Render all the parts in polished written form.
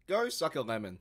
Go suck a lemon.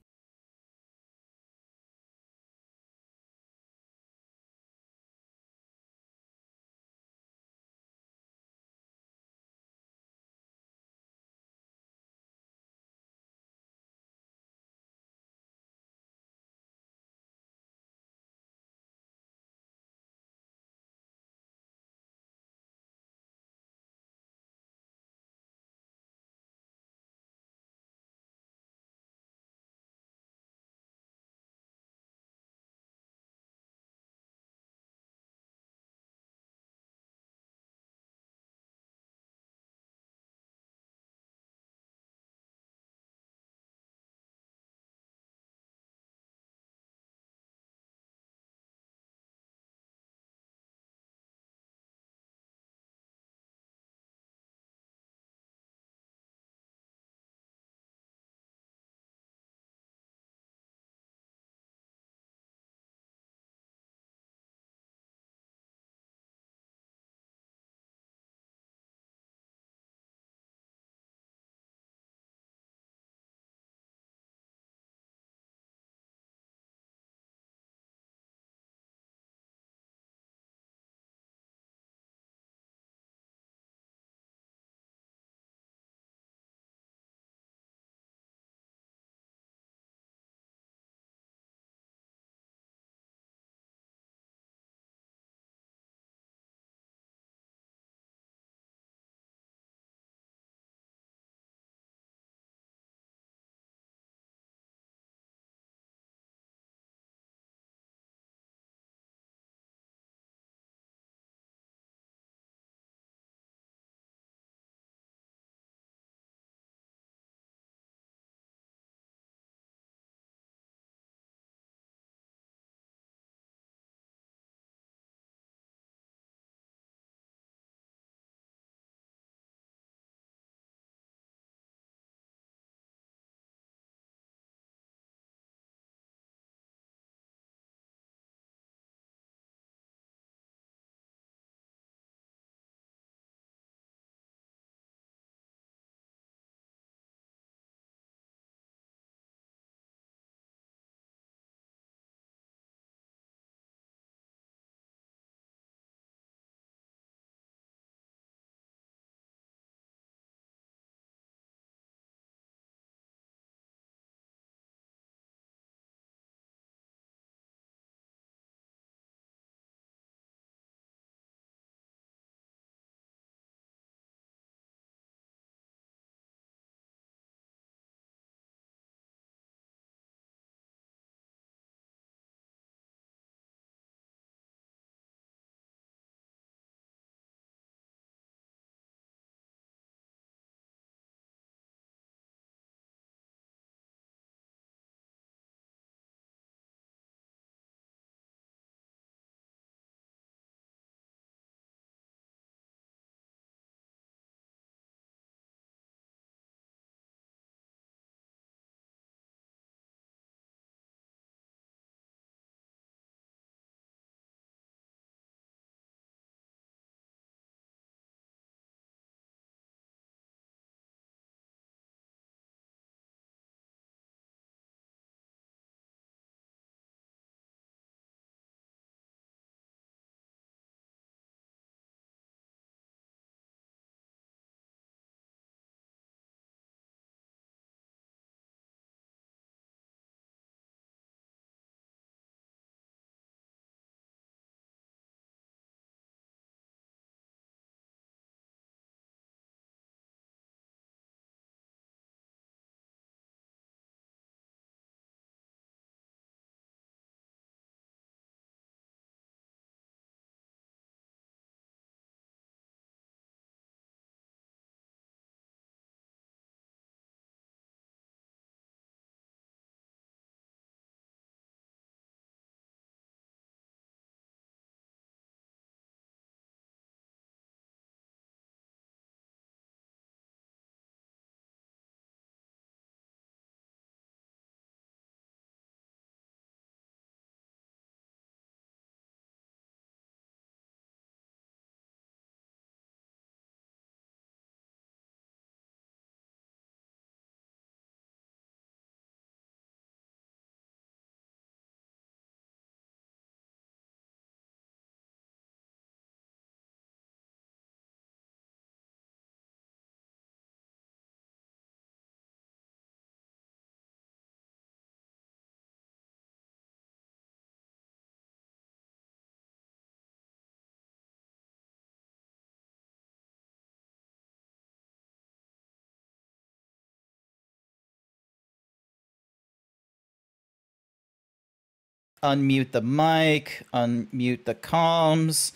unmute the mic, unmute the comms,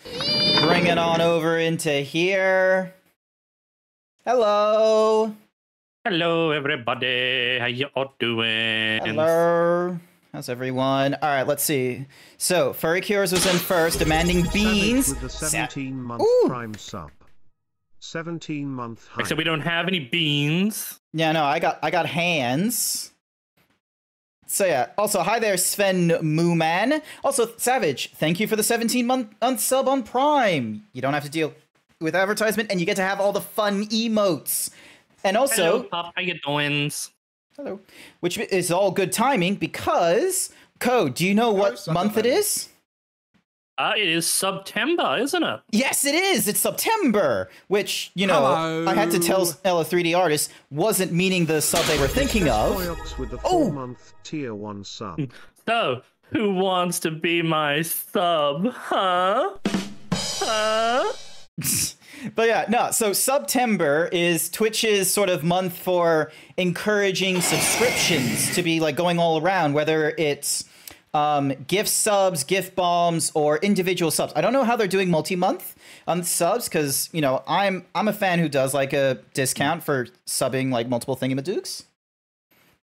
bring it on over into here. Hello. Hello, everybody. How you all doing? Hello. How's everyone? All right, let's see. So, Furry Cures was in first, demanding beans. With the 17-month prime sub. 17-month high. Except we don't have any beans. Yeah, no, I got hands. So yeah, also, hi there, Sven Mooman. Also, Savage, thank you for the 17-month sub on Prime. You don't have to deal with advertisement, and you get to have all the fun emotes. And also... Hello, Pop, how you doing? Hello. Which is all good timing, because... Code, do you know what month it is? It is September, isn't it? Yes, it is. It's September, which, you know, Hello. I had to tell Ella 3D Artist wasn't meaning the sub they were thinking of. With the 4-month tier 1 sub. So, who wants to be my sub, huh? Huh? But yeah, no, so September is Twitch's sort of month for encouraging subscriptions to be like going all around, whether it's gift subs, gift bombs, or individual subs. I don't know how they're doing multi-month subs, because, you know, I'm a fan who does like a discount for subbing like multiple thingamadooks.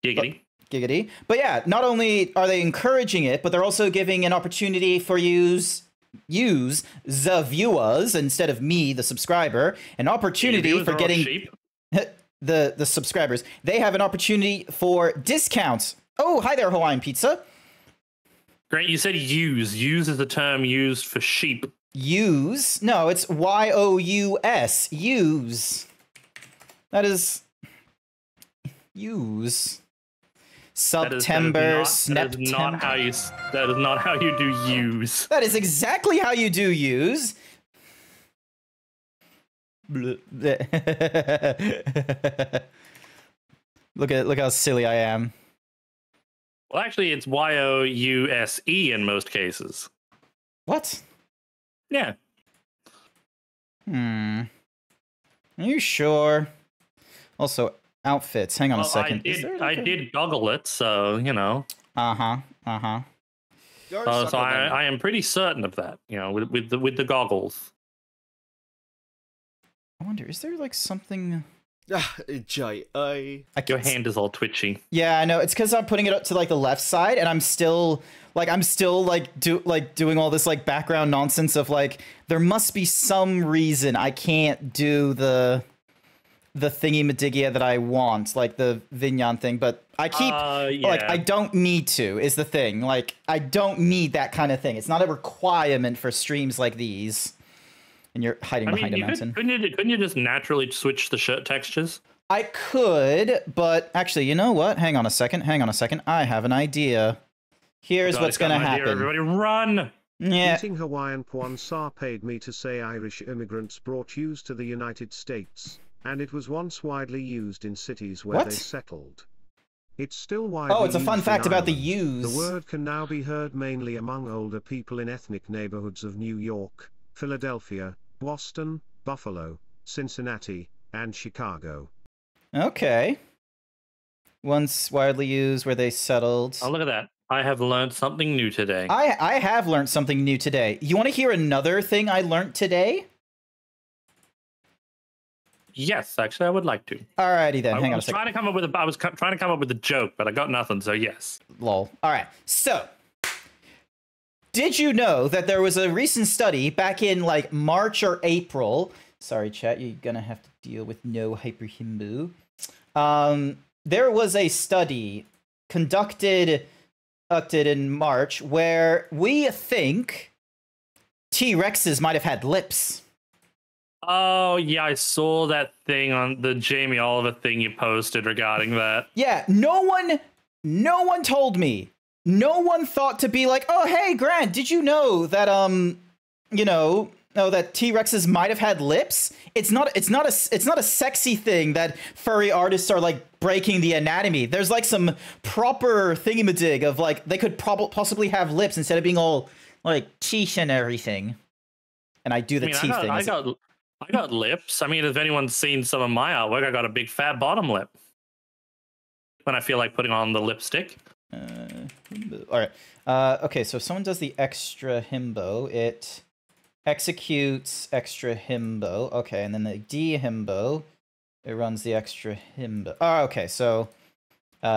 Giggity. Giggity. But yeah, not only are they encouraging it, but they're also giving an opportunity for use the viewers instead of me, the subscriber, an opportunity for getting the subscribers. They have an opportunity for discounts. Oh, hi there, Hawaiian Pizza. Great, you said use. Use is the term used for sheep. Use? No, it's Y-O-U-S. Use. That is... Use. September, that is not how you do use. That is exactly how you do use. Look how silly I am. Well, actually, it's Y-O-U-S-E in most cases. What? Yeah. Are you sure? Also, outfits. Hang on a second. I did goggle it, so, you know. So I am pretty certain of that, you know, with the goggles. I wonder, is there like something... Jay, Your hand is all twitchy. Yeah, I know. It's because I'm putting it up to like the left side, and I'm still doing all this like background nonsense of like there must be some reason I can't do the thingy-madigia that I want, like the Vinyan thing, but I keep like I don't need to is the thing. Like I don't need that kind of thing. It's not a requirement for streams like these. And you're hiding behind a mountain. Couldn't you just naturally switch the shirt textures? I could, but actually, you know what? Hang on a second. I have an idea. Here's what's gonna happen. Everybody run! Yeah. Eating Hawaiian Pwansar paid me to say Irish immigrants brought use to the United States, and it was once widely used in cities where they settled. It's still widely used. Oh, it's a fun fact about the use. The word can now be heard mainly among older people in ethnic neighborhoods of New York, Philadelphia, Boston, Buffalo, Cincinnati, and Chicago. Okay. Once widely used where they settled. Oh, look at that. I have learned something new today. I have learned something new today. You want to hear another thing I learned today? Yes, actually, I would like to. Alrighty then. Hang on a second. I was trying to come up with a joke, but I got nothing, so yes. Lol. Alright, so... Did you know that there was a recent study back in like March or April? Sorry, chat, you're gonna have to deal with no hyperhimbu. There was a study conducted in March where we think T-Rexes might have had lips. Oh, yeah, I saw that thing on the Jamie Oliver thing you posted regarding that. Yeah, no one told me. No one thought to be like, oh, hey, Grant, did you know that, that T-Rexes might have had lips? It's not a sexy thing that furry artists are like breaking the anatomy. There's like some proper thingamadig of like, they could possibly have lips instead of being all like teeth and everything. And I do the teeth thing. I got lips. I mean, if anyone's seen some of my artwork, I got a big fat bottom lip. When I feel like putting on the lipstick. All right. Okay, so if someone does the extra himbo, it executes extra himbo. Okay, and then the D himbo, it runs the extra himbo. Oh, okay, so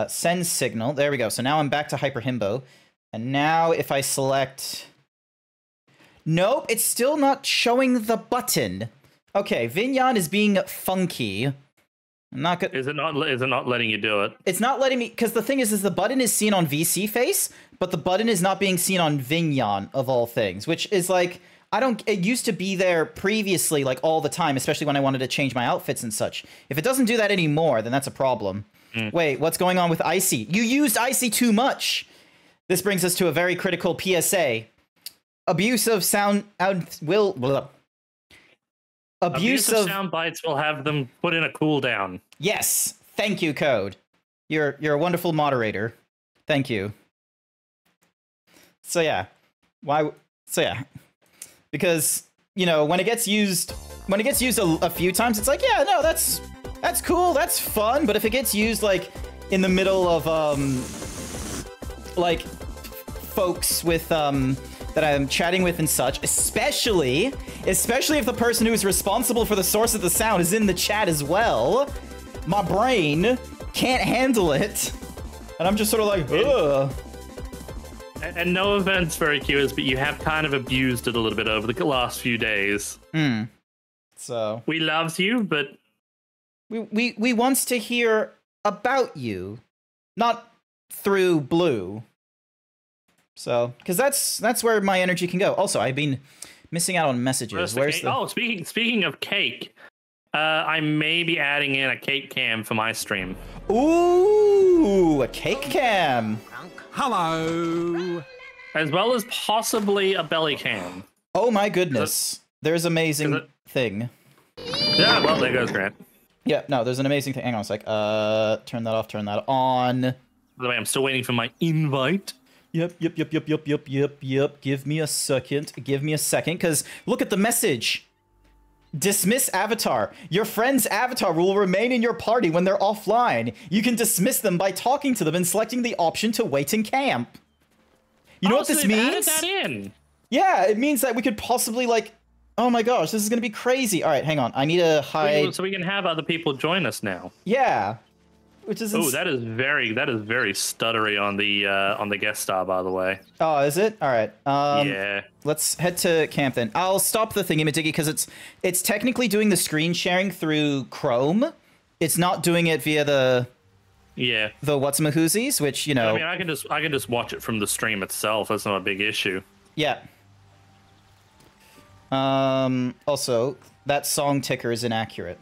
send signal. There we go. So now I'm back to hyper himbo. And now if I select... Nope, it's still not showing the button. Okay, Vignon is being funky. I'm not good. Is it not letting you do it? It's not letting me, because the thing is the button is seen on VC face, but the button is not being seen on Vignon of all things, which is like, it used to be there previously, like all the time, especially when I wanted to change my outfits and such. If it doesn't do that anymore, then that's a problem. Wait, what's going on with Icy? You used Icy too much. This brings us to a very critical PSA. Abuse of sound will abuse of sound bites will have them put in a cooldown. Yes, thank you, Code. You're a wonderful moderator. Thank you. So yeah, because you know when it gets used a few times, it's like yeah, no, that's cool, that's fun. But if it gets used like in the middle of like folks with that I'm chatting with and such, especially if the person who's responsible for the source of the sound is in the chat as well, my brain can't handle it, and I'm just sort of like, ugh. And no offense, Very Curious, but you have kind of abused it a little bit over the last few days. So we loves you, but we wants to hear about you, not through Blue. So, because that's where my energy can go. Also, I've been missing out on messages. Oh, speaking of cake, I may be adding in a cake cam for my stream. Ooh, a cake cam. Hello. As well as possibly a belly cam. Oh my goodness. There's amazing thing. Yeah, well, there goes Grant. Yeah, no, there's an amazing thing. Hang on a sec. Turn that off, turn that on. By the way, I'm still waiting for my invite. Yep. Give me a second, because look at the message. Dismiss avatar. Your friend's avatar will remain in your party when they're offline. You can dismiss them by talking to them and selecting the option to wait in camp. You know what this means? Added that in. Yeah, it means that we could possibly like, oh my gosh, this is gonna be crazy. All right, hang on. I need to hide. So we can have other people join us now. Yeah. Which is that is very stuttery on the guest star, by the way. Oh, is it? All right. Yeah. Let's head to camp then. I'll stop the thingy-majiggy because it's technically doing the screen sharing through Chrome. It's not doing it via the what's-a-mahoozies, which you know. I mean, I can just watch it from the stream itself. That's not a big issue. Yeah. Also, that song ticker is inaccurate.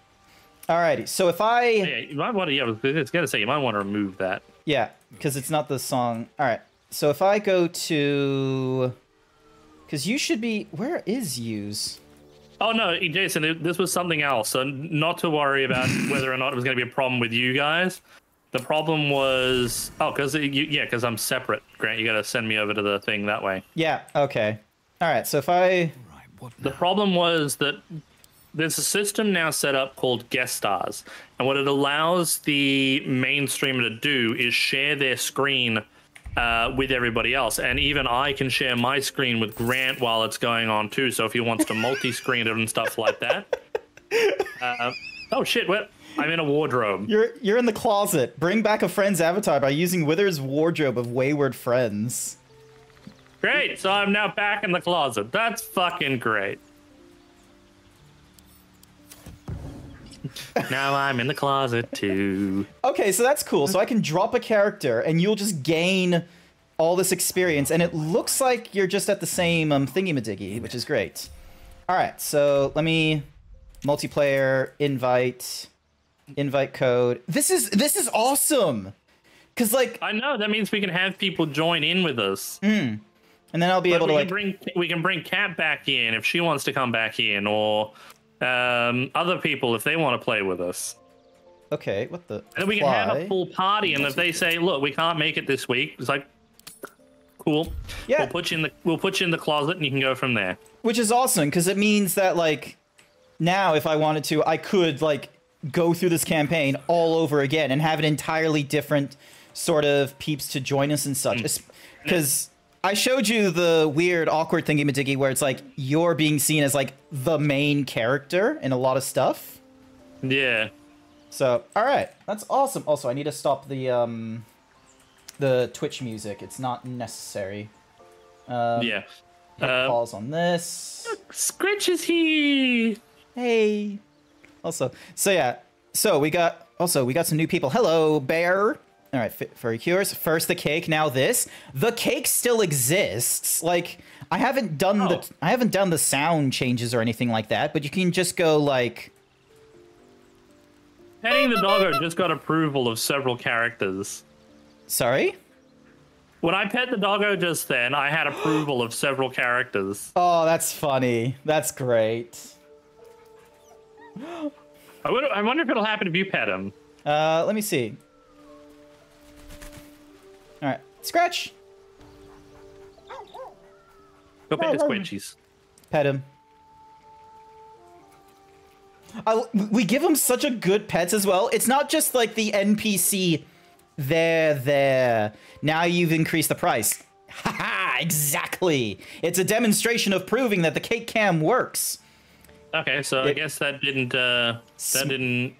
Alrighty, so if I... Yeah, you might want to, I was going to say, you might want to remove that. Yeah, because it's not the song. Alright, so if I go to... Because you should be... Where is use? Oh, no, Jason, this was something else. So not to worry about whether or not it was going to be a problem with you guys. The problem was... Oh, because I'm separate, Grant. You got to send me over to the thing that way. Yeah, okay. Alright, so if I... The problem was that... There's a system now set up called guest stars, and what it allows the main streamer to do is share their screen with everybody else, and even I can share my screen with Grant while it's going on too. So if he wants to multi-screen it and stuff like that. Oh shit! I'm in a wardrobe. You're in the closet. Bring back a friend's avatar by using Wither's wardrobe of wayward friends. Great! So I'm now back in the closet. That's fucking great. Now I'm in the closet too. Okay, so that's cool. So I can drop a character and you'll just gain all this experience. And it looks like you're just at the same thingy-madiggy, which is great. All right, so let me multiplayer invite code. This is awesome. Cause like I know that means we can have people join in with us. And then I'll be able to like we can bring Kat back in if she wants to come back in, or other people if they want to play with us. Okay, what the? And then we can have a full party, and if they say, "Look, we can't make it this week," it's like, cool. Yeah, we'll put you in the closet, and you can go from there. Which is awesome because it means that like now, if I wanted to, I could like go through this campaign all over again and have an entirely different sort of peeps to join us and such. because I showed you the weird, awkward thingy-majiggy where it's like you're being seen as like the main character in a lot of stuff. Yeah. So, all right, that's awesome. Also, I need to stop the Twitch music. It's not necessary. Yeah. Pause on this. Scritch is here. Hey. Also, so yeah, we got some new people. Hello, Bear. All right, Furry Cures. First the cake, now this. The cake still exists. Like, I haven't done the sound changes or anything like that, but you can just go like. Petting the doggo just got approval of several characters. Sorry? When I pet the doggo just then, I had approval of several characters. Oh, that's funny. That's great. I wonder if it'll happen if you pet him. Let me see. All right, Scratch. Go pet his squinchies. Pet him. We give him such a good pets as well. It's not just like the NPC. There. Now you've increased the price. Haha, exactly. It's a demonstration of proving that the cake cam works. Okay, so I guess that didn't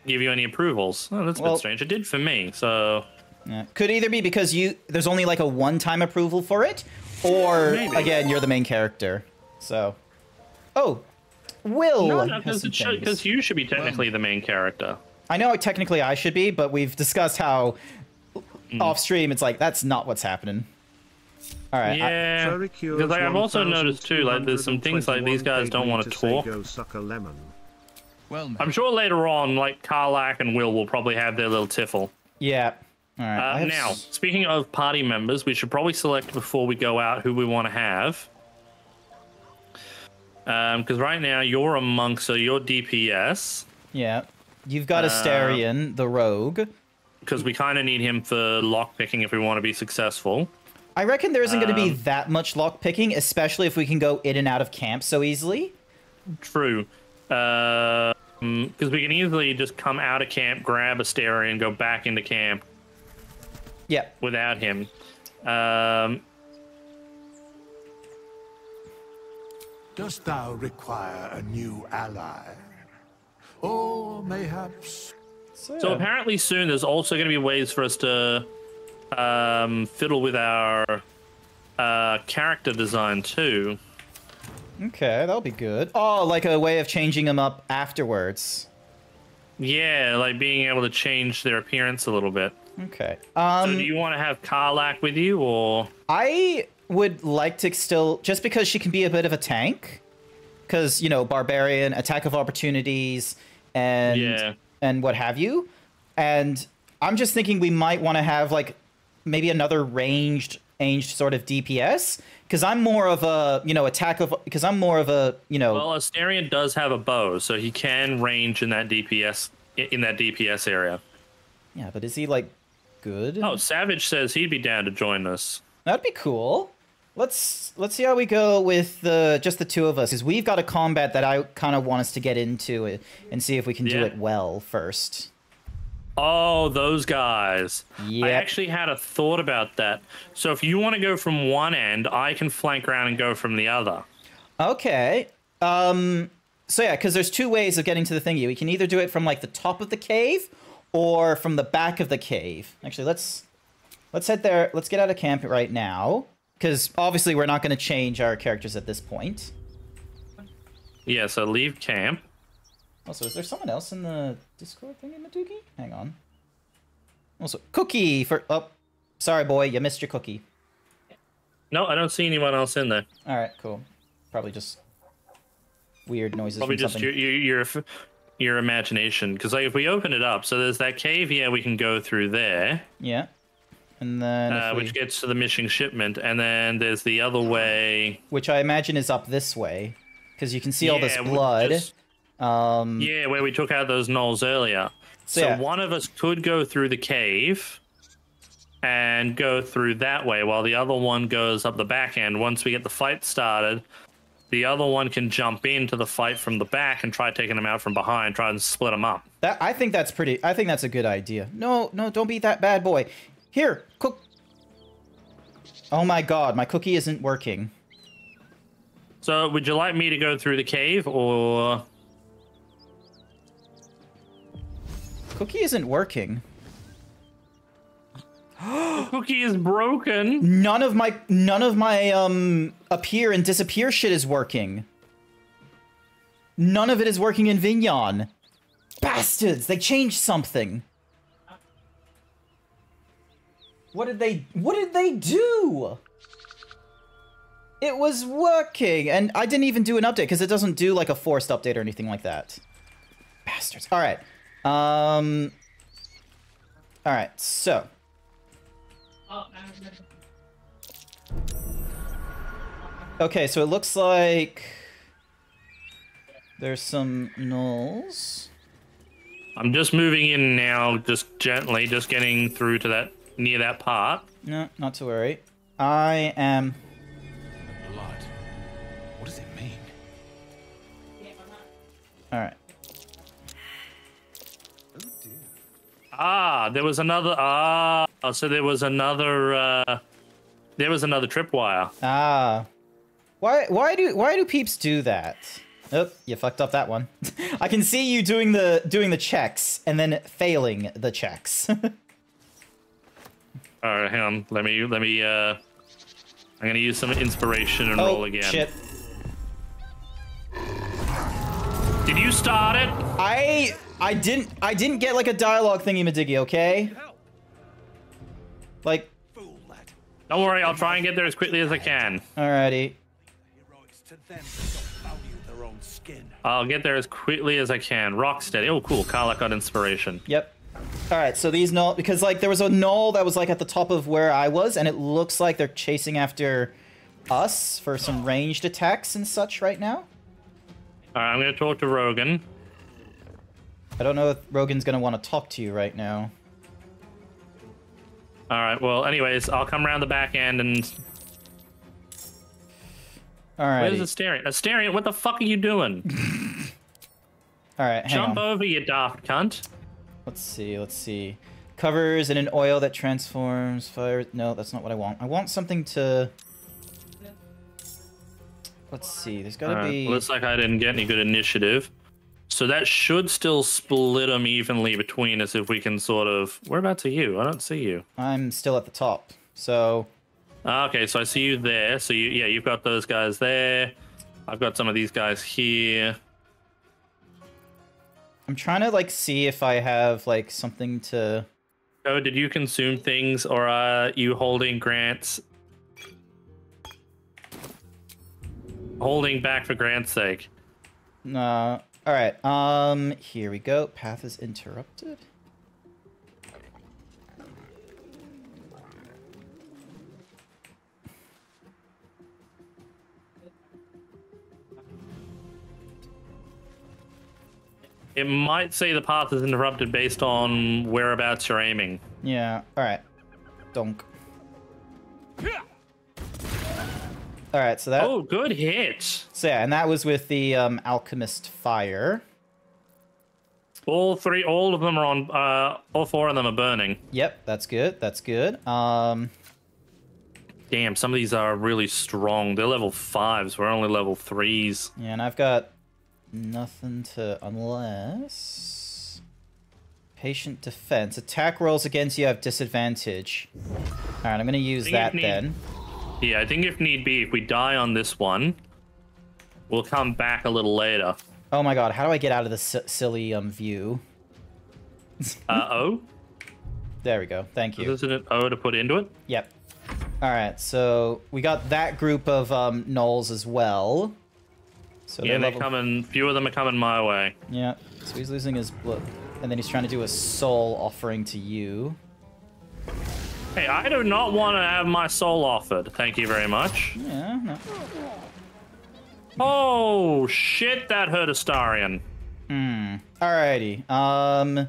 give you any approvals. Oh, that's a bit strange. It did for me, so. Yeah. Could either be because there's only like a one-time approval for it, or again you're the main character. So, Will. No, because you should be technically the main character. I know technically I should be, but we've discussed how off stream it's like that's not what's happening. All right. Yeah. Because I've also noticed too, like there's some things like these guys don't want to talk. Well, I'm sure later on, like Karlach and Will probably have their little tiffle. Yeah. All right. Now, speaking of party members, we should probably select before we go out who we want to have. Because right now you're a monk, so you're DPS. Yeah. You've got Asterion, the rogue. Because we kind of need him for lockpicking if we want to be successful. I reckon there isn't going to be that much lockpicking, especially if we can go in and out of camp so easily. True. Because we can easily just come out of camp, grab Asterion, go back into camp. Yeah. Without him. Dost thou require a new ally? Or mayhaps... So apparently soon there's also going to be ways for us to fiddle with our character design too. Okay, that'll be good. Oh, like a way of changing them up afterwards. Yeah, like being able to change their appearance a little bit. Okay. So do you want to have Karlach with you, or? I would like to still, just because she can be a bit of a tank, because you know, barbarian, attack of opportunities, and what have you. And I'm just thinking we might want to have like maybe another ranged sort of DPS, because I'm more of a, you know, Well, Asterion does have a bow, so he can range in that DPS area. Yeah, but is he like good? Oh, Savage says he'd be down to join us. That'd be cool. Let's see how we go with just the two of us, because we've got a combat that I kind of want us to get into and see if we can do it well first. Oh, those guys. Yep. I actually had a thought about that. So if you want to go from one end, I can flank around and go from the other. Okay. So yeah, because there's two ways of getting to the thingy. We can either do it from like the top of the cave or from the back of the cave. Actually, let's head there. Let's get out of camp right now, because obviously we're not going to change our characters at this point. Yeah, so leave camp. Also, is there someone else in the Discord thingy, Maduki? Hang on. Also, cookie for... Oh, sorry, boy. You missed your cookie. No, I don't see anyone else in there. All right, cool. Probably just weird noises. Probably from just something. your imagination. Because like, if we open it up, so there's that cave, yeah, we can go through there. Yeah. And then... which gets to the missing shipment. And then there's the other way. Which I imagine is up this way. Because you can see all this blood. Yeah, where we took out those gnolls earlier. So one of us could go through the cave and go through that way, while the other one goes up the back end. Once we get the fight started, the other one can jump into the fight from the back and try taking them out from behind, try and split them up. I think that's a good idea. No, don't be that bad boy. Here, cook. Oh my god, my cookie isn't working. So, would you like me to go through the cave, or... Cookie isn't working. The cookie is broken. None of my appear and disappear shit is working. None of it is working in Vignon. Bastards! They changed something. What did they do? It was working, and I didn't even do an update because it doesn't do like a forced update or anything like that. Bastards. All right. All right. So. Okay, so it looks like there's some gnolls. I'm just moving in now, just gently, just getting through to that, near that part. No, not to worry. I am... Blood. What does it mean? Alright. Ah, there was another, so there was another tripwire. Ah. Why do peeps do that? Oh, you fucked up that one. I can see you doing the checks and then failing the checks. Alright, hang on. Let me I'm gonna use some inspiration and roll again. Shit. Did you start it? I didn't get like a dialogue thingy-majiggy, okay? Like, Don't worry, I'll try and get there as quickly as I can. alrighty. I'll get there as quickly as I can. Rocksteady. Oh, cool. Karlach got inspiration. Yep. Alright, so these gnoll, because like there was a gnoll that was like at the top of where I was, and it looks like they're chasing after us for some ranged attacks and such right now. Alright, I'm gonna talk to Rogan. I don't know if Rogan's gonna want to talk to you right now. Alright, well, anyways, I'll come around the back end and... Alright. Where's Astarion? Astarion, what the fuck are you doing? Alright, hang Jump on. over, you daft cunt. Let's see. Covers in an oil that transforms fire. No, that's not what I want. I want something to... Let's see, there's gotta be... Looks like I didn't get any good initiative. So that should still split them evenly between us if we can sort of... Whereabouts are you? I don't see you. I'm still at the top, so... Okay, so I see you there. So you've got those guys there. I've got some of these guys here. I'm trying to, like, see if I have, like, something to... Oh, did you consume things, or are you holding grants? Holding back for grant's sake. No. Alright, here we go. Path is interrupted. It might say the path is interrupted based on whereabouts you're aiming. Yeah, alright. Donk. Alright, so that... Oh, good hit. So yeah, and that was with the Alchemist Fire. All of them are on, all four of them are burning. Yep, that's good, that's good. Damn, some of these are really strong. They're level 5s, we're only level 3s. Yeah, and I've got nothing to... Unless... Patient Defense. Attack rolls against you have disadvantage. Alright, I'm gonna use that then. Yeah, I think if need be, if we die on this one, we'll come back a little later. Oh my god, how do I get out of this silly view? O? There we go, thank you. Isn't it O to put into it? Yep. Alright, so we got that group of gnolls as well. So Yeah, they're coming, few of them are coming my way. Yeah, so he's losing his blood. And then he's trying to do a soul offering to you. Hey, I do not want to have my soul offered. Thank you very much. Yeah, no. Oh, shit, that hurt Astarion. Alrighty.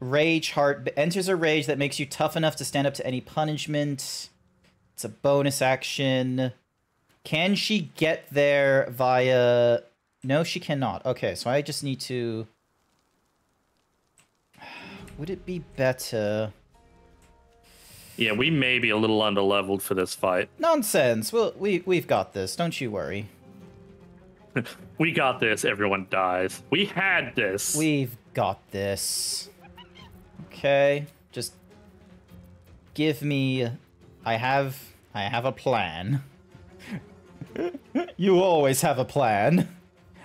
Rage Heart enters a rage that makes you tough enough to stand up to any punishment. It's a bonus action. Can she get there via... No, she cannot. Okay, so I just need to... Would it be better... Yeah, we may be a little underleveled for this fight. Nonsense. Well, we've got this. Don't you worry. We got this. Everyone dies. We had this. We've got this. Okay, just give me. I have a plan. You always have a plan.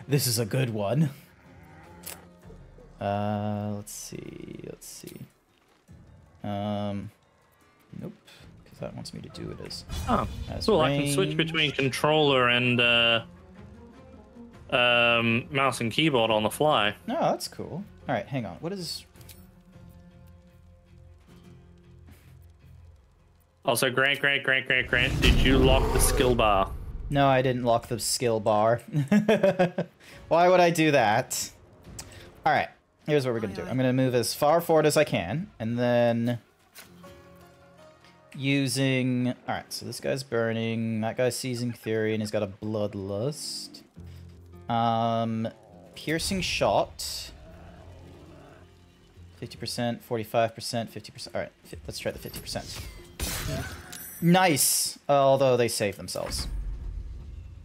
This is a good one. Let's see. Nope, because that wants me to do it as Cool. I can range. switch between controller and mouse and keyboard on the fly. No, that's cool. All right, hang on. What is? Also, Grant, did you lock the skill bar? No, I didn't lock the skill bar. Why would I do that? All right, here's what we're gonna do. I'm gonna move as far forward as I can, and then using. All right, so this guy's burning. That guy's seizing fury, and he's got a bloodlust. Piercing shot. 50%, 45%, 50%. All right, let's try the 50%. Nice. Although they save themselves.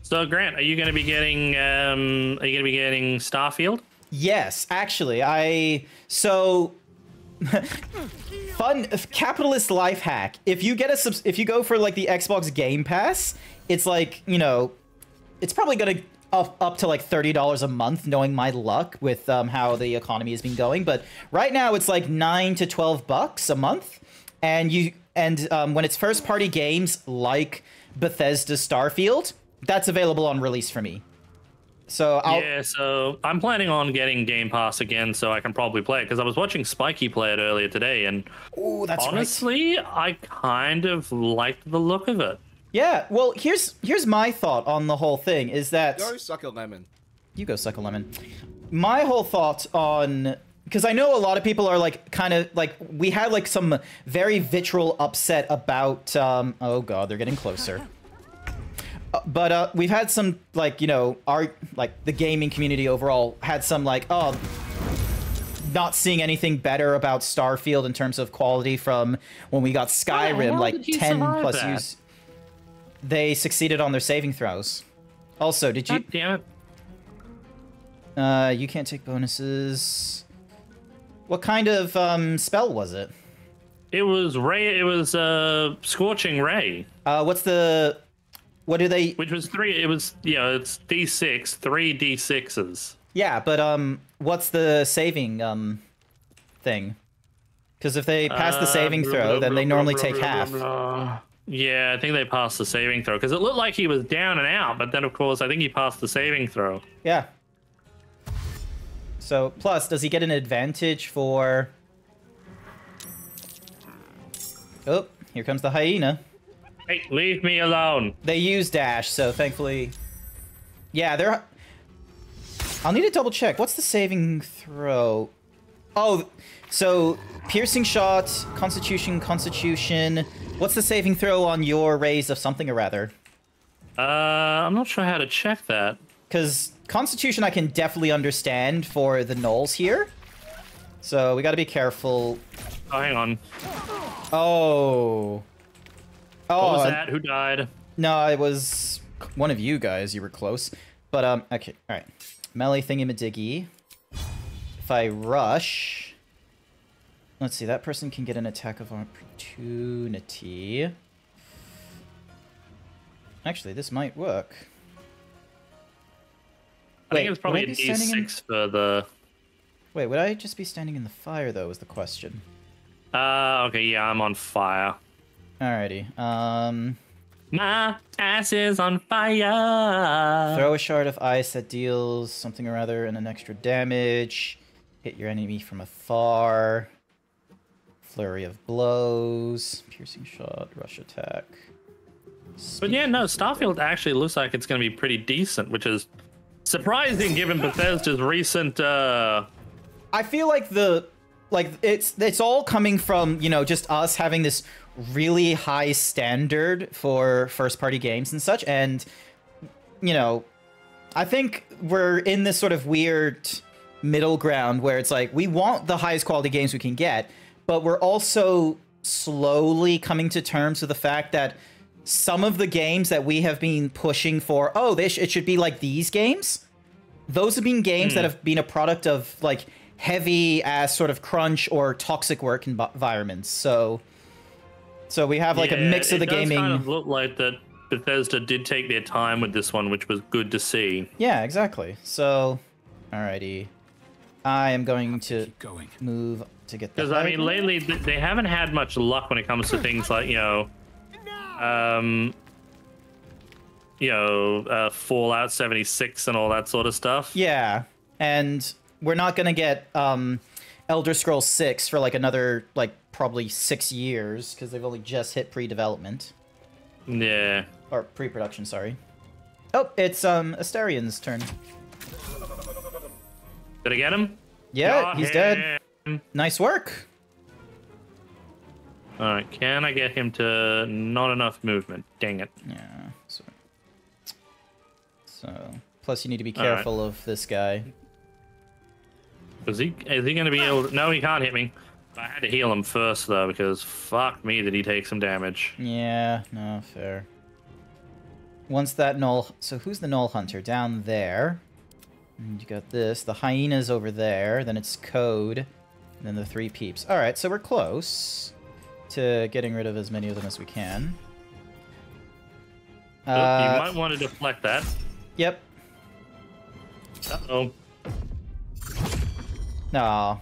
So, Grant, are you going to be getting Starfield? Yes, actually, so fun capitalist life hack. If you get if you go for like the Xbox Game Pass, it's like, you know, it's probably gonna up to like $30 a month, knowing my luck with how the economy has been going. But right now it's like $9 to $12 a month, and when it's first party games like Bethesda's Starfield, that's available on release for me. So so I'm planning on getting Game Pass again, so I can probably play it, because I was watching Spiky play it earlier today, and honestly, I kind of liked the look of it. Yeah, well, here's my thought on the whole thing is that Go suck a lemon. You go suck a lemon. My whole thought on, because I know a lot of people are like kind of like, we had like some very vitriol upset about oh god, they're getting closer. But we've had some, like, you know, the gaming community overall had some, like, oh, not seeing anything better about Starfield in terms of quality from when we got Skyrim, like 10 plus years. They succeeded on their saving throws. Also, did you? God damn it. You can't take bonuses. What kind of spell was it? It was Ray. It was Scorching Ray. What's the? What do they? Which was 3. It was, yeah, it's D6, 3 D6s. Yeah, but what's the saving thing? Because if they pass the saving throw, then they normally take half. Yeah, I think they passed the saving throw, because it looked like he was down and out, but then of course I think he passed the saving throw. Yeah. So plus, does he get an advantage for? Oh, here comes the hyena. Hey, leave me alone. They use dash, so thankfully... Yeah, they're... I'll need to double check. What's the saving throw? Oh, so piercing shot, constitution. What's the saving throw on your raise of something or other? I'm not sure how to check that. Because constitution I can definitely understand for the gnolls here. So we gotta be careful. Oh, hang on. Oh... What was that? Who died? No, it was one of you guys. You were close. But, okay. All right. Melee thingy-madiggy. If I rush... Let's see. That person can get an attack of opportunity. Actually, this might work. I think it was probably a D6 for the... Wait, would I just be standing in the fire, though, is the question. Okay, yeah, I'm on fire. Alrighty. My ass is on fire. Throw a shard of ice that deals something or other and an extra damage. Hit your enemy from afar. Flurry of blows. Piercing shot. Rush attack. But yeah, no, Starfield actually looks like it's going to be pretty decent, which is surprising given Bethesda's recent... I feel like it's all coming from, you know, just us having this really high standard for first party games and such, and, you know, I think we're in this sort of weird middle ground where it's like we want the highest quality games we can get, but we're also slowly coming to terms with the fact that some of the games that we have been pushing for, it should be like these games. Those have been games that have been a product of like heavy ass sort of crunch or toxic work environments. So we have like a mix of the gaming. It does kind of look like that Bethesda did take their time with this one, which was good to see. Yeah, exactly. So, alrighty. I am going to move to get the. Because I mean, lately they haven't had much luck when it comes to things like Fallout 76 and all that sort of stuff. Yeah, and we're not gonna get Elder Scrolls 6 for like another probably 6 years because they've only just hit pre-development. Yeah. Or pre-production, sorry. Oh, it's Astarion's turn. Did I get him? Yeah, he's dead. Nice work. Alright, can I get him to not enough movement? Dang it. Yeah, so plus you need to be careful of this guy. Is he gonna be able to... No, he can't hit me. I had to heal him first though, because fuck me did he take some damage. Yeah, no, fair. Once that Gnoll... So who's the Gnoll Hunter? Down there. And you got this. The Hyena's over there. Then it's Code. And then the 3 peeps. Alright, so we're close to getting rid of as many of them as we can. You might want to deflect that. Yep. Uh-oh. Aw.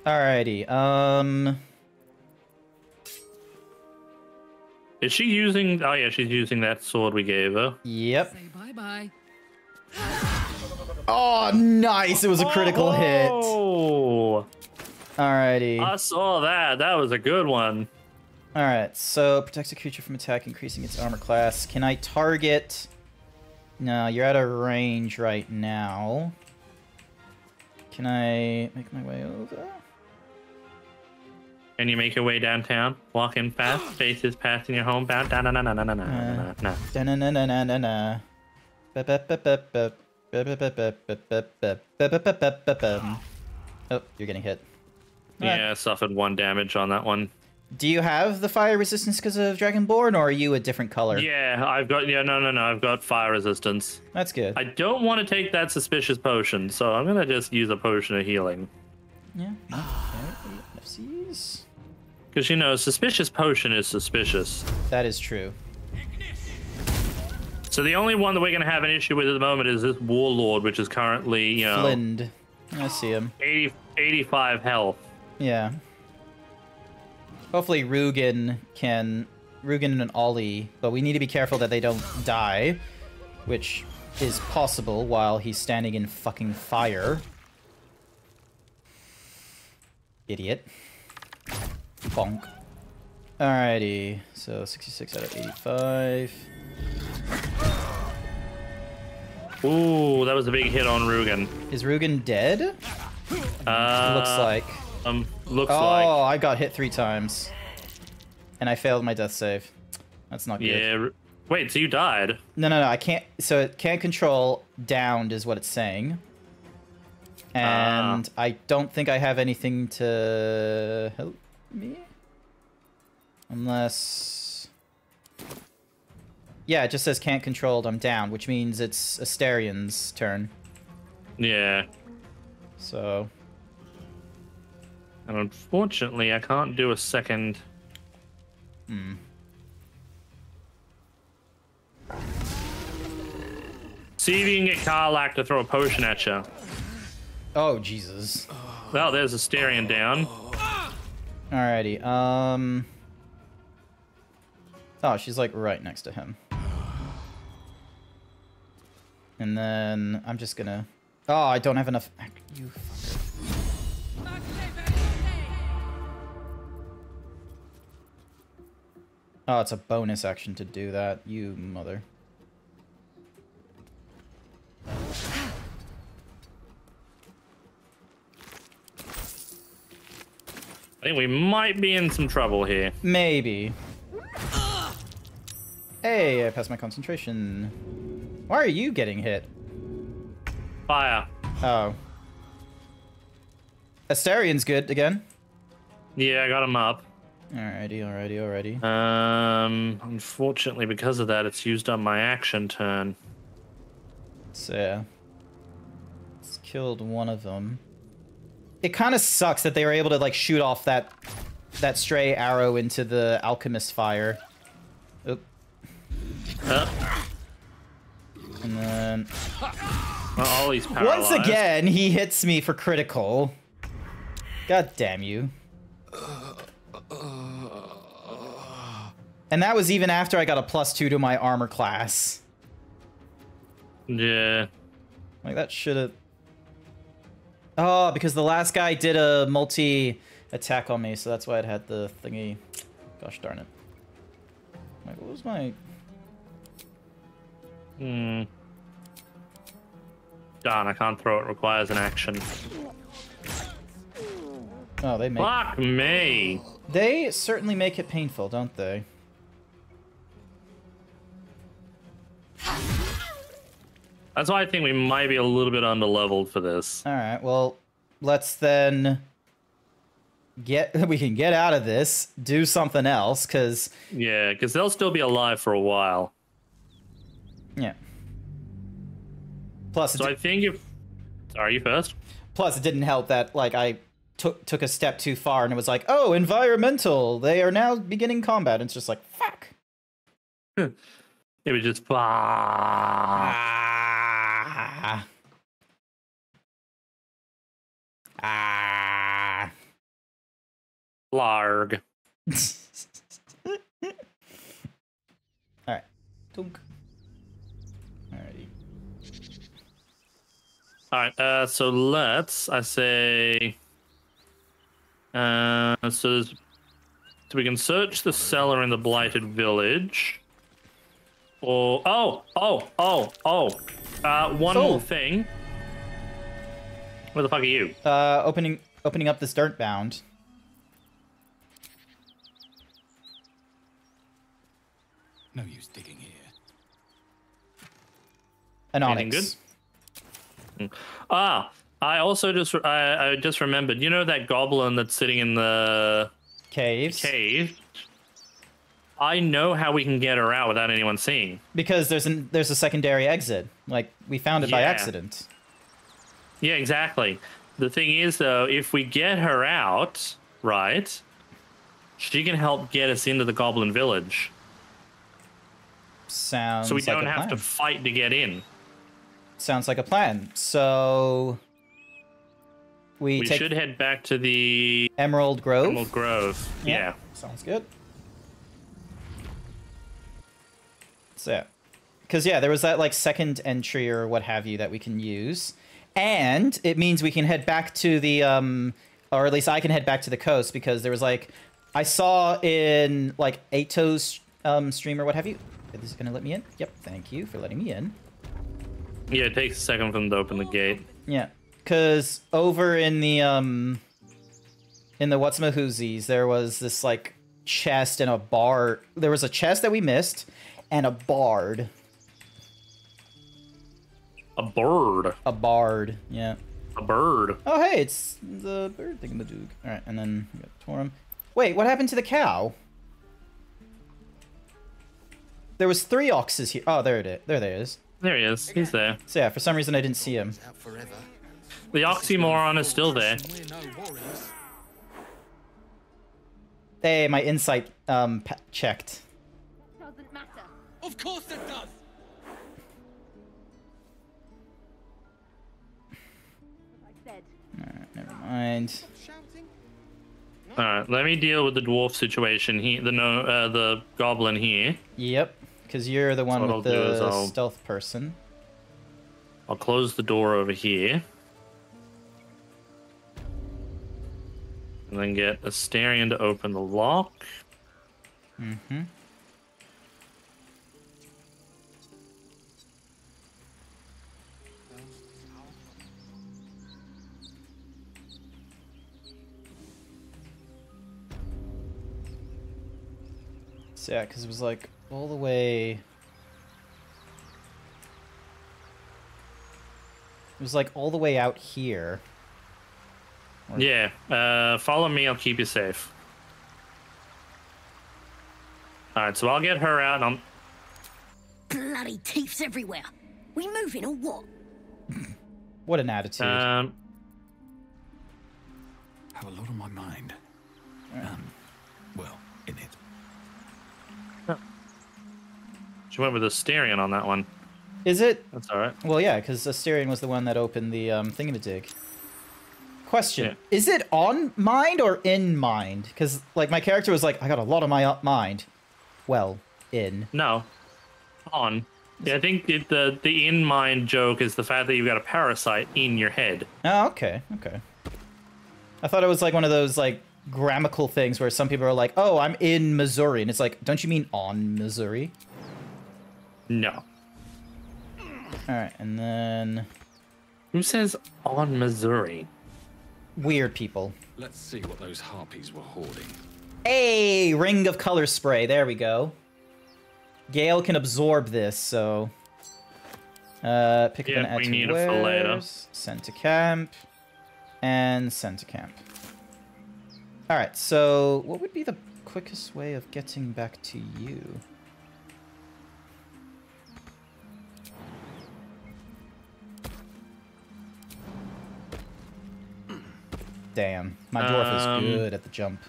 Alrighty, Is she using... Oh yeah, she's using that sword we gave her. Yep. Say bye-bye. Oh, nice! It was a critical hit. Alrighty. I saw that. That was a good one. Alright, so protects a creature from attack, increasing its armor class. Can I target... No, you're out of range right now. Can I make my way over? Can you make your way downtown? Walking fast, faces passing your homebound. Oh, you're getting hit. Yeah, I suffered 1 damage on that one. Do you have the fire resistance because of Dragonborn, or are you a different color? Yeah, I've got... Yeah, no, I've got fire resistance. That's good. I don't want to take that suspicious potion, so I'm gonna just use a potion of healing. Yeah. Okay. FCs. Because, suspicious potion is suspicious. That is true. So the only one that we're gonna have an issue with at the moment is this Warlord, which is currently, Flind. I see him. 85 health. Yeah. Hopefully Rugen and Ollie, but we need to be careful that they don't die, which is possible while he's standing in fucking fire. Idiot. Bonk. Alrighty, so 66 out of 85. Ooh, that was a big hit on Rugen. Is Rugen dead? Looks like. Looks like. Oh, I got hit 3 times. And I failed my death save. That's not good. Yeah. Wait, so you died? No, I can't. So it can't control downed is what it's saying. And I don't think I have anything to help me. Unless... Yeah, it just says can't controlled, I'm down, which means it's Astarion's turn. Yeah. So... And unfortunately, I can't do a second... See if you can get Karlach to throw a potion at you. Oh, Jesus. Well, there's Astarion down. Alrighty, Oh, she's like right next to him. And then I'm just gonna... Oh, I don't have enough... You fucker. Oh, it's a bonus action to do that, you mother. I think we might be in some trouble here. Maybe. Hey, I passed my concentration. Why are you getting hit? Fire. Oh. Astarion's good again. Yeah, I got him up. Alrighty. Unfortunately, because of that, it's used up my action turn. So yeah, it's killed one of them. It kind of sucks that they were able to like shoot off that stray arrow into the alchemist fire. Oop. And then Oh, he's paralyzed. once again he hits me for critical. God damn you. And that was even after I got a +2 to my armor class. Yeah. Like, that should've... Oh, because the last guy did a multi-attack on me, so that's why it had the thingy. Gosh darn it. Like, what was my... Darn, I can't throw it. Requires an action. Oh, they make... Fuck me! They certainly make it painful, don't they? That's why I think we might be a little bit underleveled for this. Alright, well, let's then... we can get out of this, do something else, because... Yeah, because they'll still be alive for a while. Yeah. Plus, So I think if... Sorry, you first? Plus, it didn't help that, like, I took a step too far, and it was like, oh, environmental! They are now beginning combat. And it's just like, fuck! It was just... Larg. Alright. Dunk. Alrighty. Alright, so let's, I say... so we can search the cellar in the Blighted Village. Or... one more thing. Where the fuck are you? Opening up this dirt bound. No use digging here. An Anything onyx. good? I also I just remembered. You know that goblin that's sitting in the Caves. cave? I know how we can get her out without anyone seeing. Because there's a secondary exit. Like, we found it by Yeah. accident. Yeah, exactly. The thing is, though, if we get her out, right, she can help get us into the Goblin Village. Sounds So we like don't a have to plan. fight to get in. Sounds like a plan. So... We take should head back to the Emerald Grove. Emerald Grove. Yeah. Sounds good. So, yeah. Because, yeah, there was that, like, second entry or what have you that we can use. And it means we can head back to the, or at least I can head back to the coast, because there was, like, I saw in, like, Ato's stream or what have you. Is this going to let me in? Yep, thank you for letting me in. Yeah, it takes a second for them to open the gate. Yeah, because over in the Whatsmahoozies, there was this, like, chest and a bar. There was a chest that we missed, and a bard. A bird. A bard, yeah. A bird. Oh, hey, it's the bird thingamadoog. Alright, and then we got Torum. Wait, what happened to the cow? There was 3 oxes here. Oh, there it is. There is. There he is. He's there. So yeah, for some reason I didn't see him. Out forever. The oxymoron is still there. We're no warriors. Hey, my insight checked. Doesn't matter. Of course it does. I said. Alright, never mind. Shouting. All right, let me deal with the dwarf situation here. The goblin here. Yep, because you're the one what with I'll do is the I'll- stealth person. I'll close the door over here. And then get Asterion to open the lock. Mm-hmm. So yeah, because it was like all the way... It was like all the way out here. Yeah. Follow me. I'll keep you safe. All right. So I'll get her out, and I'm. Bloody teeths everywhere. We moving or what? What an attitude. Have a lot on my mind. Well, in it. She went with Asterion on that one. Is it? That's all right. Well, yeah, because Asterion was the one that opened the thingamadig. Question: Yeah. Is it on mind or in mind? Because like my character was like, I got a lot on my mind. Well, in. No. On. Yeah, I think the in mind joke is the fact that you've got a parasite in your head. Oh, okay, okay. I thought it was like one of those like grammatical things where some people are like, "Oh, I'm in Missouri," and it's like, don't you mean on Missouri? No. All right, and then Who says on Missouri? weird people. Let's see what those harpies were hoarding. Hey, ring of color spray. There we go. Gale can absorb this, so pick up an Yeah, add we to need it for later. wares, send to camp, and send to camp. All right, so what would be the quickest way of getting back to you? Damn, my dwarf is good at the jump.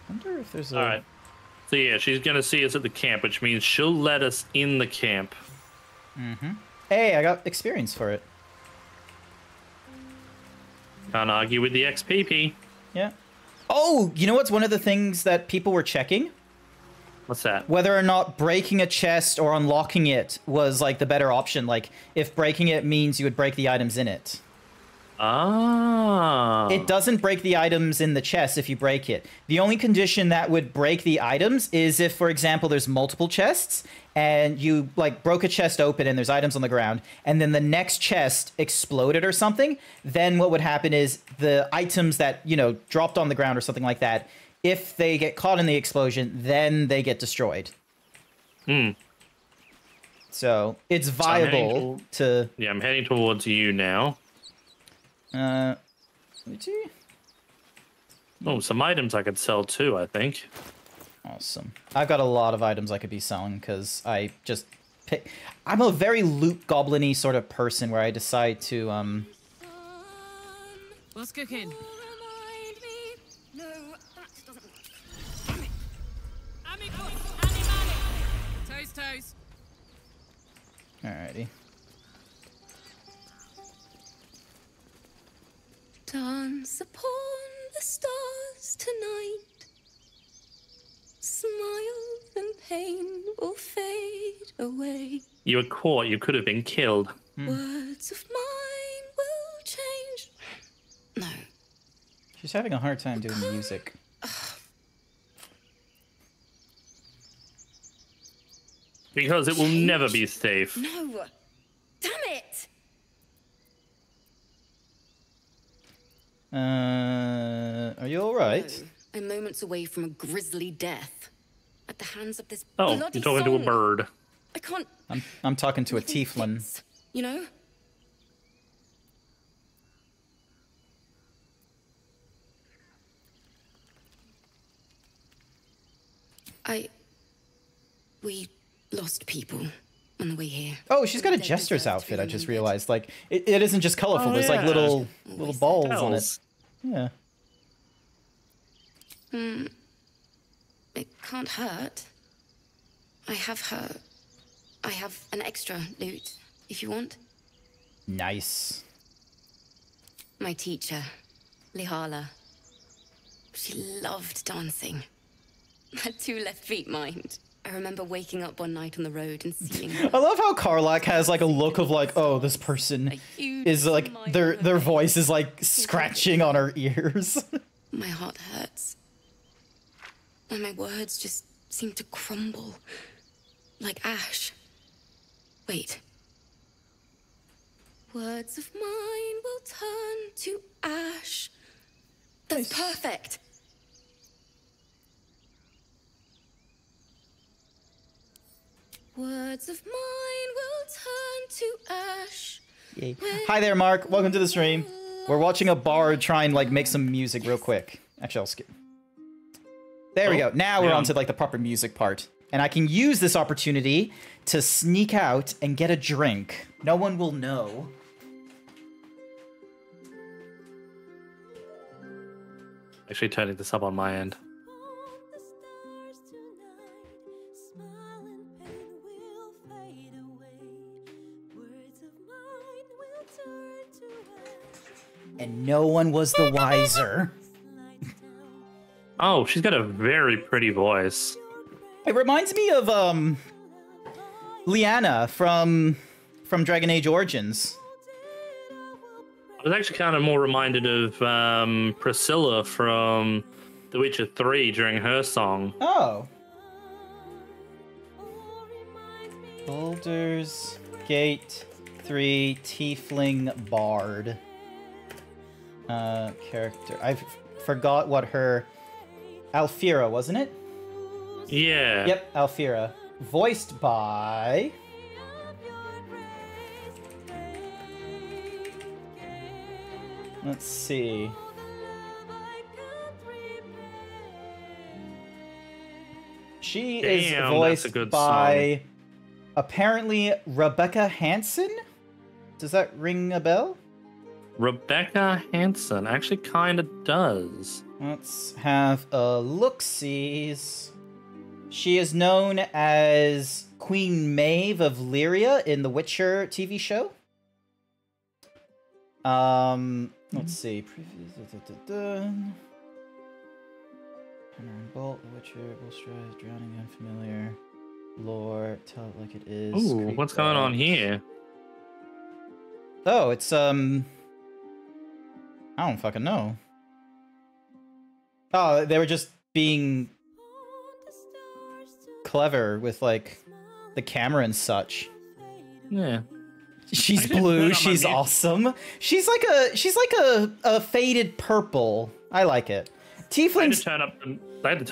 Wonder if there's a... All right. So yeah, she's gonna see us at the camp, which means she'll let us in the camp. Hey, I got experience for it. Can't argue with the XPP. Yeah. Oh, you know what's one of the things that people were checking? What's that? Whether or not breaking a chest or unlocking it was like the better option. Like if breaking it means you would break the items in it. Ah. It doesn't break the items in the chest if you break it. The only condition that would break the items is if, for example, there's multiple chests and you like broke a chest open and there's items on the ground and then the next chest exploded or something. Then what would happen is the items that, you know, dropped on the ground or something like that, if they get caught in the explosion, then they get destroyed. So it's viable to... Yeah, I'm heading towards you now. Would you? Oh, some items I could sell too, I think. Awesome. I've got a lot of items I could be selling because I just pick... I'm a very loot goblin-y sort of person where I decide to, What's cooking? No, that doesn't work. Toast, toast. Alrighty. Dance upon the stars tonight. Smiles and pain will fade away. You were caught. You could have been killed. Words of mine will change. No. She's having a hard time doing the music. Because it will never be safe. No. Damn it! Are you alright? I'm moments away from a grisly death. At the hands of this Oh, bloody you're talking to a song. bird. I can't... I'm talking to a nothing tieflin. fits, you know? We lost people on the way here. Oh, she's got a Dead jester's deserts outfit, I just remembered. realized. Like, it isn't just colorful, Oh, there's like yeah. little Always balls on it. Bells. Yeah. It can't hurt. I have an extra loot, if you want. Nice. My teacher, Lihala. She loved dancing. Had 2 left feet, mind. I remember waking up one night on the road and seeing her. I love how Karlak has like a look of like, oh, this person huge is like smile their on her face. voice is like scratching on her ears. My heart hurts. And my words just seem to crumble. Like ash. Wait. Words of mine will turn to ash. That's perfect. Words Words of mine will turn to ash. Yay. Hi there, Mark. Welcome to the stream. We're watching a bard try and like make some music real quick. Actually, I'll skip. There we go. Now we're on to like the proper music part. And I can use this opportunity to sneak out and get a drink. No one will know. Actually turning this up on my end. And no one was the wiser. Oh, she's got a very pretty voice. It reminds me of Lyanna from Dragon Age Origins. I was actually kind of more reminded of Priscilla from The Witcher 3 during her song. Oh. Baldur's Gate 3 Tiefling Bard. Character. I forgot what her... Alfira, wasn't it? Yeah. Yep, Alfira. Voiced by... Let's see. She is Damn, voiced that's a good by song. apparently Rebecca Hansen. Does that ring a bell? Rebecca Hansen actually kind of does. Let's have a look-sees. She is known as Queen Maeve of Lyria in the Witcher TV show. Let's see. Hammer and Bolt, The Witcher, Bulstride, Drowning Unfamiliar, Lore, Tell It Like It Is. Ooh, Creep what's going on Edge. here? Oh, it's, I don't fucking know. Oh, they were just being clever with, like, the camera and such. Yeah. She's I didn't blue, turn on my she's music. awesome. She's like a faded purple. I like it. I had Tieflings... to turn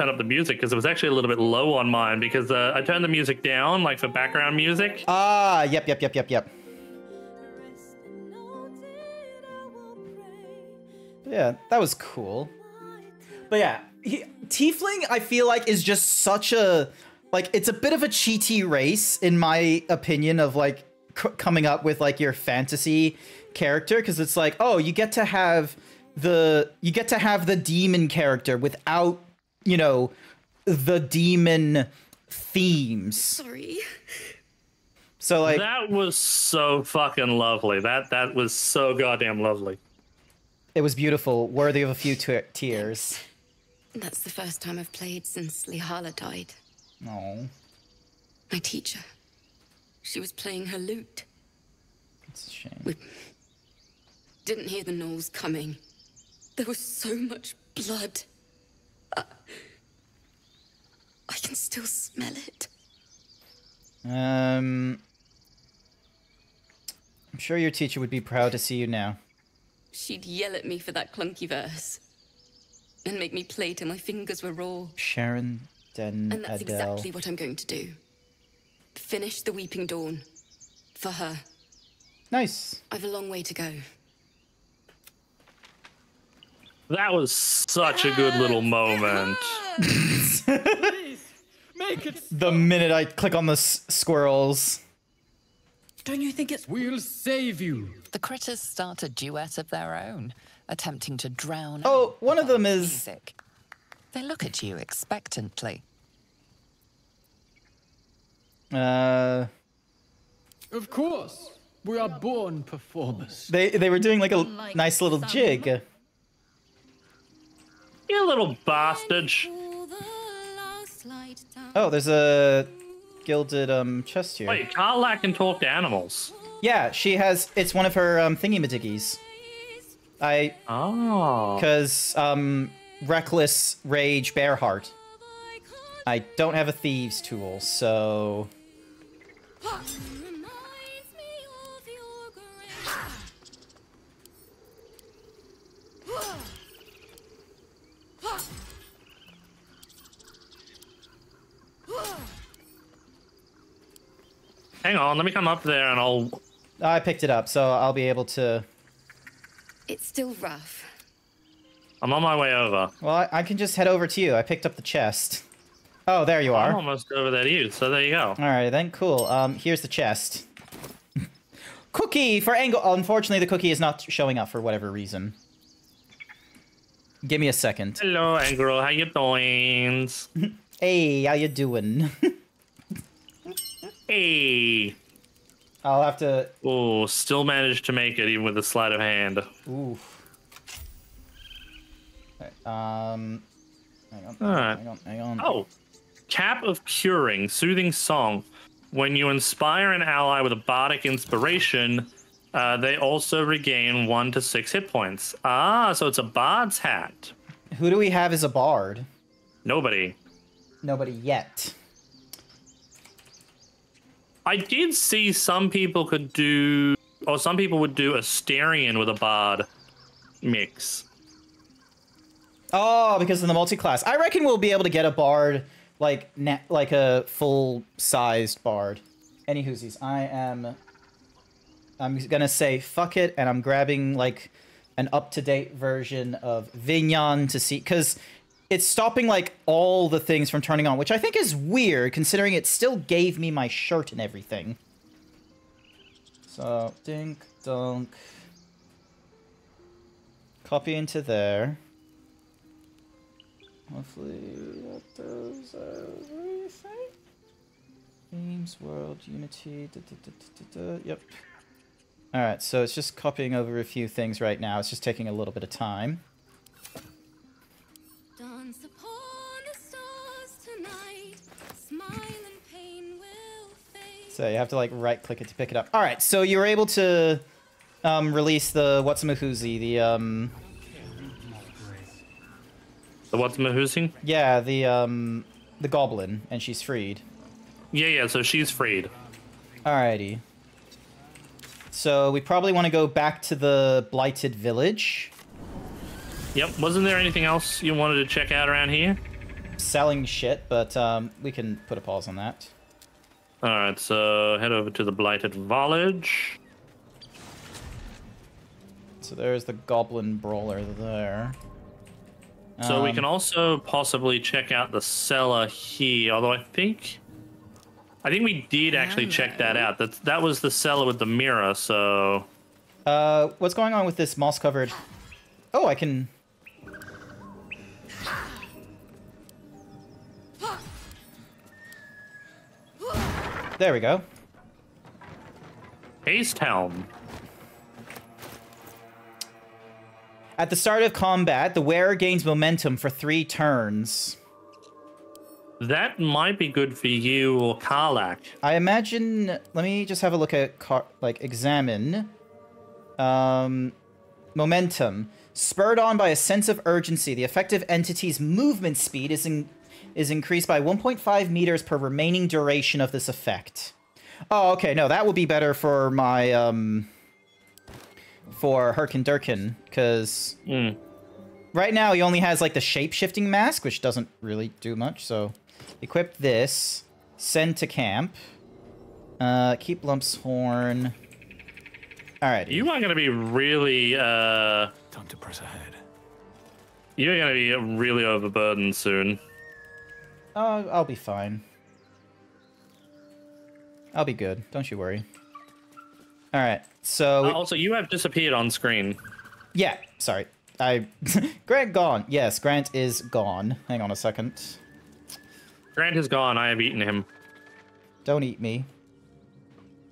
up the music because it was actually a little bit low on mine because I turned the music down, like for background music. Ah, yep. Yeah, that was cool. But yeah, Tiefling, I feel like, is just such a... Like, it's a bit of a cheaty race, in my opinion, of, like, coming up with, like, your fantasy character. Because it's like, oh, you get to have the demon character without, you know, the demon themes. Sorry. So, like... That was so fucking lovely. That was so goddamn lovely. It was beautiful, worthy of a few tears. That's the first time I've played since Lihala died. Oh, My teacher. She was playing her lute. it's a shame. We didn't hear the gnolls coming. There was so much blood. I can still smell it. I'm sure your teacher would be proud to see you now. She'd yell at me for that clunky verse. And make me play till my fingers were raw. Sharon Den And that's Adele. exactly what I'm going to do. Finish the Weeping Dawn. For her. Nice. I've a long way to go. That was such a good little moment. Make it. The minute I click on the squirrels. Don't you think it's... We'll save you. The critters start a duet of their own, attempting to drown Oh, out one of the them is... music. They look at you expectantly. Of course. We are born performers. They were doing like a nice little jig. You little bastard. Oh, there's a gilded chest here. Wait, Karlach can talk to animals. Yeah, she has. It's one of her thingy-majiggies. Oh. Because Reckless Rage Bearheart. I don't have a thieves tool, so Hang on, let me come up there and I'll... I picked it up, so I'll be able to... It's still rough. I'm on my way over. Well, I can just head over to you. I picked up the chest. Oh, there you are. I'm almost over there to you, so there you go. Alright then, cool. Here's the chest. Cookie for Angle. Unfortunately, the cookie is not showing up for whatever reason. Give me a second. Hello, Angro. How you doing? Hey, how you doing? Hey. I'll have to... Oh, still managed to make it even with a sleight of hand. Oof. Hang on. Alright. Hang on. Oh. Cap of Curing, Soothing Song. When you inspire an ally with a bardic inspiration, they also regain 1 to 6 hit points. Ah, so it's a bard's hat. Who do we have as a bard? Nobody. Nobody yet. I did see some people could do, or some people would do Asterion with a bard mix. Oh, because of the multi-class. I reckon we'll be able to get a bard, like a full-sized bard. Any whoosies. I'm gonna say fuck it, and I'm grabbing, like, an up-to-date version of Vignon to see, because it's stopping, like, all the things from turning on, which I think is weird, considering it still gave me my shirt and everything. So, dink, dunk. Copy into there. Hopefully that does everything. Games, world, Unity, yep. Alright, so it's just copying over a few things right now. It's just taking a little bit of time. Dance upon the stars tonight. Smile and pain will fade. So you have to like right click it to pick it up. Alright, so you were able to release the What's-a-Mahoozy, The what's Mahusing? yeah, the goblin, and she's freed. Yeah, so she's freed. Alrighty. So we probably want to go back to the Blighted Village. Yep, wasn't there anything else you wanted to check out around here? Selling shit, but we can put a pause on that. Alright, so head over to the Blighted Village. So there's the Goblin Brawler there. So we can also possibly check out the cellar here, although I think we did actually check that out. That was the cellar with the mirror, so... What's going on with this moss-covered... Oh, I can... There we go. Haste Helm. At the start of combat, the wearer gains momentum for 3 turns. That might be good for you or Karlach. I imagine... Let me just have a look at... examine. Momentum. Spurred on by a sense of urgency, the effective entity's movement speed is increased by 1.5 meters per remaining duration of this effect. Oh, okay. No, that would be better for my... for Herkin Durkin, because right now he only has like the shape-shifting mask, which doesn't really do much, so equip this, send to camp, keep Lump's horn. Alright. You are going to be really, Time to press ahead. You're going to be really overburdened soon. I'll be fine. I'll be good, don't you worry. Alright, so... also, you have disappeared on screen. Yeah, sorry. Grant gone. Yes, Grant is gone. Hang on a second. Grant is gone. I have eaten him. Don't eat me.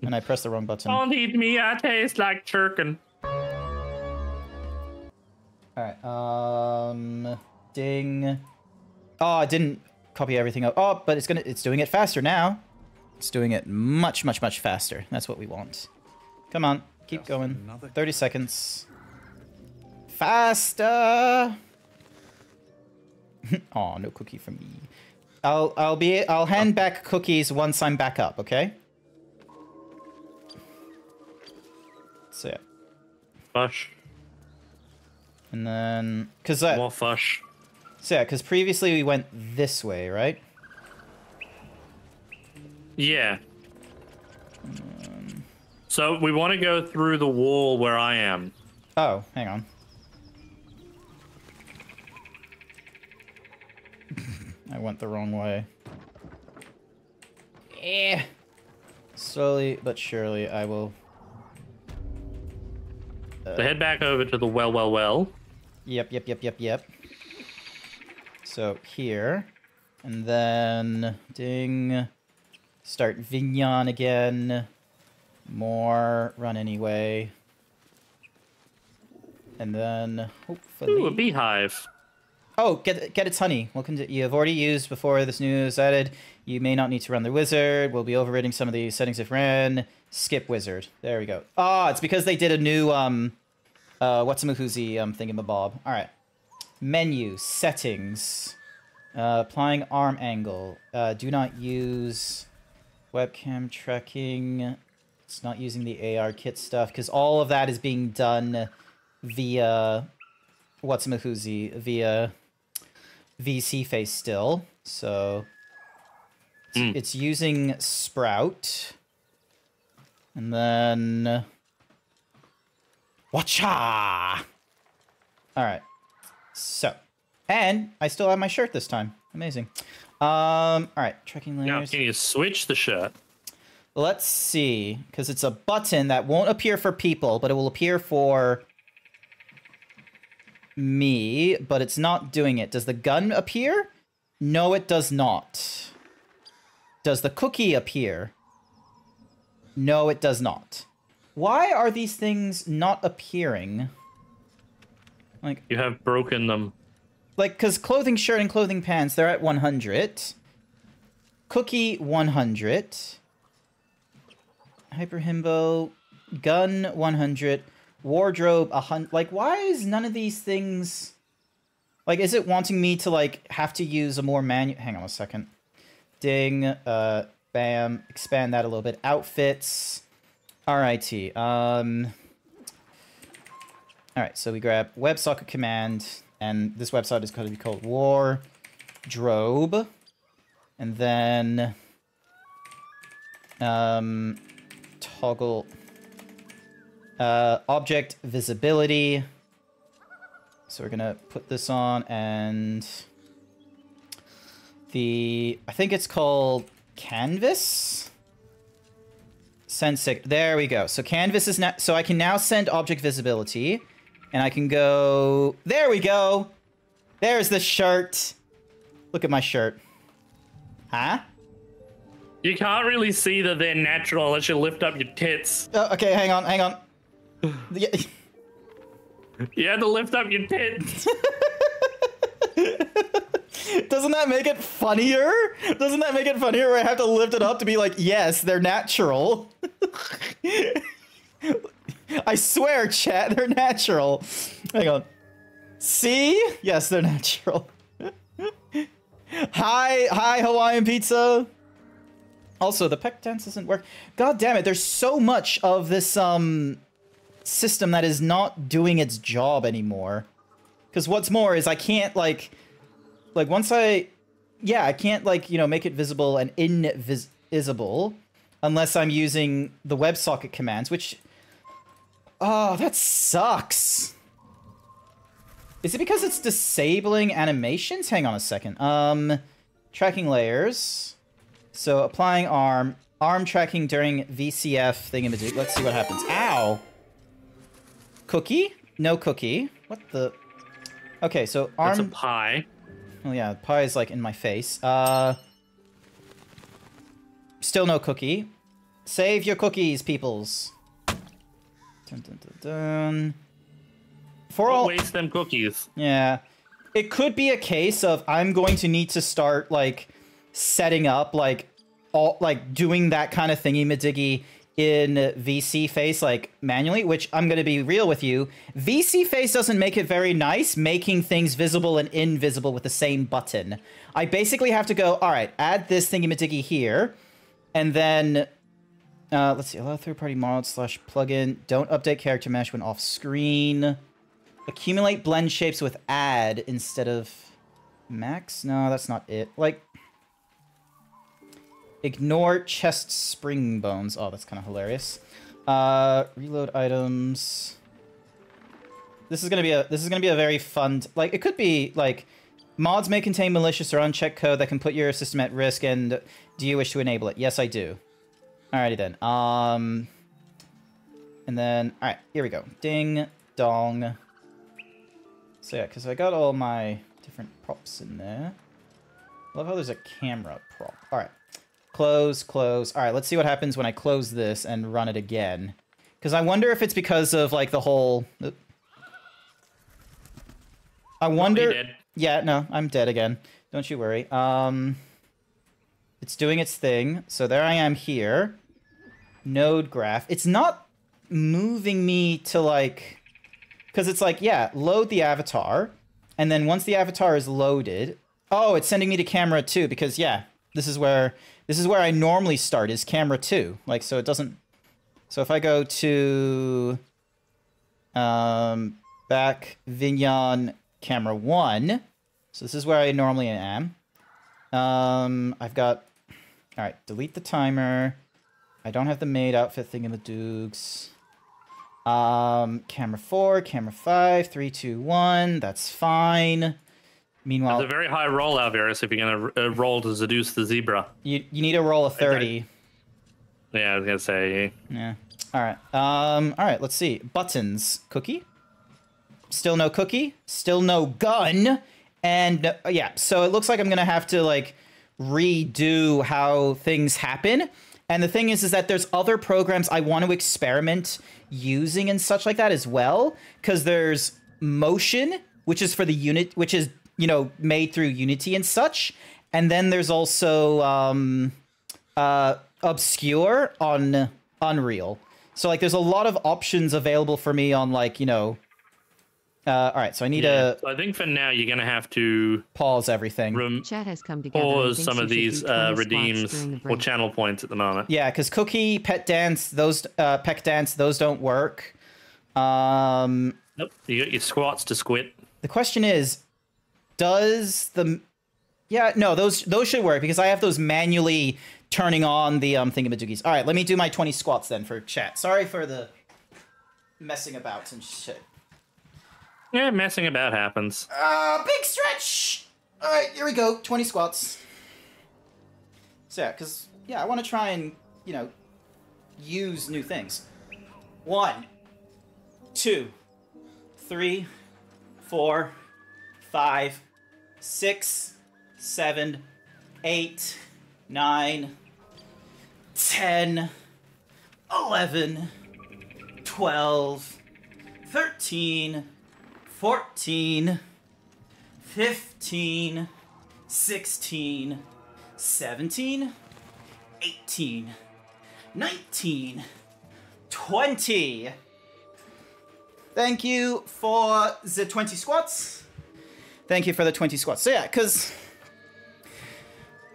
And I pressed the wrong button. Don't eat me. I taste like chicken. Alright, ding. Oh, I didn't copy everything up. Oh, but it's doing it faster now. It's doing it much, much, much faster. That's what we want. Come on, keep going. 30 seconds. Faster! Oh, no cookie for me. I'll hand back cookies once I'm back up, okay? So yeah. Fush. And then, more fush. So yeah, because previously we went this way, right? Yeah. So we want to go through the wall where I am. Oh, hang on. I went the wrong way. Eh. Slowly but surely, I will... So head back over to the well. Yep. So here, and then ding, start Vignon again, more, run anyway, and then hopefully... Ooh, a beehive. Oh, get its honey. You have already used before this news added. You may not need to run the wizard. We'll be overriding some of the settings if ran. Skip wizard. There we go. Ah, it's because they did a new what's-a-mahoozy thingamabob. All right. Menu settings. Applying arm angle. Do not use webcam tracking. It's not using the AR kit stuff because all of that is being done via what's-a-mahoozy via VC face still. So it's using Sprout. And then Watcha! Alright. So. And I still have my shirt this time. Amazing. Alright, tracking layers. Now, can you switch the shirt? Let's see. Because it's a button that won't appear for people, but it will appear for me, but it's not doing it. Does the gun appear? No, it does not. Does the cookie appear? No, it does not. Why are these things not appearing? Like, you have broken them. Like, because clothing shirt and clothing pants, they're at 100. Cookie, 100. Hyper himbo, gun, 100. Wardrobe, 100. Like, why is none of these things... Like, is it wanting me to, like, have to use a more manual... Hang on a second. Ding, bam, expand that a little bit. Outfits, RIT. Alright, so we grab WebSocket command, and this website is going to be called Wardrobe. And then... toggle... object visibility. So we're gonna put this on, and I think it's called canvas. Send there we go. So canvas is now, so I can now send object visibility, and I can go, there we go. There's the shirt. Look at my shirt. Huh? You can't really see that they're natural unless you lift up your tits. Okay, hang on. You had to lift up your tits. Doesn't that make it funnier? Doesn't that make it funnier where I have to lift it up to be like, yes, they're natural. I swear, chat, they're natural. Hang on. See? Yes, they're natural. Hi, Hawaiian pizza. Also, the peck dance doesn't work. God damn it, there's so much of this, system that is not doing its job anymore. Because what's more is I can't, like once I can't, like, you know, make it visible and invisible unless I'm using the WebSocket commands, which, oh, that sucks. Is it because it's disabling animations? Hang on a second. Tracking layers. So applying arm tracking during VCF thingamajig. Let's see what happens. Ow. Cookie? No cookie. What the? Okay, so arm... That's a pie. Oh yeah, pie is like in my face. Still no cookie. Save your cookies, peoples. Dun, dun, dun, dun. For Don't all... waste them cookies. Yeah. It could be a case of I'm going to need to start, like, setting up, like, doing that kind of thingy-majiggy in VC Face, like, manually, which I'm going to be real with you. VC Face doesn't make it very nice, making things visible and invisible with the same button. I basically have to go, all right, add this thingy-majiggy here, and then, let's see, allow third-party mod / plugin. Don't update character mesh when off-screen. Accumulate blend shapes with add instead of max? No, that's not it. Like, Ignore chest spring bones. Oh, that's kind of hilarious. Reload items. This is gonna be a very fun. Like, it could be like mods may contain malicious or unchecked code that can put your system at risk. And do you wish to enable it? Yes, I do. Alrighty then. And then all right, here we go. Ding dong. So yeah, because I got all my different props in there. Love how there's a camera prop. All right. Close, close. All right, let's see what happens when I close this and run it again. Because I wonder if it's because of, like, the whole... I wonder... Dead. Yeah, no, I'm dead again. Don't you worry. It's doing its thing. So there I am here. Node graph. It's not moving me to, like... Because it's like, yeah, load the avatar. And then once the avatar is loaded... Oh, it's sending me to camera 2 because, yeah, this is where I normally start, is camera 2. Like, so it doesn't... So if I go to... back Vignon camera 1. So this is where I normally am. I've got... Alright, delete the timer. I don't have the maid outfit thing in the Dukes. Camera 4, camera 5, 3, 2, 1. That's fine. Meanwhile, it's a very high roll, Alvarez, if you're gonna roll to seduce the zebra. You need to roll a 30. Yeah, I was gonna say. Yeah. All right. All right. Let's see. Buttons. Cookie. Still no cookie. Still no gun. And yeah. So it looks like I'm gonna have to like redo how things happen. And the thing is that there's other programs I want to experiment using and such like that as well. Because there's Motion, which is for the unit, which is, you know, made through Unity and such. And then there's also Obscure on Unreal. So, like, there's a lot of options available for me on, like, you know... all right, so I need to... So I think for now you're going to have to... Pause everything. Chat has come together. Pause some of these redeems or channel points at the moment. Yeah, because Cookie, Pet Dance, those... Peck Dance, those don't work. Nope, you got your squats to squid. The question is... Does the... Yeah, no, those should work because I have those manually turning on the thingamadoogies. All right, let me do my 20 squats then for chat. Sorry for the messing about and shit. Yeah, messing about happens. Big stretch! All right, here we go. 20 squats. So yeah, because, yeah, I want to try and, you know, use new things. 1, 2, 3, 4, 5, 6, 7, 8, 9, 10, 11, 12, 13, 14, 15, 16, 17, 18, 19, 20. Thank you for the 20 squats. Thank you for the 20 squats. So yeah, because...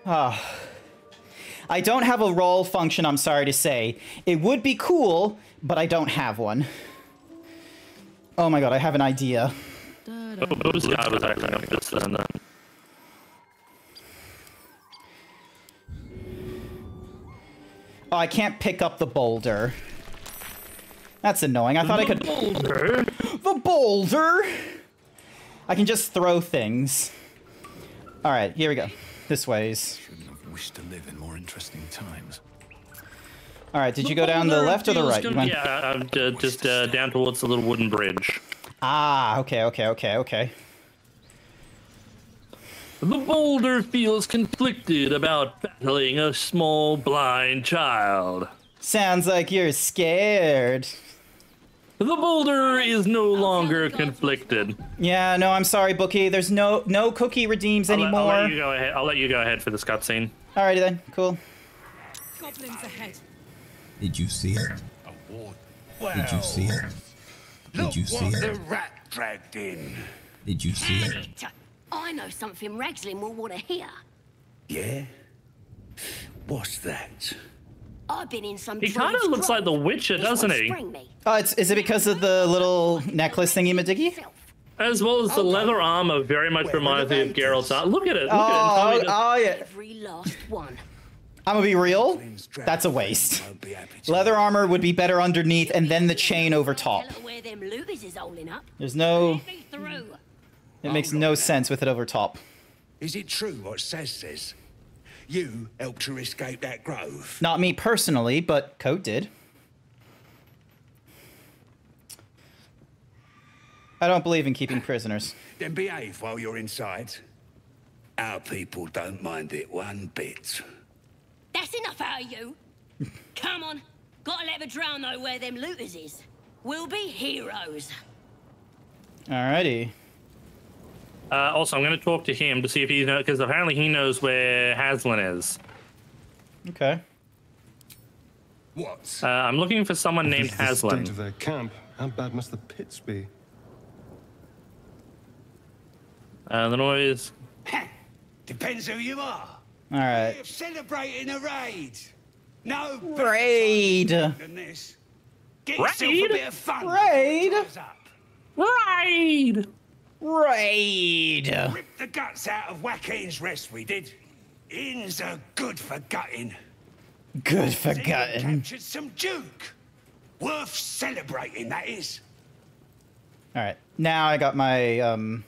I don't have a roll function, I'm sorry to say. It would be cool, but I don't have one. Oh my god, I have an idea. Whose guy was acting up this then? Oh, I can't pick up the boulder. That's annoying. I thought I could... Boulder? The boulder! I can just throw things. Alright, here we go. This ways. Shouldn't have wished to live in more interesting times. Alright, did you go down the left or the right? Yeah, I'm just down towards the little wooden bridge. Ah, okay. The boulder feels conflicted about battling a small blind child. Sounds like you're scared. The boulder is no longer conflicted. Yeah, no, I'm sorry, Bookie. There's no cookie redeems anymore. I'll let you go ahead. I'll let you go ahead for this cutscene. Alrighty then, cool. Goblins ahead. Did you see it? Did you see it? Did you see it? The rat dragged in. Did you see it? I know something Ragslin will want to hear. Yeah? What's that? I've been in some... He kind of looks like the Witcher, doesn't he? Oh, is it because of the little necklace thingy-majiggy? As well as the leather armor very much reminds me of Geralt's armor. Look at it. Look at it. Oh, yeah. Every last one. I'm gonna be real. That's a waste. Leather armor would be better underneath, and then the chain over top. There's no. It makes no sense with it over top. Is it true what Saz says? You helped her escape that grove? Not me personally, but Coat did. I don't believe in keeping prisoners. Then behave while you're inside. Our people don't mind it one bit. That's enough out of you. Come on. Gotta let the drown know where them looters is. We'll be heroes. Alrighty. Also, I'm going to talk to him to see if he knows, because apparently he knows where Haslin is. Okay. What? I'm looking for someone named The Haslin. state of their camp. How bad must the pits be? The noise. Depends who you are. Alright. We're celebrating a raid. No Raid. than this. Get yourself a bit of fun. Raid. Raid. Raid. Rip the guts out of Joaquin's rest, we did. Inns are good for gutting. Good for gutting. Captured some Duke. Worth celebrating, that is. Alright. Now I got my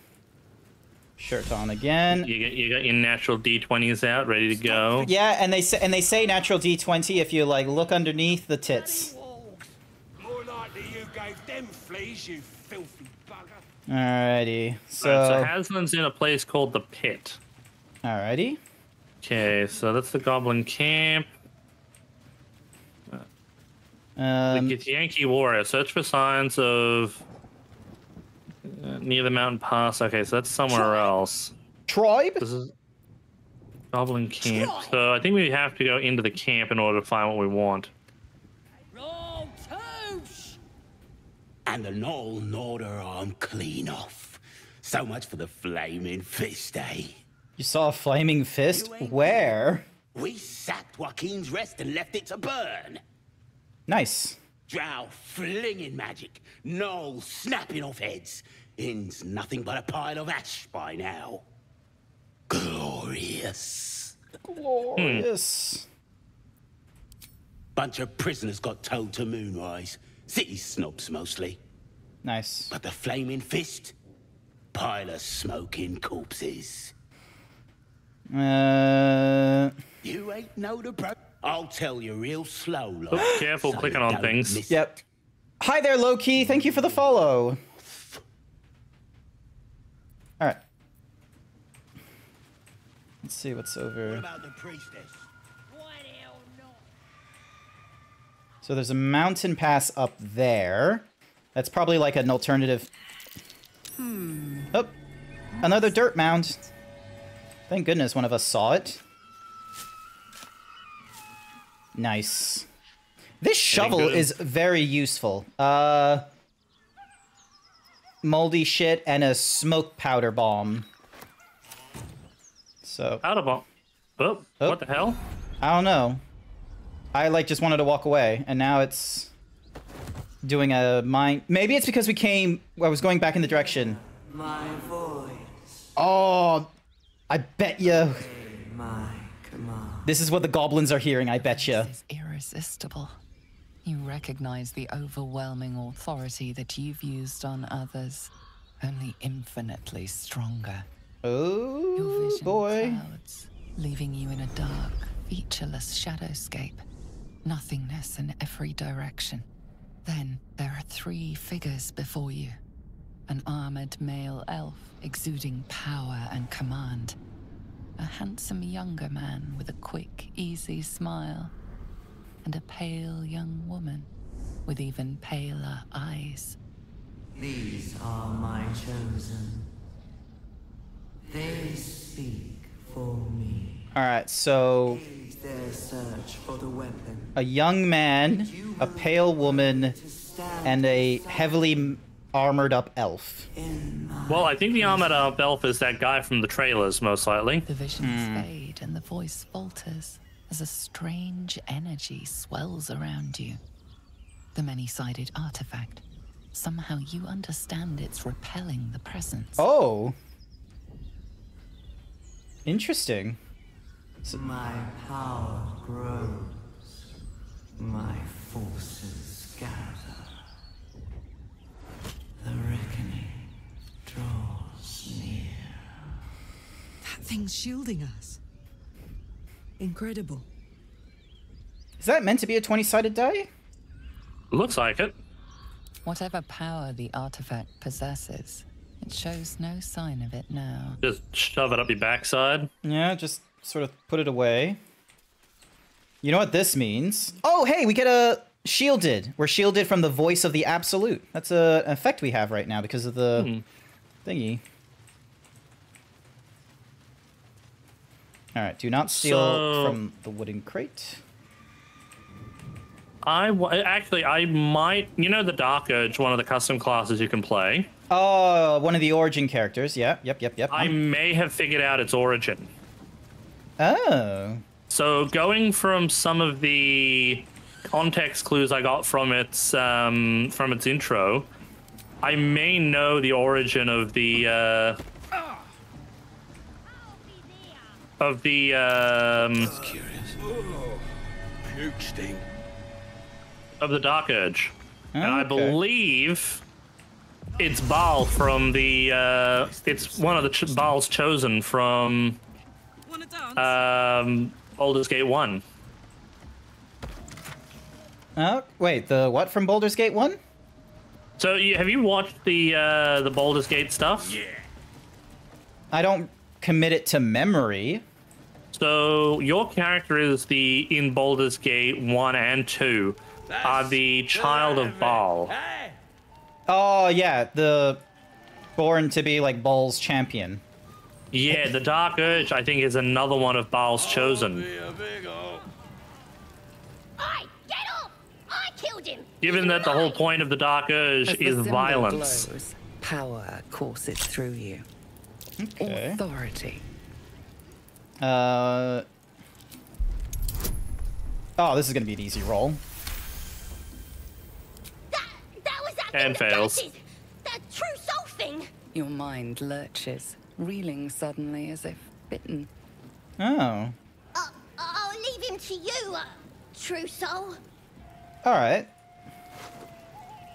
shirt on again. You got your natural D20s out, ready to go. Yeah, and they say natural D20 if you like look underneath the tits. More likely you gave them fleas, you filthy bugger. Alrighty. So Haslin's in a place called the Pit. Alrighty. Okay, so that's the Goblin camp. It's Yankee Warrior. Search for signs of near the mountain pass. Okay, so that's somewhere else. Tribe? This is Goblin camp. So I think we have to go into the camp in order to find what we want. And the Knoll gnawed her arm clean off. So much for the flaming fist, eh? You saw a flaming fist? Where? We sacked Joaquin's rest and left it to burn. Nice. Drow flinging magic, Knoll snapping off heads. Inn's nothing but a pile of ash by now. Glorious. Glorious. Bunch of prisoners got towed to Moonrise. City snobs mostly. Nice. But the flaming fist? Pile of smoking corpses. You ain't know the bro. I'll tell you real slow, like. Oh, careful clicking on things. Yep. Hi there, Loki. Thank you for the follow. Alright. Let's see what's over. What about the priestess? So there's a mountain pass up there. That's probably like an alternative. Oh, another dirt mound. Thank goodness one of us saw it. Nice. This shovel is very useful. Moldy shit and a smoke powder bomb. So. Powder bomb. Oh, what the hell? I don't know. I like just wanted to walk away, and now it's doing a mine. Maybe it's because I was going back in the direction. My voice. Oh, I bet you. My command. This is what the goblins are hearing, I bet you. This is irresistible. You recognize the overwhelming authority that you've used on others, only infinitely stronger. Oh, your vision boy. Clouds, leaving you in a dark, featureless shadowscape. Nothingness in every direction. Then there are 3 figures before you. An armored male elf exuding power and command. A handsome younger man with a quick, easy smile. And a pale young woman with even paler eyes. These are my chosen. They speak for me. Alright, so Their search for the weapon. a young man, a pale woman, and a heavily armored up elf. Well, I think the armored up elf is that guy from the trailers, most likely. The visions fade and the voice falters as a strange energy swells around you. The many-sided artifact. Somehow you understand it's repelling the presence. Oh. Interesting. My power grows. My forces gather. The reckoning draws near. That thing's shielding us. Incredible. Is that meant to be a 20-sided die? Looks like it. Whatever power the artifact possesses, it shows no sign of it now. Just shove it up your backside. Yeah, just sort of put it away. You know what this means? Oh, hey, we get a shielded. We're shielded from the voice of the Absolute. That's an effect we have right now because of the thingy. All right, do not steal from the wooden crate. Actually, I might... You know the Dark Urge, one of the custom classes you can play? Oh, one of the origin characters. Yeah, yep. I may have figured out its origin. Oh. So going from some of the context clues I got from its intro, I may know the origin of the That's curious. Puke sting. Of the Dark Urge. Oh, and I believe it's Baal from the it's one of the Baal's chosen from Baldur's Gate 1. Oh, wait, the what from Baldur's Gate 1? So have you watched the Baldur's Gate stuff? Yeah. I don't commit it to memory. So your character is in Baldur's Gate 1 and 2 are the child of Baal. Oh yeah, the born to be like Baal's champion. Yeah, the Dark Urge I think is another one of Baal's chosen. Aye, get off! I killed him. Given that the whole point of the Dark Urge As the is symbol violence. glows, power courses through you. Okay. Authority. Oh, this is gonna be an easy roll. That was that And thing that fails. dances. That true soul thing. Your mind lurches, reeling suddenly as if bitten. Oh. I'll leave him to you, true soul. All right.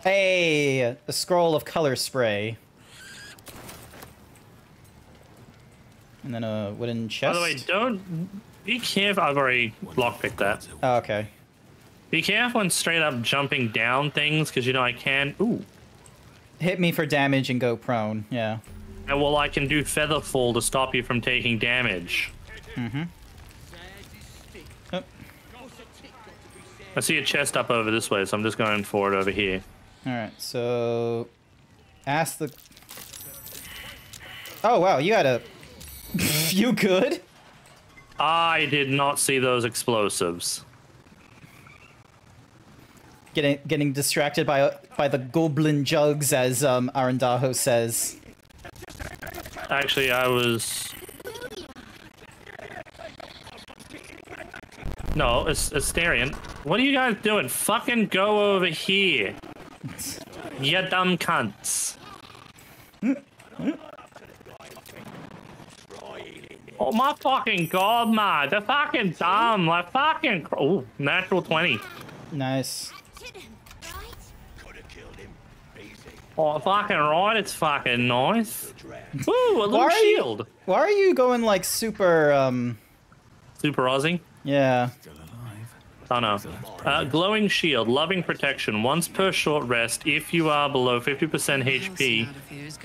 Hey, a scroll of color spray. And then a wooden chest. By the way, don't be careful. I've already lockpicked that. Oh, okay. Be careful when straight up jumping down things, because you know I can. Ooh. Hit me for damage and go prone. Yeah. And well, I can do feather fall to stop you from taking damage. Mm-hmm. Oh. I see a chest up over this way, so I'm just going for it over here. All right. So, ask the. Oh wow, you had a. You good? I did not see those explosives. Getting distracted by the goblin jugs, as Arandajo says. Actually, I was. No, it's Asterion. What are you guys doing? Fucking go over here. You dumb cunts. Oh my fucking god, man. They're fucking dumb. Like fucking. Oh, natural 20. Nice. Oh, fucking right. It's fucking nice. Ooh, a little shield. Why are you going like super, Super Aussie? Yeah. Oh no. Glowing shield, loving protection. Once per short rest, if you are below 50% HP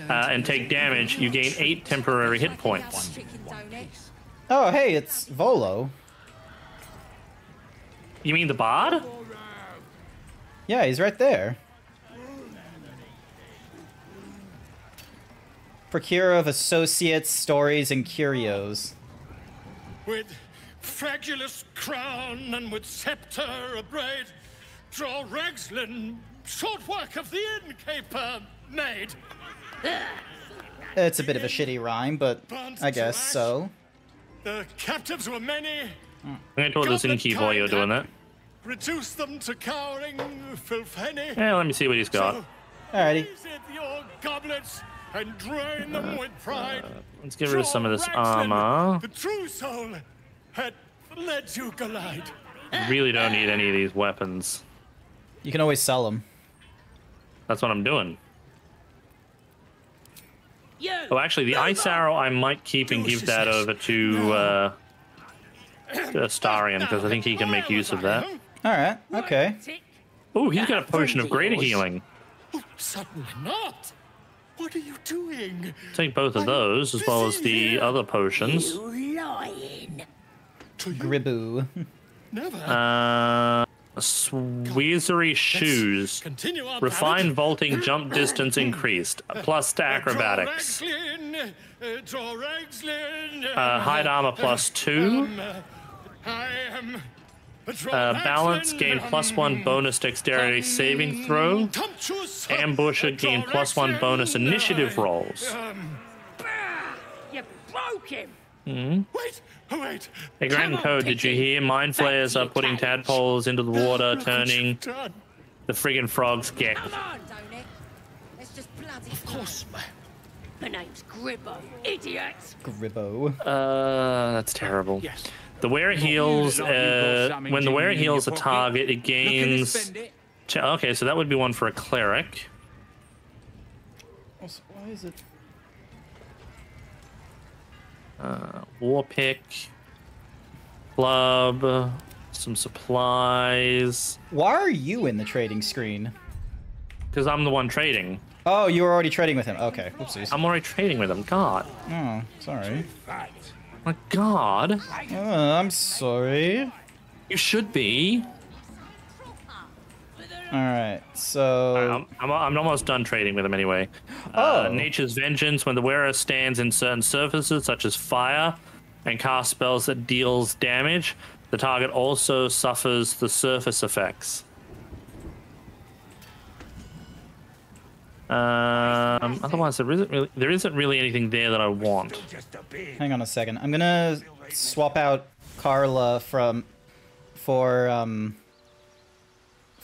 and take damage, you gain 8 temporary hit points. Oh, hey, it's Volo. You mean the bard? Yeah, he's right there. Procurer of associates, stories, and curios. With fragulous crown and with scepter abraid, draw Ragslin, short work of the innkeeper made. It's a bit of a shitty rhyme, but I guess so. The captives were many. I'm gonna told this innkeeper while you're doing that. Reduce them to cowering filthenny. Yeah, let me see what he's got. Alrighty. Raise it your goblets and drain them with pride. Let's get rid of some of this armor. The true soul had let you collide. Really don't need any of these weapons. You can always sell them. That's what I'm doing. Oh, actually, the ice arrow I might keep and give that over to Astarion, because I think he can make use of that. Alright, okay. Oh, he's got a potion of greater healing. Certainly not. What are you doing? Take both of those, as well as the other potions. Lying. Griboo. Sweezery shoes. Refined vaulting jump distance increased. Plus to acrobatics. Hide armor plus 2. Balance gain +1 bonus dexterity saving throw. Ambusher gain +1 bonus initiative rolls. You broke him. Wait. Hey, Grant and Code, did you hear? Mind flayers are putting tadpoles into the water, turning the friggin' frogs geck. Come on, don't it? Let's just bloody. Of course, man. My name's Gribbo, idiot. Gribbo. That's terrible. Yes. The wearer heals. When the wearer heals a target, it gains. Okay, so that would be one for a cleric. Why is it? War pick, club, some supplies. Why are you in the trading screen? Because I'm the one trading. Oh, you were already trading with him. Okay, whoopsies. I'm already trading with him. God. Oh, sorry. My God. I'm sorry. You should be. Alright, so... I'm almost done trading with him anyway. Nature's Vengeance. When the wearer stands in certain surfaces, such as fire, and casts spells that deals damage, the target also suffers the surface effects. Otherwise, there isn't really anything there that I want. Hang on a second. I'm gonna swap out Carla for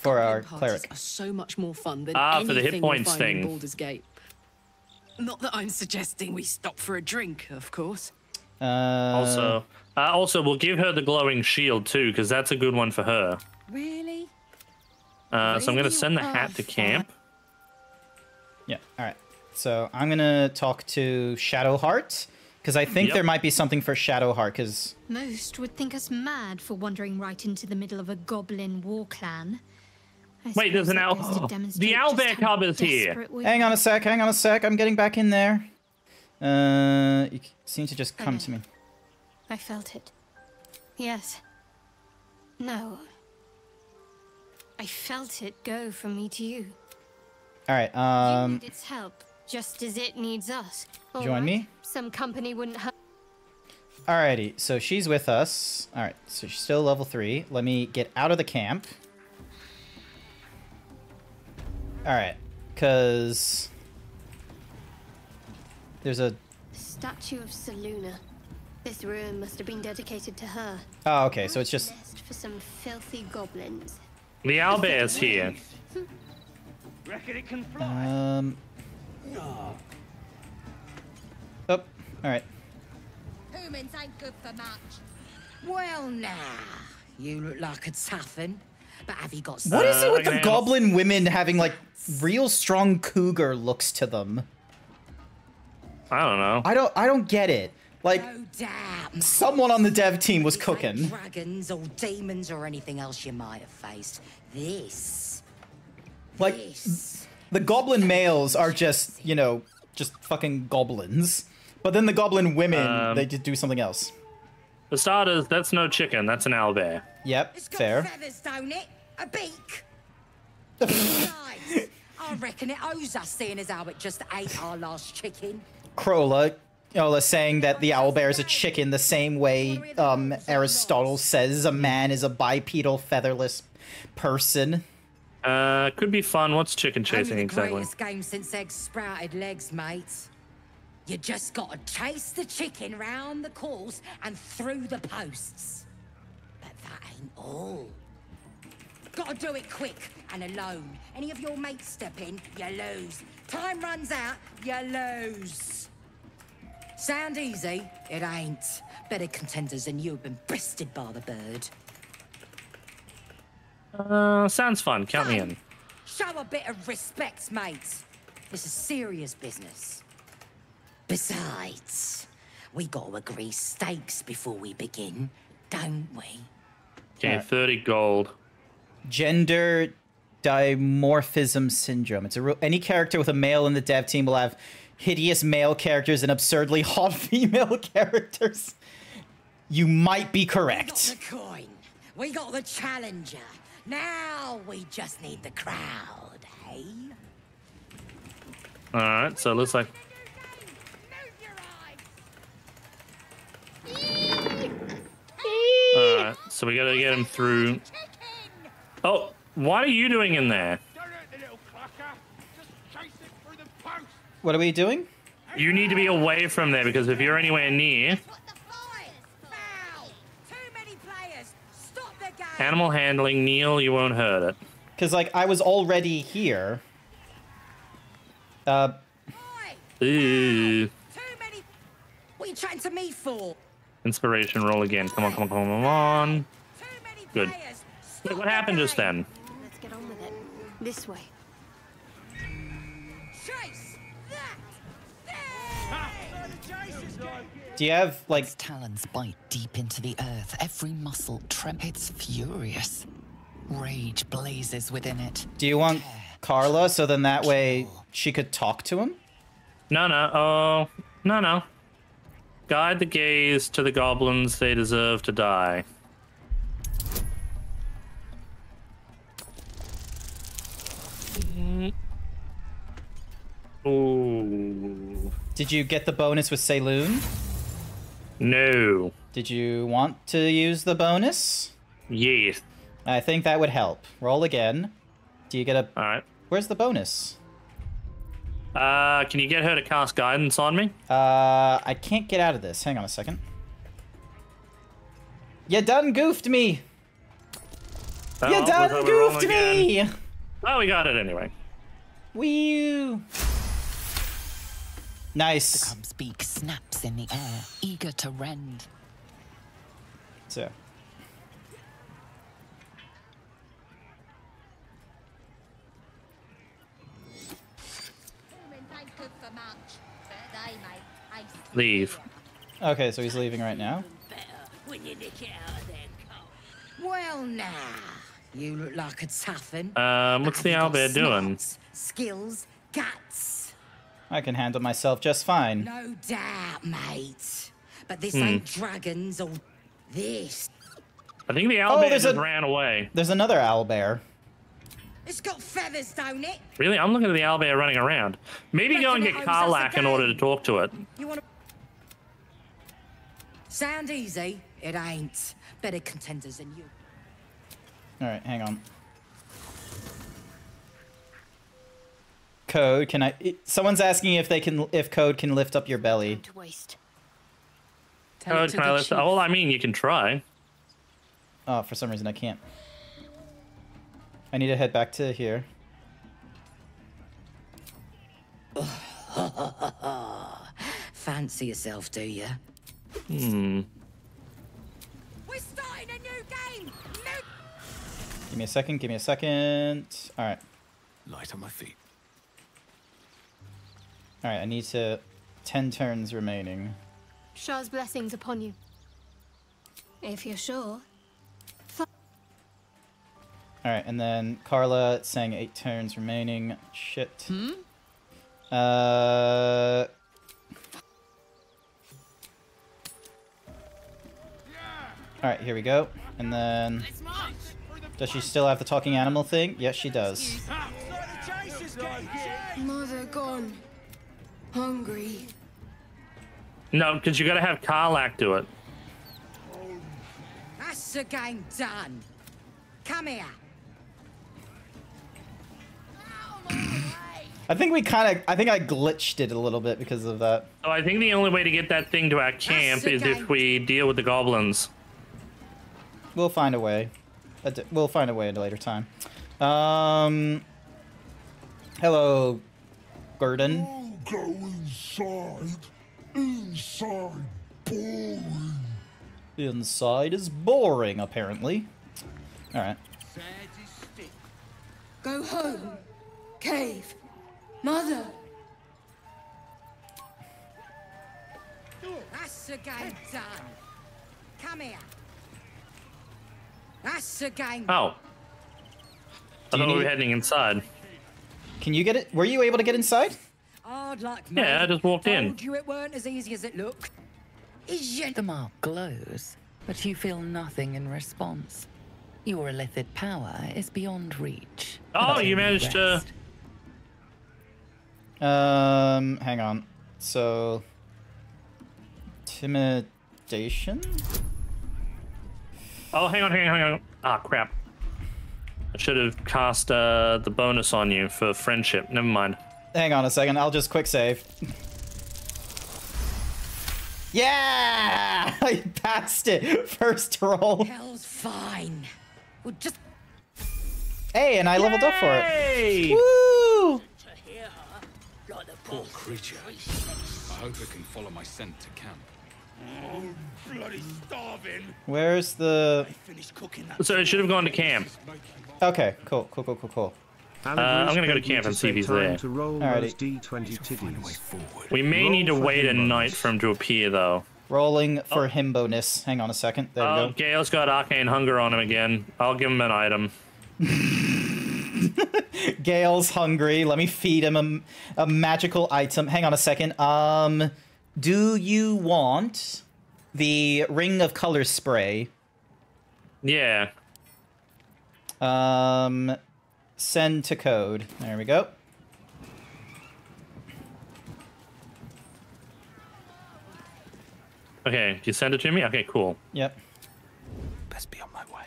our cleric. Are so much more fun than for the hit points thing. Baldur's Gate. Not that I'm suggesting we stop for a drink, of course. Also, we'll give her the glowing shield too, because that's a good one for her. Really? So I'm gonna send the hat to camp. Yeah. All right. So I'm gonna talk to Shadowheart because I think there might be something for Shadowheart. Because most would think us mad for wandering right into the middle of a goblin war clan. Wait, there's an owl. The owlbear cub is here. Hang on a sec. Hang on a sec. I'm getting back in there. You seem to just come to me. I felt it. Yes. No. I felt it go from me to you. All right. You need its help, just as it needs us. Join me. Some company wouldn't hurt. Alrighty. So she's with us. All right. So she's still level 3. Let me get out of the camp. All right. Because there's a statue of Selûne. This ruin must have been dedicated to her. Oh, okay. So it's just for some filthy goblins. The owlbear's here. Oh, all right. Humans ain't good for much. Well, now, you look like a tough un, but have you got? What is it with the goblin women having like real strong cougar looks to them? I don't know. I don't get it. Like, someone on the dev team was cooking. Dragons or demons or anything else you might have faced. Like, the goblin males are just, you know, just fucking goblins. But then the goblin women, they just do something else. For starters, that's no chicken. That's an owlbear. Yep, It's got fair. feathers, don't it? A beak. Besides, I reckon it owes us, seeing as how it just ate our last chicken. Krola saying that the owlbear is a chicken the same way Aristotle says a man is a bipedal featherless person. Could be fun. What's chicken chasing Only the exactly? greatest game since eggs sprouted legs, mate. You just gotta chase the chicken round the course and through the posts. But that ain't all. Gotta do it quick and alone. Any of your mates step in, you lose. Time runs out, you lose. Sound easy? It ain't. Better contenders than you have been bested by the bird. Sounds fun. Count me in. Show a bit of respect, mate. This is serious business. Besides, we gotta agree stakes before we begin, don't we? Okay, 30 gold. Gender dimorphism syndrome. It's any character with a male in the dev team will have hideous male characters and absurdly hot female characters. You might be correct. We got the coin. We got the challenger. Now we just need the crowd, hey? Alright, so it looks like... Alright, so we gotta get him through... Oh, what are you doing in there? What are we doing? You need to be away from there, because if you're anywhere near... Animal handling, Neil, you won't hurt it. Because, like, I was already here. Ooh. What are you chatting to me for? Inspiration roll again. Come on, come on, come on, come on. Good. Wait, what happened just then? Let's get on with it. This way. Do you have, like... Its talons bite deep into the earth. Every muscle trembles. It's furious. Rage blazes within it. Do you want Carla so then that way she could talk to him? No, no. Oh, no, no. Guide the gaze to the goblins. They deserve to die. Ooh. Did you get the bonus with Saloon? No. Did you want to use the bonus? Yes. I think that would help. Roll again. Do you get a... Alright. Where's the bonus? Can you get her to cast guidance on me? I can't get out of this. Hang on a second. You done goofed me! Oh, You done goofed me! Oh, we got it anyway. Wee. Nice. The cub's beak snaps in the air, eager to rend. So. Leave. Okay, so he's leaving right now. Well, now, you look like a toughen. What's the owlbear doing? Skills, guts. I can handle myself just fine. No doubt, mate. But this ain't dragons or this. I think the owlbear just ran away. There's another owlbear. It's got feathers, don't it? Really? I'm looking at the owlbear running around. Maybe go and get Karlach in order to talk to it. You want to... Sound easy? It ain't. Better contenders than you. Alright, hang on. Code, can I... Someone's asking if Code can lift up your belly. Code, can I lift up? Well, I mean, you can try. Oh, for some reason I can't. I need to head back to here. Fancy yourself, do you? Hmm. We're starting a new game! Give me a second, give me a second. Alright. Light on my feet. Alright, I need to... 10 turns remaining. Shah's blessings upon you. If you're sure. Alright, and then Carla saying 8 turns remaining. Shit. Hmm? Alright, here we go. And then... Does she still have the talking animal thing? Yes, she does. Mother gone. Hungry. No, because you got to have Karlach do it. That's the game done. Come here. I think I glitched it a little bit because of that. So I think the only way to get that thing to our camp is if we deal with the goblins. We'll find a way. We'll find a way at a later time. Hello, Gurdon. Go inside. Inside boring. Inside is boring, apparently. All right. Go home. Cave. Mother. That's the game done. Come here. That's the game. Oh. I thought we were heading inside. Can you get it? Were you able to get inside? Hard luck, Yeah, I just walked in. Told you it weren't as easy as it looked. The mark glows, but you feel nothing in response. Your illithid power is beyond reach. Oh, you managed to... Hang on. So... Intimidation? Oh, hang on. Ah, crap. I should have cast the bonus on you for friendship. Never mind. Hang on a second. I'll just quick save. Yeah! I passed it. First roll. Hell's fine. We'll just... Hey, and I leveled up for it. Hey! Woo! Poor creature. I hope it can follow my scent to camp. Oh, bloody starving. Where's the... So it should have gone to camp. Okay, cool. I'm gonna go to camp and see if he's there. Alrighty. We may need to wait a night for him to appear, though. Rolling for himbo-ness. Hang on a second. There we go. Gale's got arcane hunger on him again. I'll give him an item. Gale's hungry. Let me feed him a magical item. Hang on a second. Do you want the Ring of Color spray? Yeah. Send to code. There we go. Okay, you send it to me? Okay, cool. Yep. Best be on my way.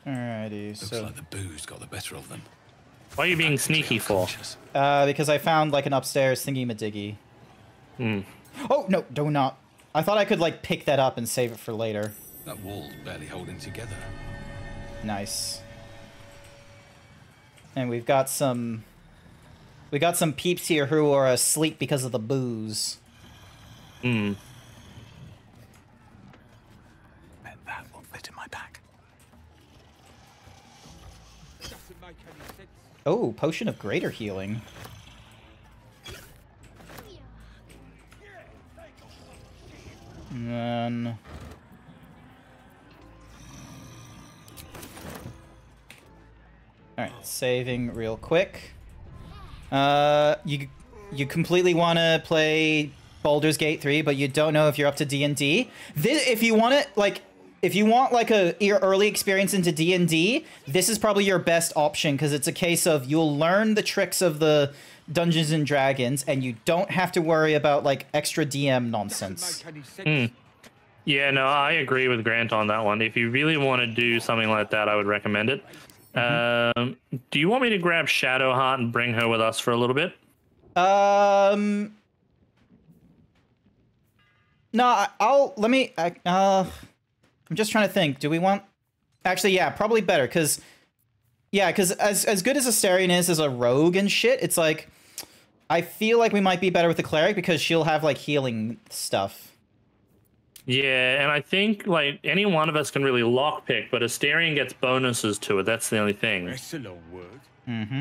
Alrighty, Looks so... like the booze got the better of them. Why are you being sneaky for? Because I found, like, an upstairs thingy-majiggy. Oh, no, do not. I thought I could, like, pick that up and save it for later. That wall's barely holding together. Nice. And we've got some... We got some peeps here who are asleep because of the booze. Bet that will fit in my pack. Oh, Potion of Greater Healing. And then... Alright, saving real quick. You completely want to play Baldur's Gate 3, but you don't know if you're up to D&D. If you want it, like... If you want, like, your early experience into D&D, this is probably your best option, because it's a case of you'll learn the tricks of the Dungeons and Dragons, and you don't have to worry about, like, extra DM nonsense. Yeah, no, I agree with Grant on that one. If you really want to do something like that, I would recommend it. Do you want me to grab Shadowheart and bring her with us for a little bit? No, I'm just trying to think. Do we want... Actually, yeah, probably better, because... Yeah, because as good as Astarion is as a rogue and shit, it's like... I feel like we might be better with the cleric, because she'll have, like, healing stuff. Yeah, and I think, like, any one of us can really lockpick, but Astarion gets bonuses to it. That's the only thing. That's a long word. Mm-hmm.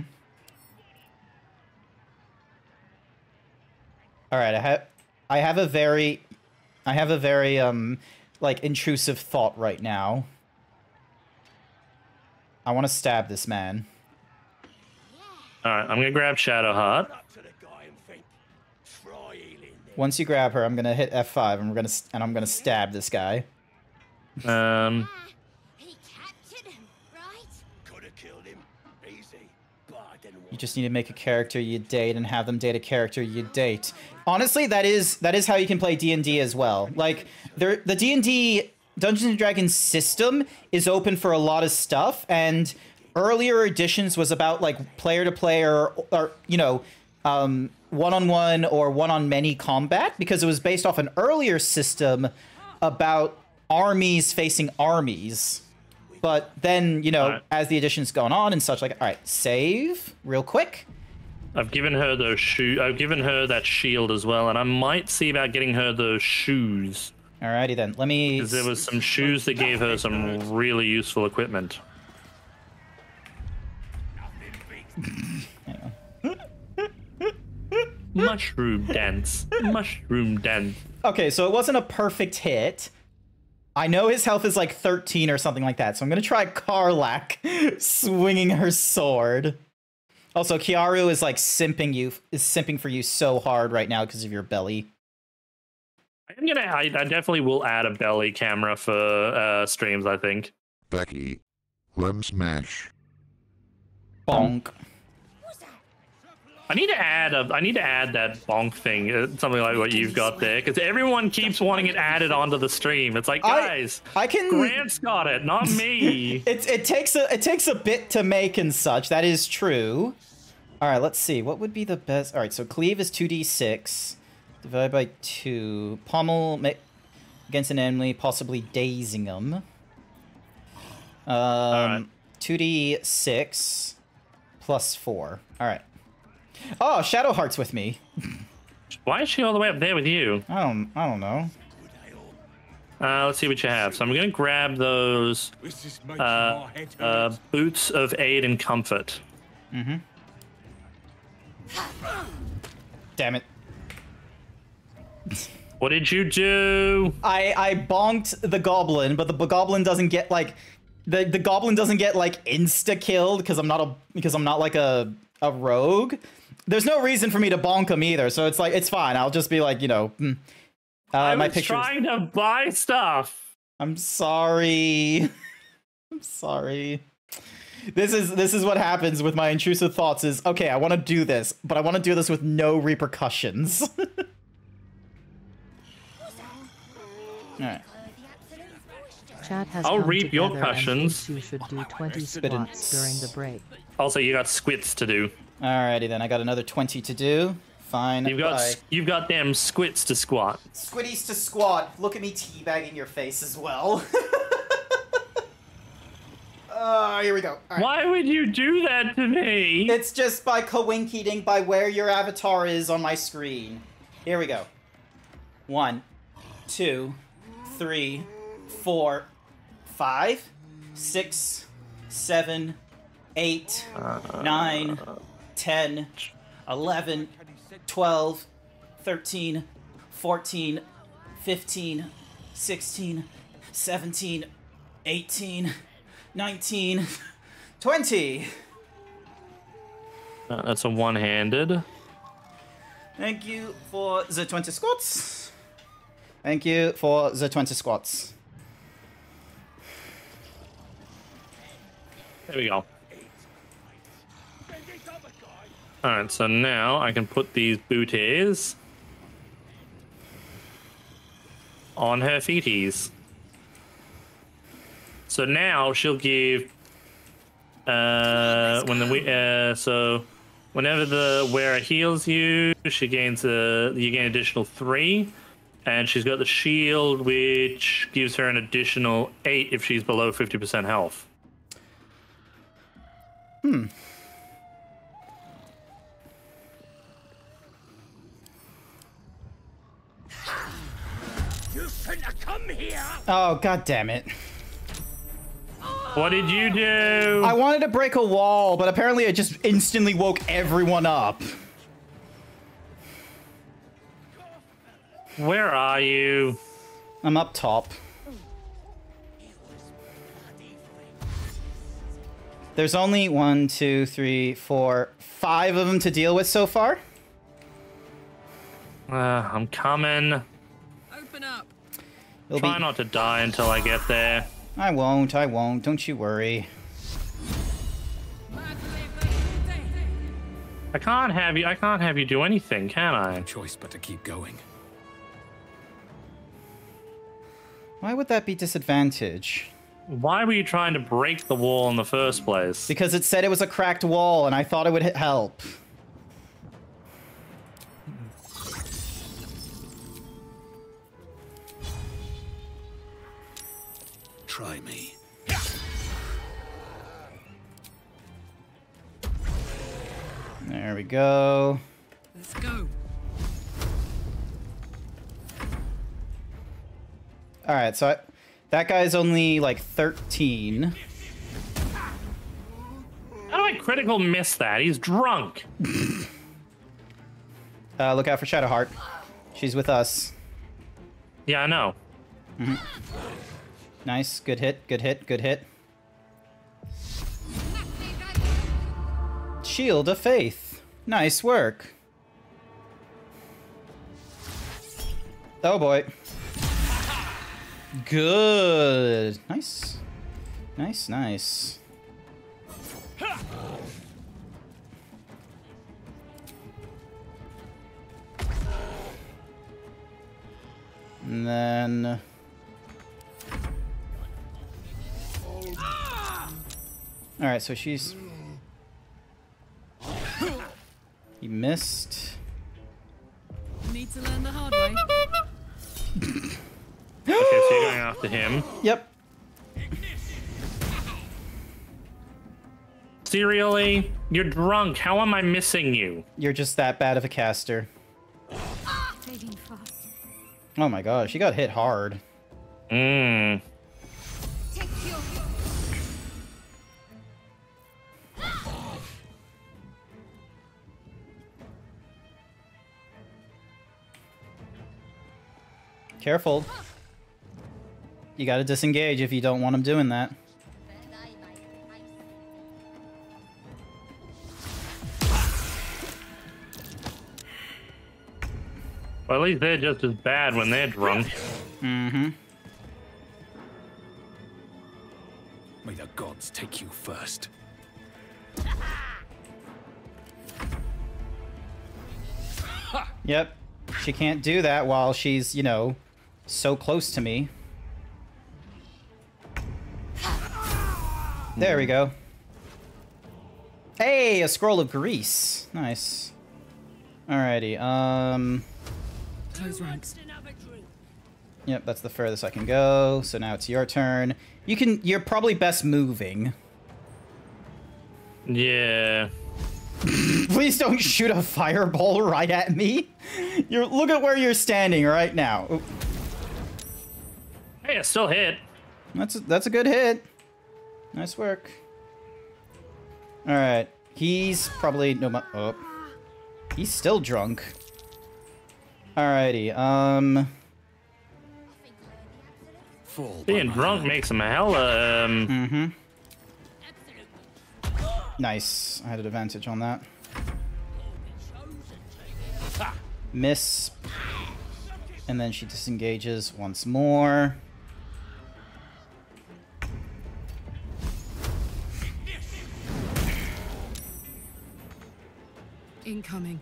Alright, I have a very, like, intrusive thought right now. I want to stab this man. Alright, I'm gonna grab Shadowheart. Once you grab her, I'm gonna hit F5 and I'm gonna stab this guy. You just need to make a character you date and have them date a character you date. Honestly, that is how you can play D&D as well. Like, the D&D Dungeons and Dragons system is open for a lot of stuff, and earlier editions was about, like, player to player, or you know, one-on-one or one-on-many combat because it was based off an earlier system about armies facing armies. But then, you know, as the edition's gone on and such, like, all right, save real quick. I've given her those shoes. I've given her that shield as well, and I might see about getting her those shoes. Alrighty then, let me... Because there was some shoes that gave her some really useful equipment. Mushroom dance. Mushroom dance. Okay, so it wasn't a perfect hit. I know his health is like 13 or something like that, so I'm gonna try Karlach swinging her sword. Also, Kiaru is like simping for you so hard right now because of your belly. I definitely will add a belly camera for streams, I think. Becky, Lem Smash. Bonk. I need to add that bonk thing, something like what you've got there, because everyone keeps wanting it added onto the stream. It's like, guys, Grant's got it, not me. It takes a bit to make and such. That is true. All right, let's see. What would be the best? All right, so cleave is 2d6 divided by 2. Pommel against an enemy, possibly dazing them. 2d6 plus 4. All right. Oh, Shadowheart's with me. Why is she all the way up there with you? I don't know. Let's see what you have. So I'm gonna grab those boots of aid and comfort. Mm-hmm. Damn it. What did you do? I bonked the goblin, but the goblin doesn't get like the goblin doesn't get like insta killed because I'm not like a rogue. There's no reason for me to bonk him either, so it's like it's fine. I'll just be like, you know, I my was pictures. trying to buy stuff. I'm sorry. I'm sorry. This is what happens with my intrusive thoughts is, okay, I want to do this, but I want to do this with no repercussions. Alright. Chad has I'll come reap your together and cushions. thinks you should do 20 squats during the break. Also, you got squits to do. Alrighty then, I got another 20 to do. Fine. You've got them squits to squat. Squitties to squat. Look at me teabagging your face as well. Here we go. All right. Why would you do that to me? It's just by coinciding by where your avatar is on my screen. Here we go. 1, 2, 3, 4, 5, 6, 7, 8, 9, 10, 11, 12, 13, 14, 15, 16, 17, 18, 19, 20. That's a one-handed. Thank you for the 20 squats. Thank you for the 20 squats. There we go. Alright, so now I can put these booties on her feeties. So now she'll give so whenever the wearer heals you, you gain additional 3, and she's got the shield which gives her an additional 8 if she's below 50% health. Hmm. You shouldn't have come here. Oh, god damn it. What did you do? I wanted to break a wall, but apparently it just instantly woke everyone up. Where are you? I'm up top. There's only 1, 2, 3, 4, 5 of them to deal with so far. I'm coming. Open up. Try not to die until I get there. I won't, don't you worry. I can't have you do anything, can I? No choice but to keep going. Why would that be disadvantage? Why were you trying to break the wall in the first place? Because it said it was a cracked wall and I thought it would help. betray me. There we go. Let's go. All right, so that guy's only like 13. How do I critical miss that? He's drunk. Look out for Shadowheart. She's with us. Yeah, I know. Mm-hmm. Nice. Good hit. Good hit. Good hit. Shield of Faith. Nice work. Oh boy. Good. Nice. Nice, nice. And then... Alright, so she's... He missed. Need to learn the hard way. Okay, so you're going after him. Yep. Seriously? You're drunk. How am I missing you? You're just that bad of a caster. Oh my gosh, she got hit hard. Mmm. Careful. You gotta disengage if you don't want him doing that. Well, at least they're just as bad when they're drunk. Mm-hmm. May the gods take you first. Yep. She can't do that while she's, you know, so close to me. There we go. Hey, a scroll of grease. Nice. Alrighty, Close ranks. Yep, that's the furthest I can go. So now it's your turn. You're probably best moving. Yeah. Please don't shoot a fireball right at me. Look at where you're standing right now. Oop. Hey, it still hit. That's a good hit. Nice work. All right, he's probably oh, he's still drunk. Alrighty, Being drunk makes him hella, Mm-hmm. Nice. I had an advantage on that. Miss. And then she disengages once more. Incoming.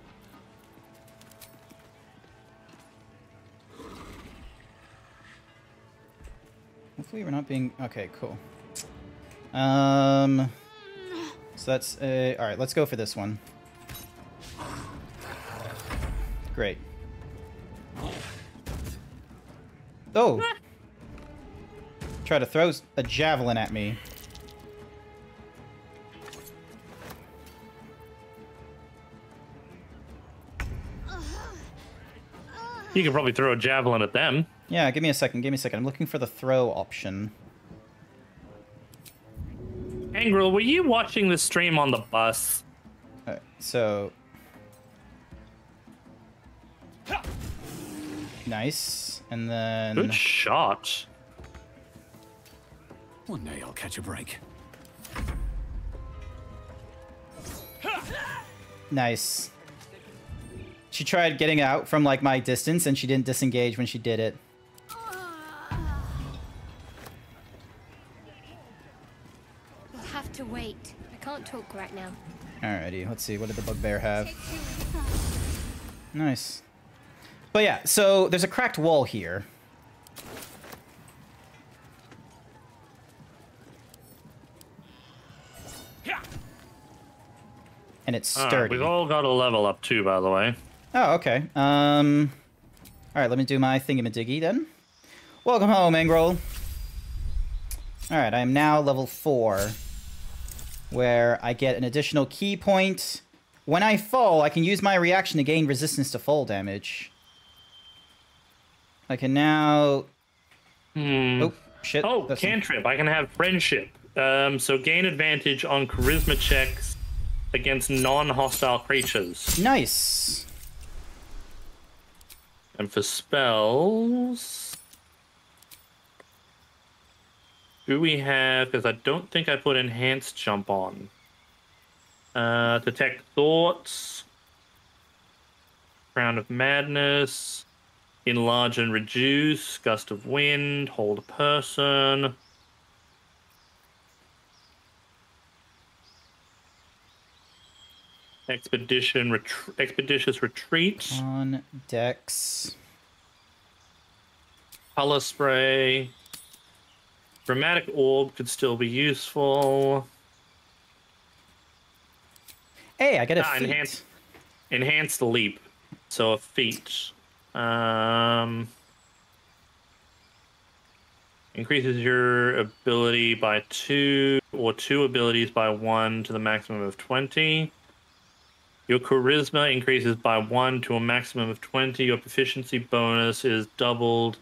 Hopefully we're not being... Okay, cool. So that's... Alright, let's go for this one. Great. Oh! Try to throw a javelin at me. You could probably throw a javelin at them. Yeah, give me a second, give me a second. I'm looking for the throw option. Angrel, were you watching the stream on the bus? Alright, so... Nice. And then... Good shot. One day I'll catch a break. Nice. She tried getting out from, like, my distance, and she didn't disengage when she did it. We'll have to wait. I can't talk right now. Alrighty, let's see. What did the bugbear have? Nice. But yeah, so there's a cracked wall here. And it's sturdy. We've all got a level up too, by the way. Oh, okay. Alright, let me do my thingamadiggy then. Welcome home, Angrel. Alright, I am now level 4, where I get an additional key point. When I fall, I can use my reaction to gain resistance to fall damage. I can now... Oh, shit. Oh, cantrip. I can have friendship. So gain advantage on charisma checks against non-hostile creatures. Nice. And for spells... do we have... because I don't think I put enhanced jump on. Detect thoughts. Crown of Madness. Enlarge and reduce. Gust of wind. Hold a person. Expeditious retreat. On Dex. Color spray. Dramatic orb could still be useful. Hey, I get a feat. Enhance the leap. So a feat. Increases your ability by 2 or 2 abilities by 1 to the maximum of 20. Your charisma increases by 1 to a maximum of 20. Your proficiency bonus is doubled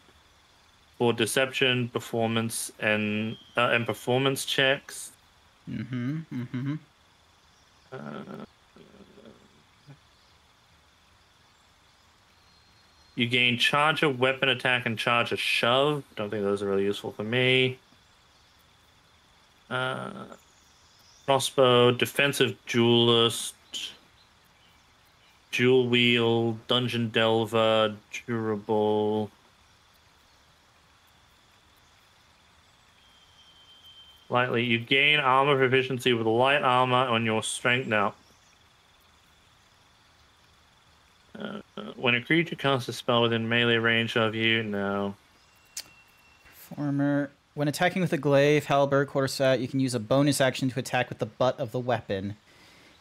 for deception, performance, and performance checks. You gain charge of weapon attack and charge of shove. Don't think those are really useful for me. Crossbow, defensive duelist, dual wheel, dungeon delver, durable. Lightly, you gain armor proficiency with light armor on your strength now. When a creature casts a spell within melee range of you, no. Performer. When attacking with a glaive, halberd, quarterstaff, you can use a bonus action to attack with the butt of the weapon.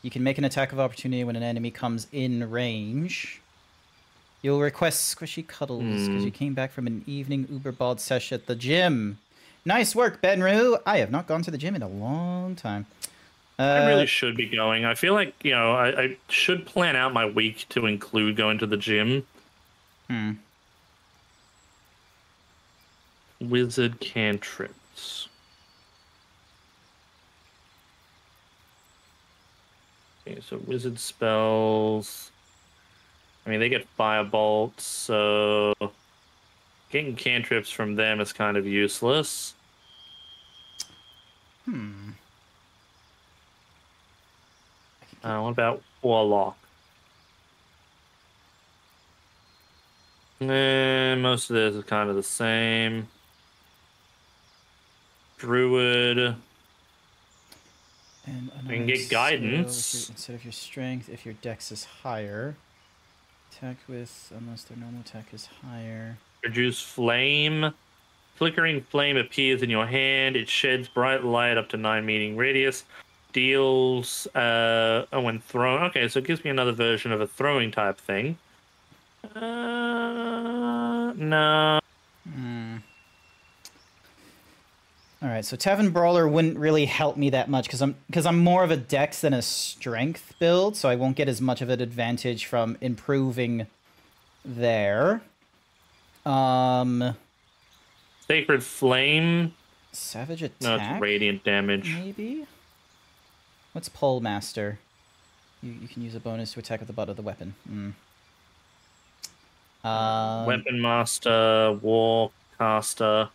You can make an attack of opportunity when an enemy comes in range. You'll request squishy cuddles because you came back from an evening Uberbald sesh at the gym. Nice work, Benru. I have not gone to the gym in a long time. I really should be going. I feel like, you know, I should plan out my week to include going to the gym. Wizard cantrips. Okay, so wizard spells. I mean, they get firebolts, so getting cantrips from them is kind of useless. What about Warlock? Most of this is kind of the same. Druid. And you can get guidance. Instead of your strength, if your dex is higher. Attack with, unless their normal attack is higher. Produce flame. Flickering flame appears in your hand. It sheds bright light up to 9 meter radius. Deals when thrown. Okay, so it gives me another version of a throwing type thing. No. All right, so Tavern Brawler wouldn't really help me that much because I'm more of a dex than a strength build, so I won't get as much of an advantage from improving there. Sacred Flame. Savage attack. No, it's radiant damage. Maybe. What's Pole Master? You can use a bonus to attack with the butt of the weapon. Weapon Master, War Caster.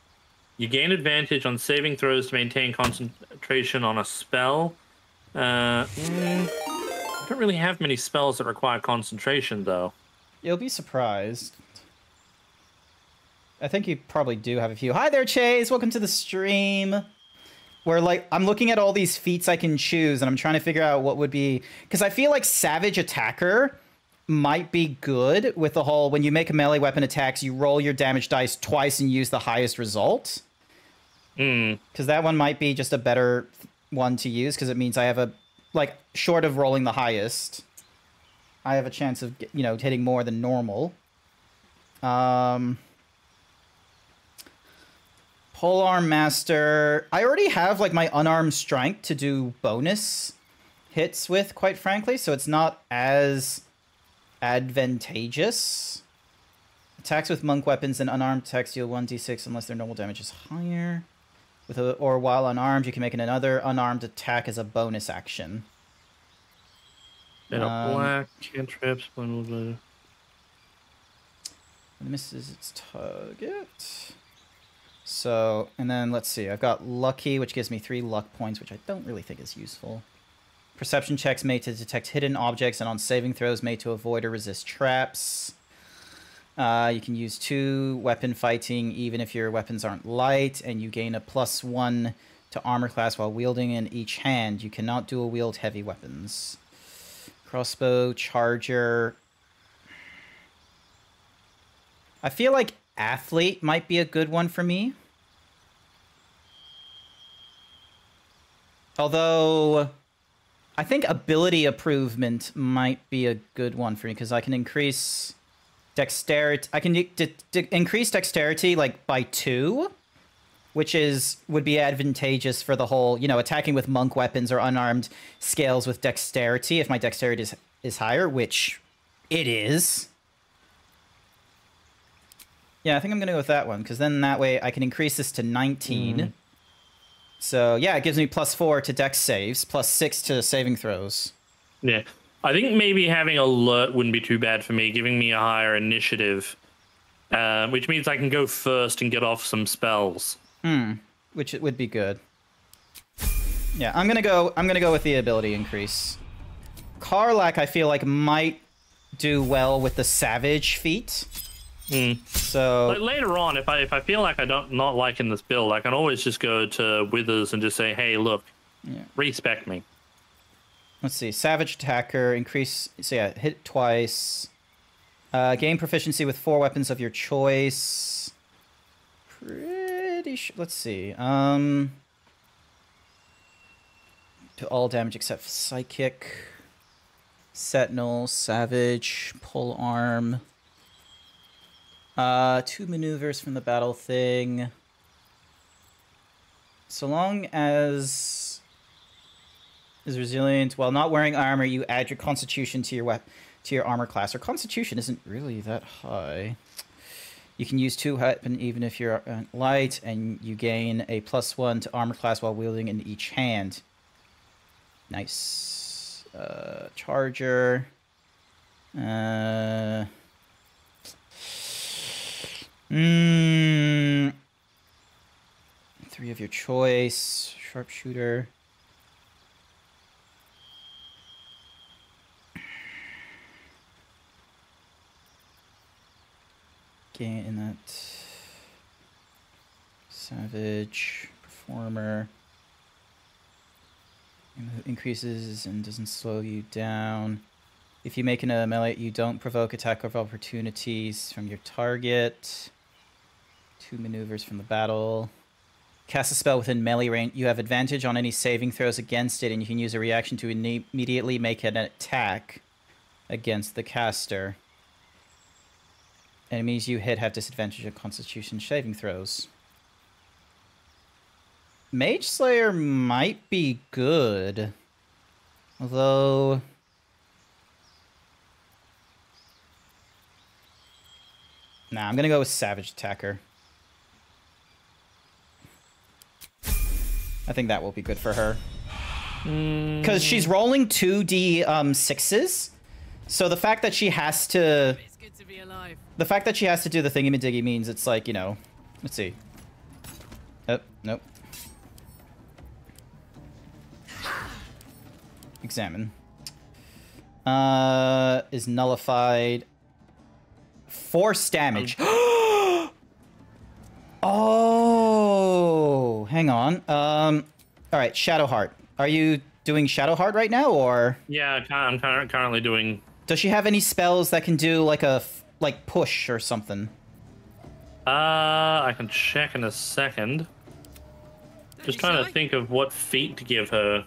You gain advantage on saving throws to maintain concentration on a spell. I don't really have many spells that require concentration, though. You'll be surprised. I think you probably do have a few. Hi there, Chase. Welcome to the stream. Where, like, I'm looking at all these feats I can choose, and I'm trying to figure out what would be... Because I feel like Savage Attacker might be good with the whole, when you make a melee weapon attacks, you roll your damage dice twice and use the highest result. Because that one might be just a better one to use, because it means I have a, like, short of rolling the highest, I have a chance of, you know, hitting more than Polearm Master. I already have like my unarmed strength to do bonus hits with, quite frankly, so it's not as advantageous. Attacks with monk weapons and unarmed attacks deal 1d6 unless their normal damage is higher. Or while unarmed, you can make another unarmed attack as a bonus action. Black cantrips. Misses its target. So, and then let's see. I've got Lucky, which gives me 3 luck points, which I don't really think is useful. Perception checks made to detect hidden objects, and on saving throws made to avoid or resist traps. You can use 2 weapon fighting even if your weapons aren't light, and you gain a +1 to armor class while wielding in each hand. You cannot dual wield heavy weapons. Crossbow, charger. I feel like athlete might be a good one for me. Although I think ability improvement might be a good one for me because I can increase dexterity. I can increase dexterity like by 2, which would be advantageous for the whole, you know, attacking with monk weapons or unarmed scales with dexterity if my dexterity is higher, which it is. Yeah, I think I'm going to go with that one, because then that way I can increase this to 19. So, yeah, it gives me +4 to dex saves, +6 to saving throws. Yeah. I think maybe having alert wouldn't be too bad for me, giving me a higher initiative, which means I can go first and get off some spells. Which it would be good. Yeah, I'm gonna go with the ability increase. Karlach, I feel like, might do well with the Savage feat. So like later on, if I feel like not liking this build, I can always just go to Withers and just say, hey, look, respect me. Let's see, Savage Attacker, increase, so yeah, hit twice. Gain proficiency with 4 weapons of your choice. Pretty sure, let's see. To all damage except Psychic. Sentinel, Savage, Polearm. 2 maneuvers from the battle thing. So long as is resilient while not wearing armor, you add your Constitution to your armor class. Or Constitution isn't really that high. You can use 2 weapon even if you're light, and you gain a +1 to armor class while wielding in each hand. Nice. Charger. 3 of your choice. Sharpshooter. Gain in that. Savage. Performer. Increases and doesn't slow you down. If you make a melee, you don't provoke attack of opportunities from your target. 2 maneuvers from the battle. Cast a spell within melee range. You have advantage on any saving throws against it, and you can use a reaction to immediately make an attack against the caster. Enemies you hit have disadvantage of Constitution saving throws. Mage Slayer might be good. Although... Nah, I'm gonna go with Savage Attacker. I think that will be good for her. Because she's rolling 2d 6s. So the fact that she has to... It's good to be alive. The fact that she has to do the thingy-majiggy means it's like, you know... Let's see. Oh, nope. Examine. Is nullified. Force damage. Oh, hang on. All right, Shadowheart. Are you doing Shadowheart right now, or? Yeah, I'm currently doing. Does she have any spells that can do like a push or something? I can check in a second. Just trying to think of what feat to give her.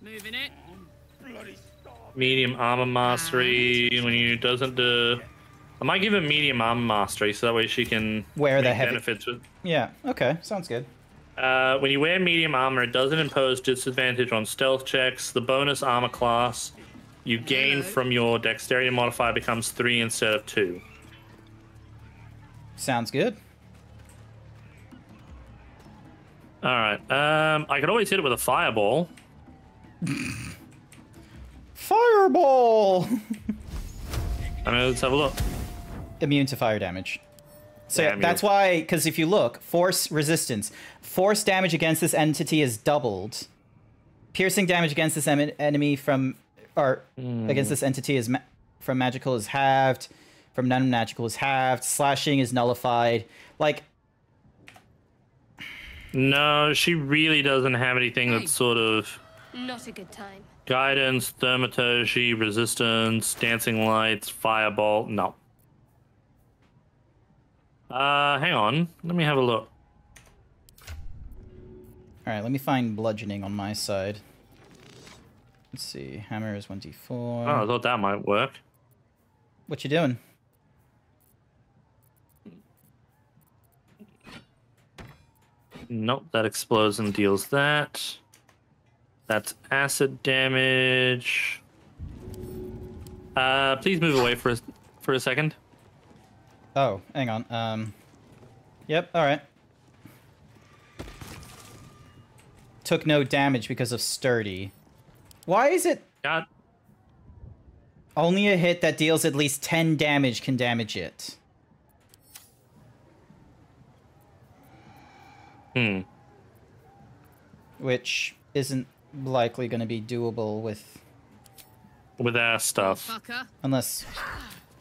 Moving it. Medium armor mastery. When you doesn't do... I might give her medium armor mastery so that way she can wear the heavy benefits with. Yeah. Okay. Sounds good. When you wear medium armor, it doesn't impose disadvantage on stealth checks. The bonus armor class you gain from your dexterity modifier becomes 3 instead of 2. Sounds good. All right. I could always hit it with a fireball. Fireball. I mean, let's have a look. Immune to fire damage. So Yeah, yeah, that's why, because if you look, force resistance. Force damage against this entity is doubled. Piercing damage against this enemy from, or against this entity is from magical is halved. From non-magical is halved. Slashing is nullified. Like, No, she really doesn't have anything that's sort of Not a good time. guidance, thaumaturgy, resistance, dancing lights, fireball. No. Hang on. Let me have a look. all right, let me find bludgeoning on my side. Let's see. Hammer is 1d4. Oh, I thought that might work. What you doing? Nope, that explodes and deals that. That's acid damage. Please move away for a second. Oh, hang on. Yep, alright. Took no damage because of sturdy. Why is it... God. Only a hit that deals at least 10 damage can damage it. Which isn't likely going to be doable with our stuff. Fucker. Unless...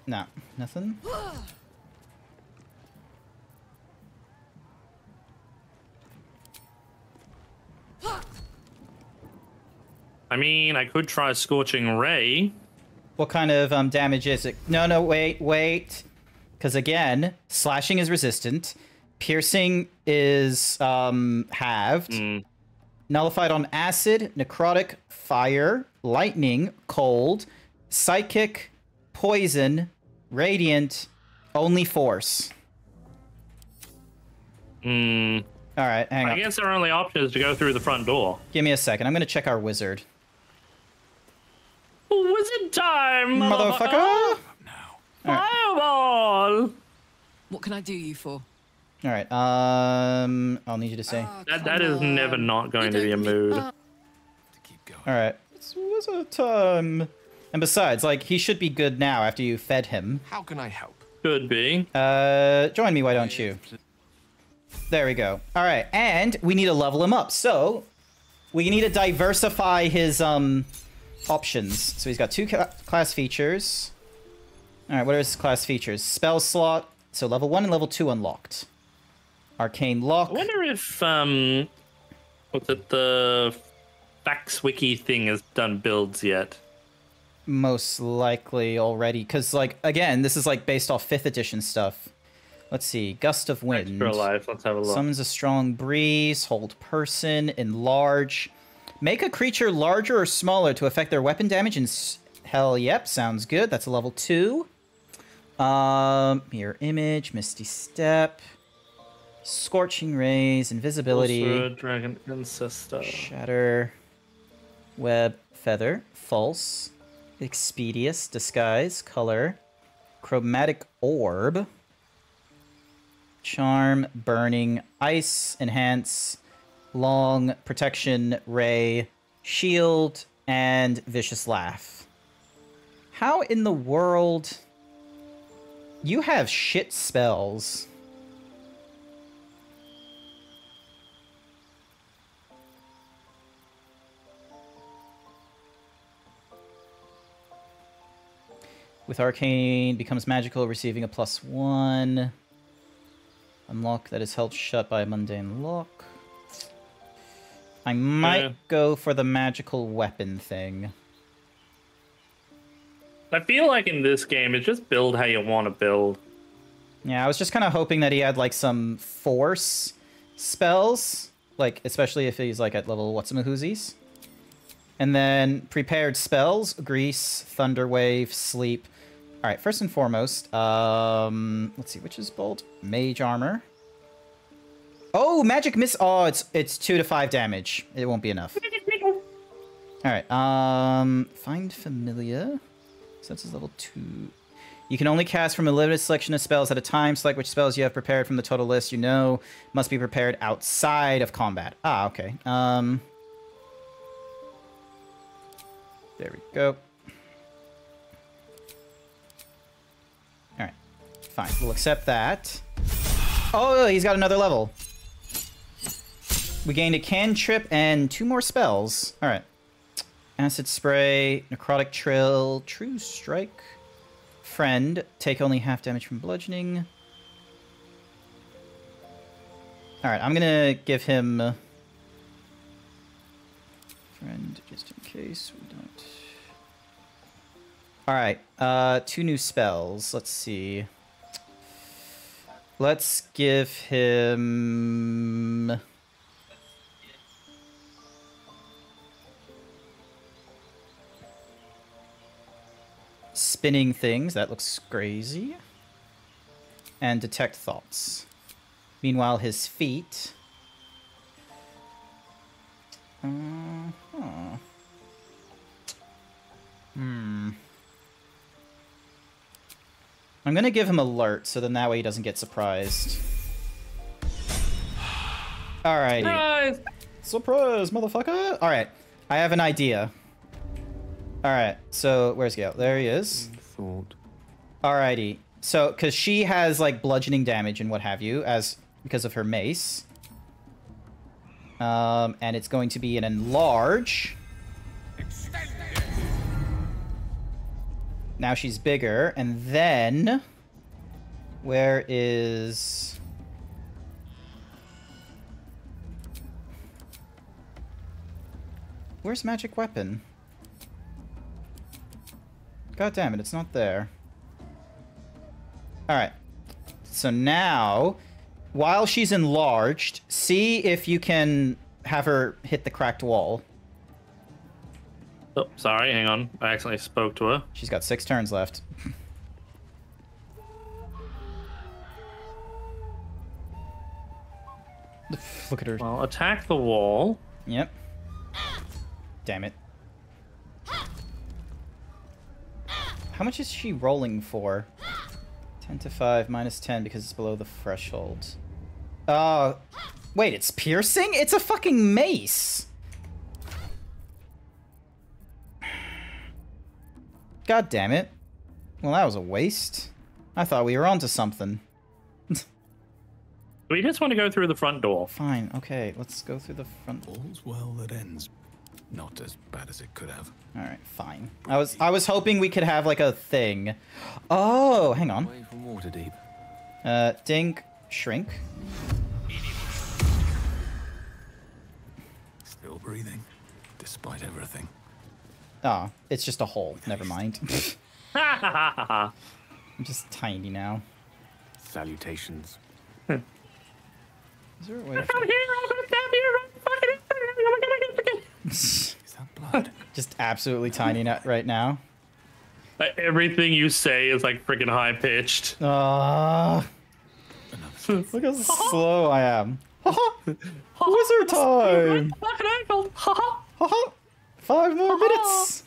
No, nothing? I mean, I could try Scorching Ray. What kind of damage is it? No, wait. Because again, slashing is resistant. Piercing is halved. Nullified on acid, necrotic, fire, lightning, cold, psychic, poison, radiant, only force. Alright, hang on. I guess our only option is to go through the front door. Give me a second. I'm going to check our wizard. Wizard time! Motherfucker! Fireball! What can I do you for? Alright, I'll need you to say. That is never not going to be a mood. Alright, it's wizard time. And besides, like, he should be good now after you fed him. How can I help? Could be. Join me, why don't you? There we go. Alright, and we need to level him up. So, we need to diversify his, options. So he's got 2 class features. Alright, what are his class features? Spell slot. So level 1 and level 2 unlocked. Arcane lock. I wonder if, what's it, the Fax Wiki thing has done builds yet. Most likely already. Because, like, again, this is, like, based off 5th edition stuff. Let's see. Gust of wind. Extra life. Let's have a look. Summons a strong breeze. Hold person. Enlarge. Make a creature larger or smaller to affect their weapon damage. And hell, yep, sounds good. That's a level 2. Mirror image. Misty step. Scorching rays. Invisibility. Sorcerer, dragon ancestor. Shatter. Web. Feather. False. Expedious. Disguise. Color. Chromatic orb. Charm. Burning. Ice. Enhance. Long. Protection. Ray. Shield. And Vicious Laugh. How in the world... You have shit spells. With Arcane, becomes magical, receiving a +1. Unlock that is held shut by a mundane lock. I might go for the magical weapon thing. I feel like in this game, it's just build how you want to build. Yeah, I was just kind of hoping that he had, like, some force spells. Like, especially if he's, like, at level whatsamahoozies. And then prepared spells, Grease, Thunder Wave, Sleep. All right, first and foremost, let's see, which is bold? Mage Armor. Oh, Magic Miss. Oh, it's 2 to 5 damage. It won't be enough. All right, Find Familiar. So that's level 2. You can only cast from a limited selection of spells at a time. Select which spells you have prepared from the total list you know must be prepared outside of combat. Ah, okay. There we go. All right, fine. We'll accept that. Oh, he's got another level. We gained a cantrip and 2 more spells. All right. Acid Spray, Necrotic Trill, True Strike, Friend, take only half damage from bludgeoning. Alright, I'm gonna give him Friend, just in case we don't. Alright, 2 new spells. Let's see. Let's give him... Spinning Things, that looks crazy. And Detect Thoughts. Meanwhile, his feet... I'm gonna give him Alert, so then that way he doesn't get surprised. Alrighty. Surprise! Surprise, motherfucker! Alright, I have an idea. Alright, so where's Gale? There he is. Alrighty. So, because she has, like, bludgeoning damage and what have you, because of her mace. And it's going to be an Enlarge. Now she's bigger, and then... Where is... Where's Magic Weapon? God damn it, it's not there. Alright. So now, while she's enlarged, see if you can have her hit the cracked wall. Oh, sorry, hang on. I accidentally spoke to her. She's got 6 turns left. Look at her. Well, attack the wall. Yep. Damn it. How much is she rolling for? 10 to 5, minus 10 because it's below the threshold. Wait, it's piercing? It's a fucking mace! God damn it. Well, that was a waste. I thought we were onto something. We just want to go through the front door. Fine, okay, let's go through the front. All's well that ends. Not as bad as it could have. Alright, fine. I was hoping we could have like a thing. Oh, hang on. Away from Waterdeep. Dink, shrink. Still breathing, despite everything. Oh, it's just a hole. Never mind. I'm just tiny now. Salutations. Is there a way? Is that blood? Just absolutely tiny right now. Everything you say is like freaking high pitched. Look how slow I am. Wizard time! 5 more minutes!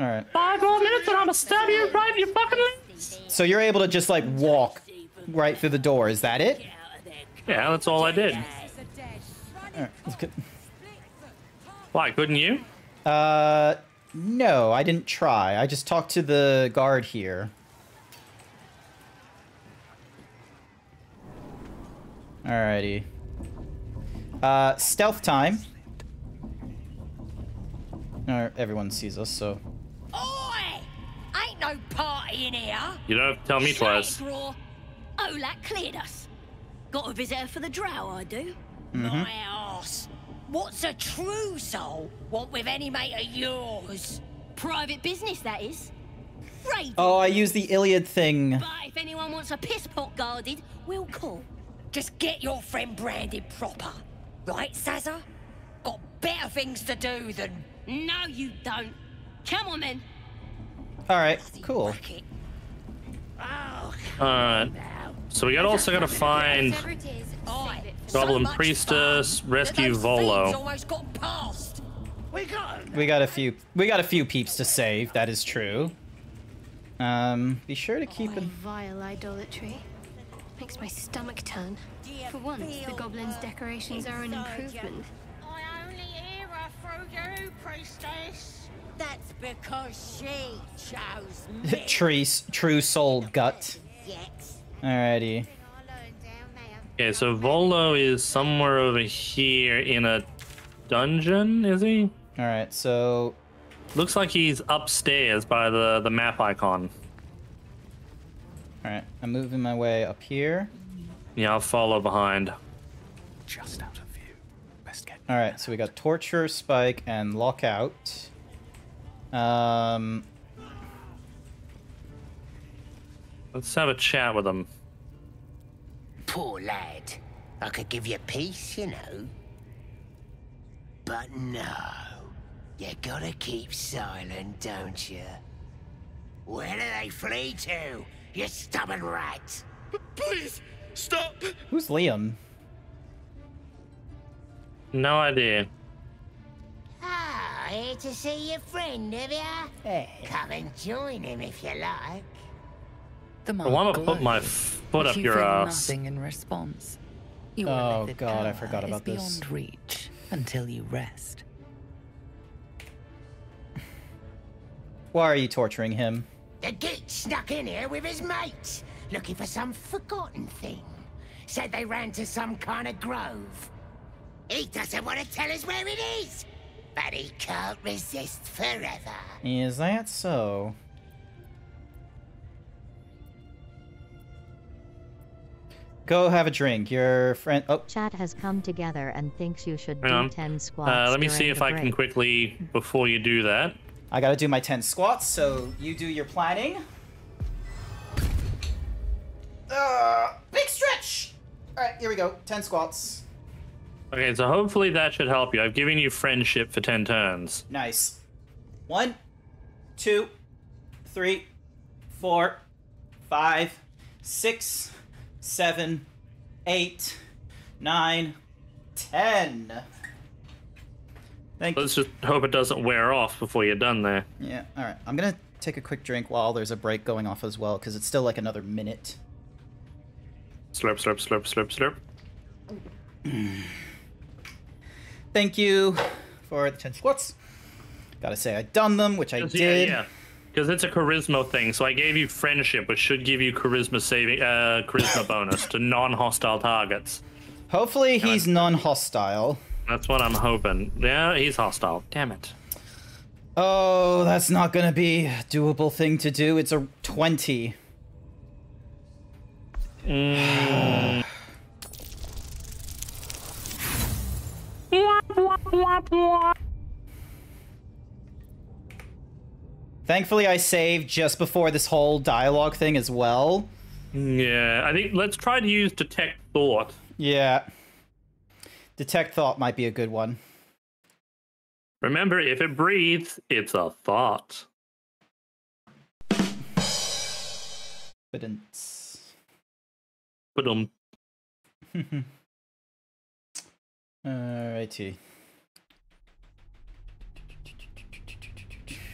Alright. 5 more minutes and I'm gonna stab you right in your fucking legs! So you're able to just like walk right through the door, is that it? Yeah, that's all I did. Alright, look at... Why, couldn't you? No, I didn't try. I just talked to the guard here. Alrighty. Stealth time. Everyone sees us, so... Oi! Ain't no party in here. You don't have to tell me twice. Olak cleared us. Got a visitor for the drow, I do. My arse. What's a true soul want with any mate of yours? Private business, that is. Raid. Oh, I used the Iliad thing. But if anyone wants a piss pot guarded, we'll call. Just get your friend branded proper. Right, Sazza? Got better things to do than... No, you don't. Come on, then. All right, cool. Alright. So we also gotta find Goblin Priestess, rescue Volo. Almost got past. We got a few peeps to save, that is true. Be sure to keep it. Vile idolatry. Makes my stomach turn. For once, the goblins' decorations are an improvement. I only hear her through you, priestess. That's because she chose me. True soul gut. Alrighty. Okay, so Volo is somewhere over here in a dungeon, is he? Alright, so... Looks like he's upstairs by the map icon. Alright, I'm moving my way up here. Yeah, I'll follow behind. Just out of view. Best get. Alright, so we got Torture, Spike, and Lockout. Let's have a chat with him. Poor lad. I could give you peace, you know. But no. You gotta keep silent, don't you? Where do they flee to, you stubborn rat? Please, stop! Who's Liam? No idea. Ah, here to see your friend, have ya? Hey. Come and join him if you like. The I want to put my glows, foot but up you your feel ass. Nothing in response. Your Oh method god, I power forgot about is this. beyond reach until you rest. Why are you torturing him? The geek snuck in here with his mates, looking for some forgotten thing. Said they ran to some kind of grove. He doesn't want to tell us where it is, but he can't resist forever. Is that so? Go have a drink. Your friend. Oh. Chat has come together and thinks you should Hang do on. 10 squats. Let me see during if the I can break. quickly, before you do that. I gotta do my 10 squats, so you do your planning. Big stretch! Alright, here we go. 10 squats. Okay, so hopefully that should help you. I've given you friendship for 10 turns. Nice. 1, 2, 3, 4, 5, 6, 7, 8, 9, 10. Let's just hope it doesn't wear off before you're done there. Yeah, alright. I'm gonna take a quick drink while there's a break going off as well, because it's still like another minute. Slurp, slurp, slurp, slurp, slurp. Thank you for the 10 squats. Gotta say I done them, which I did. Yeah. Because it's a charisma thing, so I gave you friendship, which should give you charisma bonus to non-hostile targets. Hopefully he's non-hostile. That's what I'm hoping. Yeah, he's hostile. Damn it. Oh, that's not gonna be a doable thing to do. It's a 20. Thankfully, I saved just before this whole dialogue thing as well. Yeah, I think let's try to use Detect Thought. Yeah. Detect Thought might be a good one. Remember, if it breathes, it's a thought. Ba-dum. Alrighty.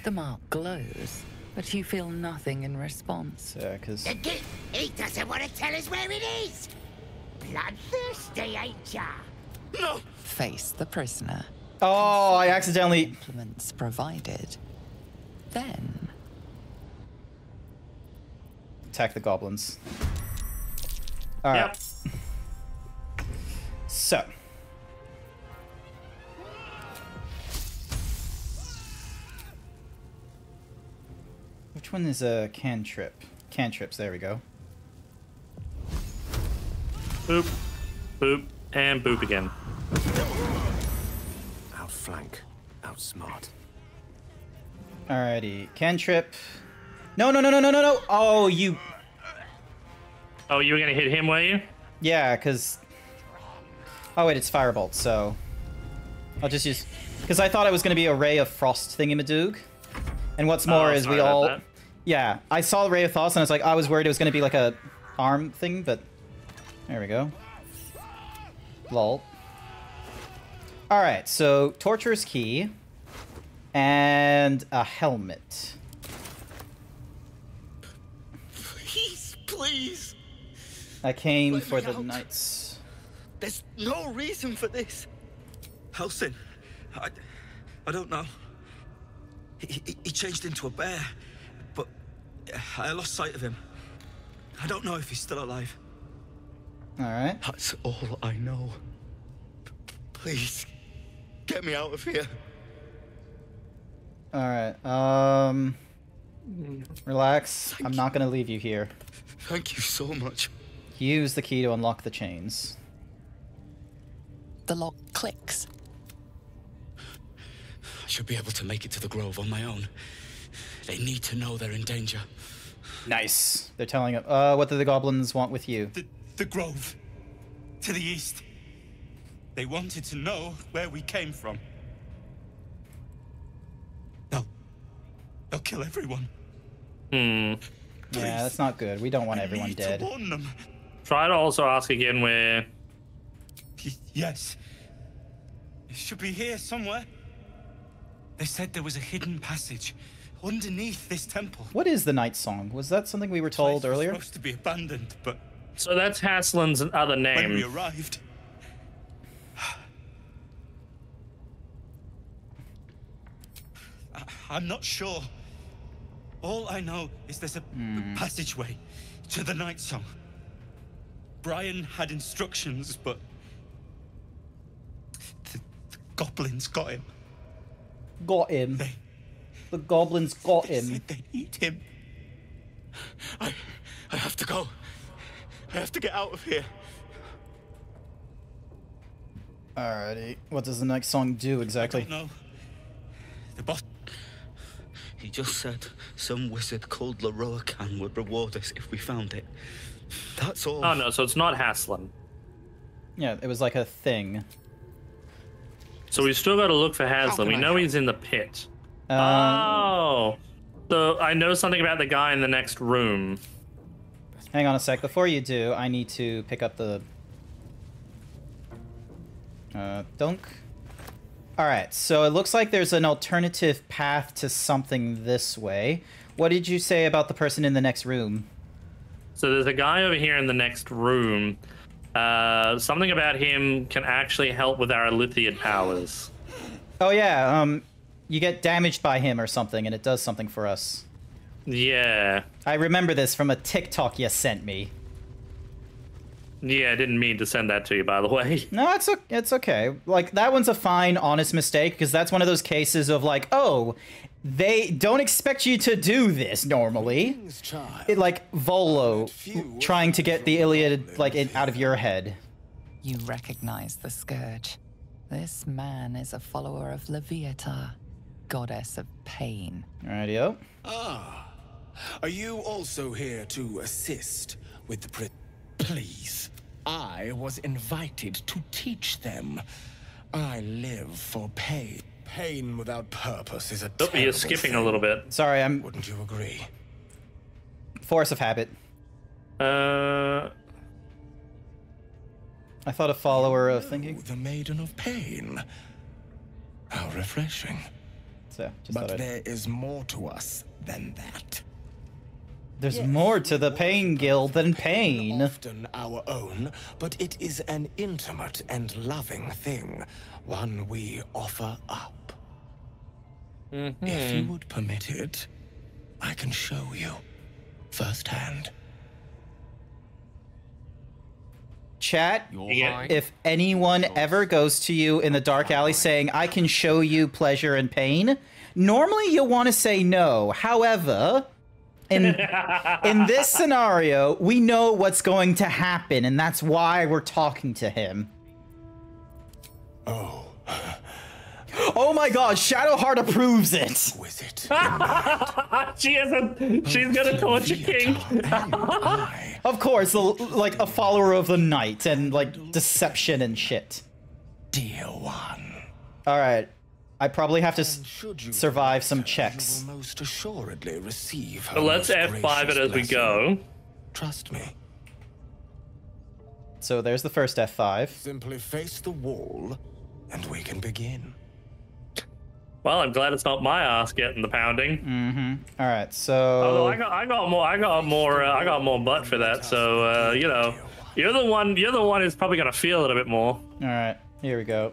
The mark glows, but you feel nothing in response. Yeah, because He doesn't want to tell us where it is. Bloodthirsty, ain't ya? No. Face the prisoner. Oh, I accidentally. Implements provided. Then attack the goblins. All right. Yep. So. Which one is a cantrip? Cantrips, there we go. Boop. Boop. And boop again. Outflank. Outsmart. Alrighty. Cantrip. No. Oh, you. Oh, you were gonna hit him, were you? Yeah, because. Oh, wait, it's Firebolt, so. I'll just use... Because I thought it was going to be a Ray of Frost thingamadoog. And what's more is we all... That. Yeah, I saw the Ray of Frost and I was like, I was worried it was going to be like a arm thing, but... There we go. Lol. Alright, so Torturer's Key. And a helmet. Please. I came for the knights. There's no reason for this. Halsin, I don't know. He changed into a bear, but I lost sight of him. I don't know if he's still alive. All right. That's all I know. Please, get me out of here. All right. Relax. I'm not gonna leave you here. Thank you so much. Use the key to unlock the chains. The lock clicks. I should be able to make it to the Grove on my own. They need to know they're in danger. Nice. They're telling him. What do the goblins want with you? The Grove. To the east. They wanted to know where we came from. They'll kill everyone. Yeah, that's not good. We don't want everyone dead. Warn them. Try to also ask again where... Yes. It should be here somewhere. They said there was a hidden passage underneath this temple. What is the Night Song? Was that something we were told earlier? Supposed to be abandoned, but... So that's Haslin's other name. When we arrived... I'm not sure. All I know is there's a passageway to the Night Song. Brian had instructions, but the goblins got him. Got him. The goblins got him. Said they need him. I have to go. I have to get out of here. Alrighty. What does the Night Song do exactly? I don't know. The boss... He just said some wizard called Leroacan would reward us if we found it. That's all. Oh no, so it's not Haslin. Yeah, it was like a thing. So we still got to look for Haslin. We know he's in the pit. Oh. So I know something about the guy in the next room. Hang on a sec. Before you do, I need to pick up the... dunk. Alright, so it looks like there's an alternative path to something this way. What did you say about the person in the next room? So there's a guy over here in the next room. Something about him can actually help with our Lithiid powers. Oh yeah, you get damaged by him or something and it does something for us. Yeah. I remember this from a TikTok you sent me. Yeah, I didn't mean to send that to you, by the way. No, it's okay. Like, that one's a fine, honest mistake, because that's one of those cases of, like, oh, they don't expect you to do this normally. It, like, Volo trying to get the Iliad, like, out of your head. You recognize the Scourge. This man is a follower of Leviatha, goddess of pain. Rightio. Ah, are you also here to assist with the Please, I was invited to teach them. I live for pain. Pain without purpose is a terrible You're skipping a little bit. Sorry, I'm... Wouldn't you agree? Force of habit. I thought a follower of thinking. The Maiden of Pain. How refreshing. So, but there is more to us than that. There's more to the Pain Guild than pain. Often our own, but it is an intimate and loving thing, one we offer up. If you would permit it, I can show you firsthand. Chat, if anyone ever goes to you in the dark alley saying, I can show you pleasure and pain, normally you'll want to say no. However... in this scenario, we know what's going to happen, and that's why we're talking to him. Oh. Oh my god, Shadowheart approves it! She's gonna torture King. Of course, like a follower of the night and like deception and shit. Dear one, All right. I probably have to Should you survive some you checks. will most assuredly receive her So let's most F5 it gracious as we blessing. go. Trust me. So there's the first F5. Simply face the wall, and we can begin. Well, I'm glad it's not my ass getting the pounding. Mm-hmm. All right, so Although I got more butt for that. So you know, you're the one who's probably gonna feel it a bit more. all right, here we go.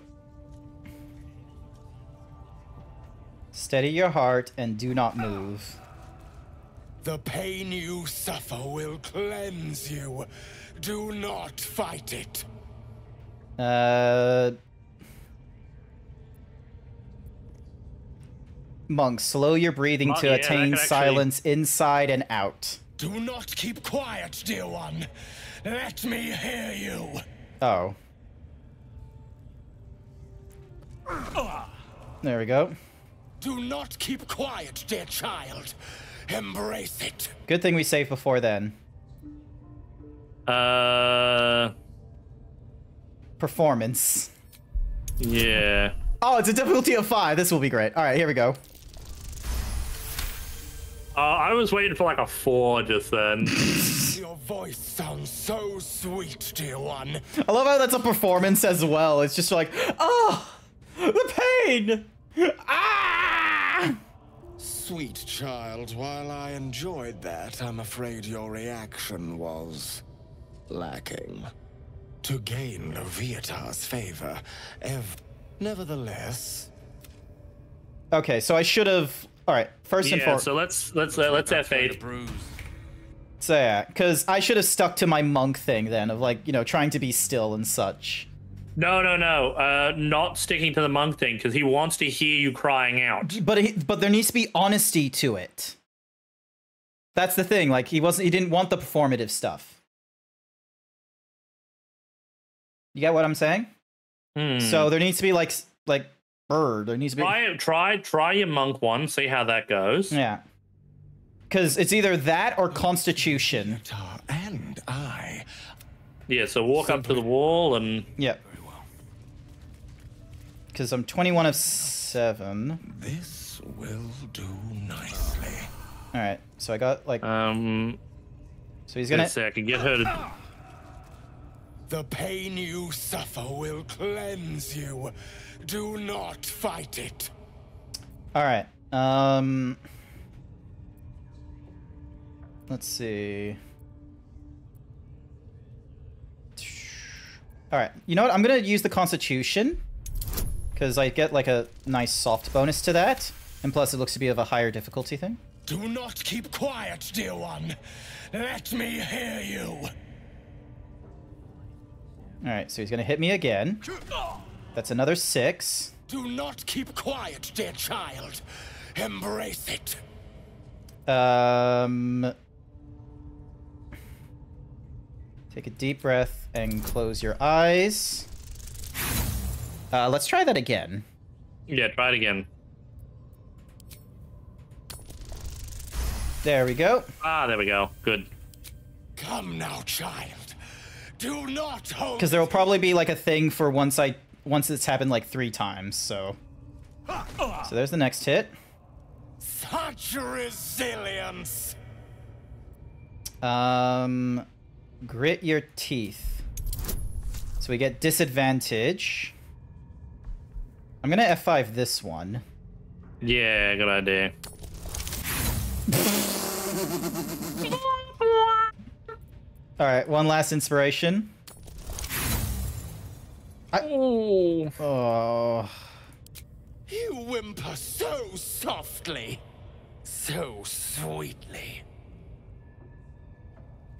Steady your heart and do not move. The pain you suffer will cleanse you. Do not fight it. Monk, slow your breathing to Yeah, attain that could silence inside and out. Do not keep quiet, dear one. Let me hear you. Oh. There we go. Do not keep quiet, dear child. Embrace it. Good thing we saved before then. Performance. Yeah. Oh, it's a difficulty of 5. This will be great. All right, here we go. I was waiting for like a 4 just then. Your voice sounds so sweet, dear one. I love how that's a performance as well. It's just like, oh, the pain. Ah! Sweet child, while I enjoyed that, I'm afraid your reaction was lacking. To gain Leviatar's favor, nevertheless. Okay, so I should have. All right, first and Yeah. foremost. So let's F8. So yeah, because I should have stuck to my monk thing then of like, you know, trying to be still and such. No. Not sticking to the monk thing because he wants to hear you crying out. But there needs to be honesty to it. That's the thing. Like he didn't want the performative stuff. You get what I'm saying? So there needs to be like there needs to be try your monk one. See how that goes. Yeah. Because it's either that or Constitution. And I. Yeah. So walk up to the wall and. Yep. Because I'm 21 of 7. This will do nicely. All right. So I got like. So he's gonna. Let's see, I can get her to. The pain you suffer will cleanse you. Do not fight it. All right. Let's see. All right. You know what? I'm gonna use the Constitution because I get like a nice soft bonus to that, and plus it looks to be of a higher difficulty thing. Do not keep quiet, dear one. Let me hear you. All right. So he's gonna hit me again. That's another 6. Do not keep quiet, dear child. Embrace it. Take a deep breath and close your eyes. Let's try that again. Yeah, try it again. There we go. Ah, there we go. Good. Come now, child. Do not hold. Because there will probably be like a thing for once it's happened like 3 times. So there's the next hit. Such resilience. Grit your teeth. So we get disadvantage. I'm gonna F5 this one. Yeah, good idea. All right, one last inspiration. Oh. You whimper so softly, so sweetly.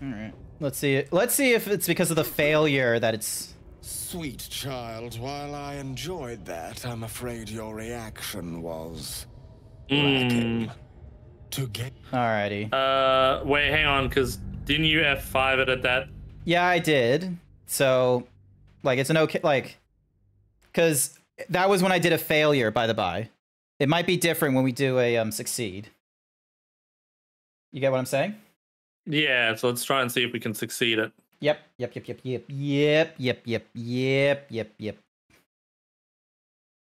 All right. Let's see. Let's see if it's because of the failure that it's. Sweet child, while I enjoyed that, I'm afraid your reaction was lacking. To get. Alrighty. Wait, hang on, because didn't you F5 it at that? Yeah, I did. So, like, it's an okay, like, because that was when I did a failure, by the by. It might be different when we do a succeed. You get what I'm saying? Yeah, so let's try and see if we can succeed it. Yep.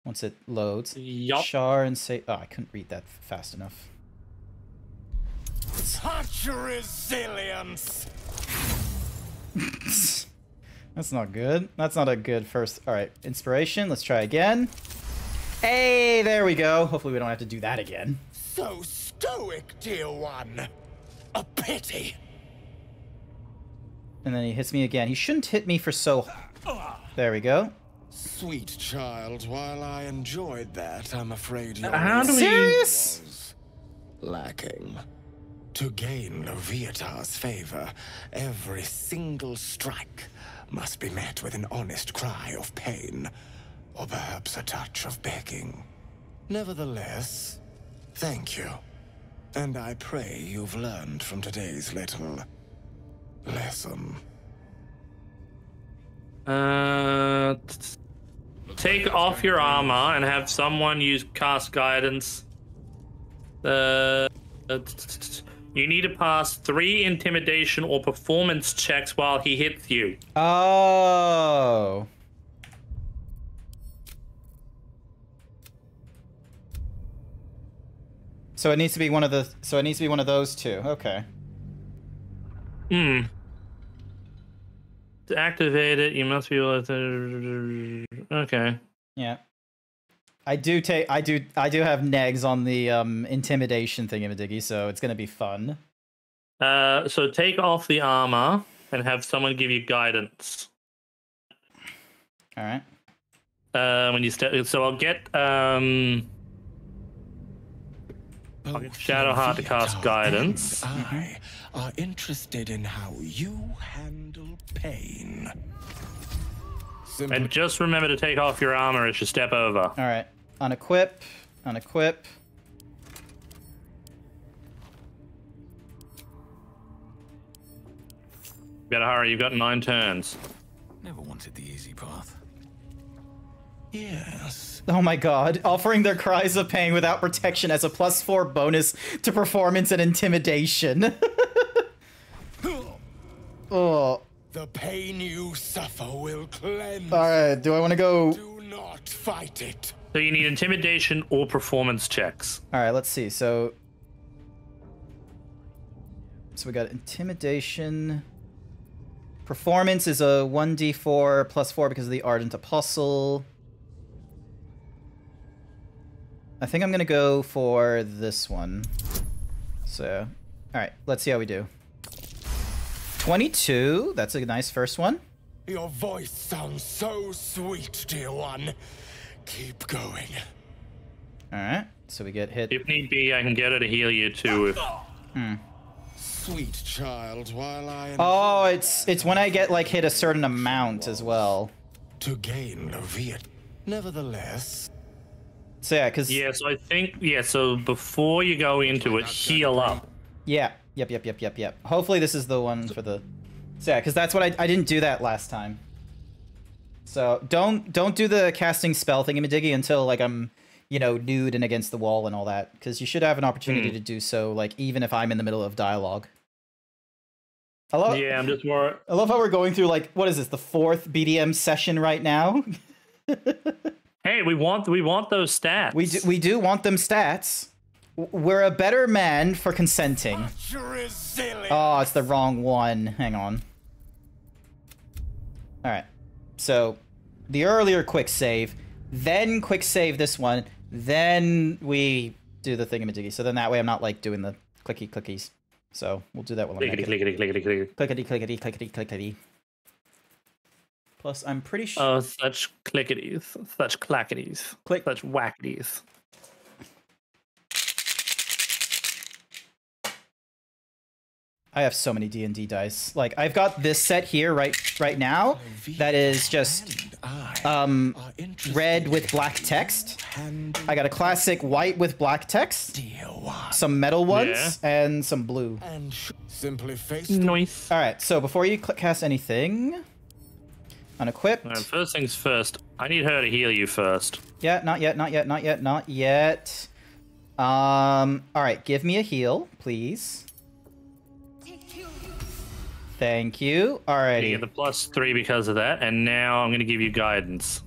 Once it loads. Yup. Char and say. Oh, I couldn't read that fast enough. Such resilience. That's not good. That's not a good first. All right, inspiration. Let's try again. Hey, there we go. Hopefully we don't have to do that again. So stoic, dear one. A pity. And then he hits me again. He shouldn't hit me for so. There we go. Sweet child, while I enjoyed that, I'm afraid your How do we... Serious? was lacking. To gain Leviatar's favor, every single strike must be met with an honest cry of pain, or perhaps a touch of begging. Nevertheless, thank you. And I pray you've learned from today's little lesson. Take off your armor and have someone cast guidance. You need to pass 3 intimidation or performance checks while he hits you. Oh. So it needs to be one of the. So it needs to be one of those two. Okay. To activate it, you must be able to. Okay. Yeah. I do have negs on the intimidation thingamadiggy, so it's gonna be fun. So take off the armor and have someone give you guidance. All right. When you step, so I'll get Shadowheart to cast guidance. I are interested in how you handle pain. And just remember to take off your armor as you step over. All right. Unequip. Unequip. Better hurry, you've got 9 turns. Never wanted the easy path. Yes. Oh my god. Offering their cries of pain without protection as a +4 bonus to performance and intimidation. Oh. The pain you suffer will cleanse. Alright, do I want to go? Do not fight it. So you need intimidation or performance checks. Alright, let's see. So we got intimidation. Performance is a 1d4 +4 because of the Ardent Apostle. I think I'm going to go for this one. So, alright, let's see how we do. 22, that's a nice first one. Your voice sounds so sweet, dear one. Keep going. Alright, so we get hit. If need be, I can get her to heal you too. If... Sweet child, while I... Oh, it's when I get like hit a certain amount as well. To gain Leviat. Nevertheless... So yeah, because... Yeah, so I think... Yeah, so before you go into it, heal up. Yeah. Yep. Hopefully this is the one for the... So yeah, because that's what I didn't do that last time. So don't do the casting spell thingamadiggy until like I'm, you know, nude and against the wall and all that. Because you should have an opportunity to do so, like, even if I'm in the middle of dialogue. Yeah, I'm just more... I love how we're going through, like, what is this, the 4th BDM session right now? Hey, we want those stats. We do want them stats. We're a better man for consenting. Oh, it's the wrong one. Hang on. Alright. So, the earlier quick save, then quick save this one, then we do the thingamadiggy. So then that way I'm not, like, doing the clickies. So, we'll do that while I'm clickety. Plus, I'm pretty sure... Oh, such clickities. Such clackities. Such wackities. I have so many D&D dice. Like, I've got this set here right now that is just red with black text. I got a classic white with black text, some metal ones, and some blue. Nice. All right, so before you cast anything, unequip. Right, first things first, I need her to heal you first. Yeah, not yet. All right, give me a heal, please. Thank you. Alrighty. You get the +3 because of that, and now I'm going to give you guidance.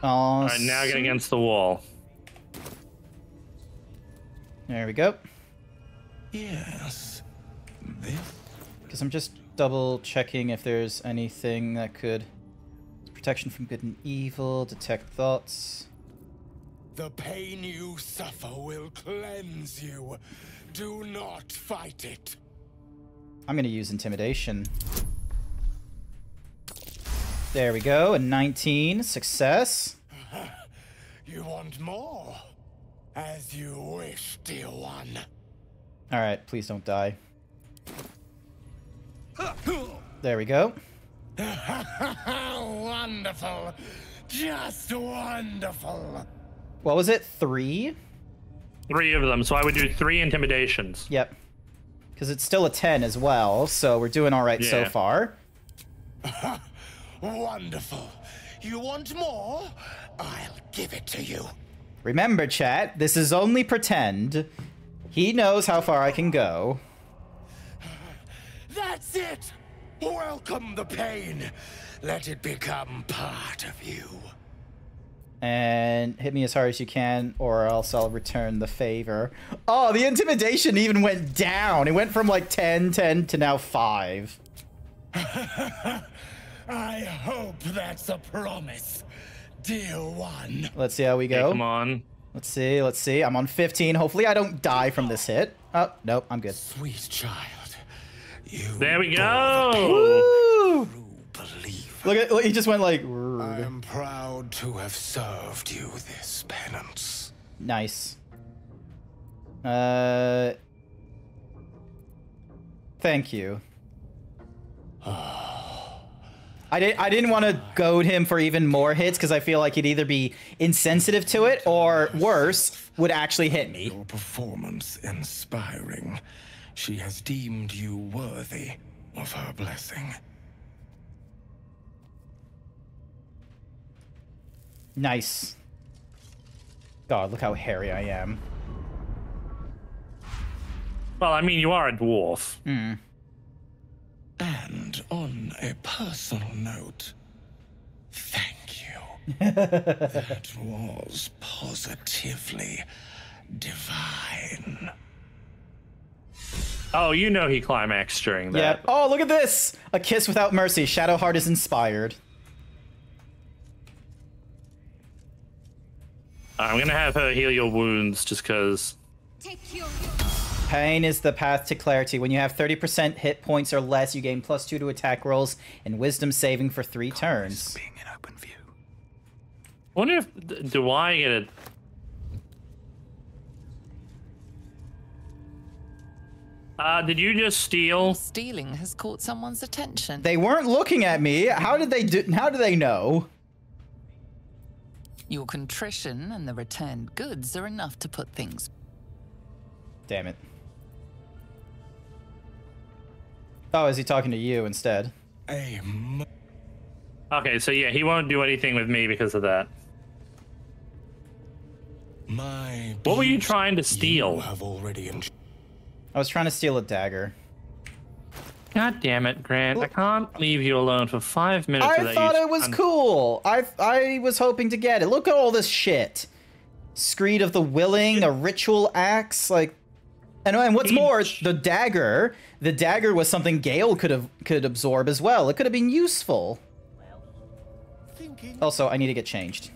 All right, now get against the wall. There we go. Yes. Because I'm just double checking if there's anything that could... Protection from good and evil, detect thoughts. The pain you suffer will cleanse you. Do not fight it. I'm gonna use intimidation. There we go, a 19, success. You want more? As you wish, dear one. Alright, please don't die. There we go. Wonderful. Just wonderful. What was it? 3? 3 of them, so I would do 3 intimidations. Yep. Because it's still a 10 as well, so we're doing alright so far. Wonderful. You want more? I'll give it to you. Remember, chat, this is only pretend. He knows how far I can go. That's it! Welcome the pain. Let it become part of you. And hit me as hard as you can, or else I'll return the favor. Oh, the intimidation even went down. It went from like 10 to now 5. I hope that's a promise, dear one. Let's see how we go. Hey, come on. Let's see. I'm on 15. Hopefully I don't die from this hit. Oh, nope, I'm good. Sweet child. There we go. Woo! Look, he just went like... I am proud to have served you this penance. Nice. Thank you. I didn't want to goad him for even more hits because I feel like he'd either be insensitive to it or worse, would actually hit me. Your performance inspiring. She has deemed you worthy of her blessing. Nice. God, look how hairy I am. Well, I mean, you are a dwarf. And on a personal note, thank you. That was positively divine. Oh, you know he climaxed during that. Yep. Oh, look at this! A kiss without mercy. Shadowheart is inspired. I'm gonna have her heal your wounds just because. Pain is the path to clarity. When you have 30% hit points or less, you gain +2 to attack rolls and wisdom saving for 3 turns. Being in open view. I wonder if do I get it? Did you just steal? Stealing has caught someone's attention. They weren't looking at me. How did they do? How do they know? Your contrition and the returned goods are enough to put things. Damn it. Oh, is he talking to you instead? Okay, so yeah, he won't do anything with me because of that. What were you trying to steal? I was trying to steal a dagger. God damn it, Grant. I can't leave you alone for 5 minutes. I thought it was cool. I was hoping to get it. Look at all this shit. Screed of the Willing, a ritual axe, like... And what's more, the dagger was something Gale could absorb as well. It could have been useful. Also, I need to get changed.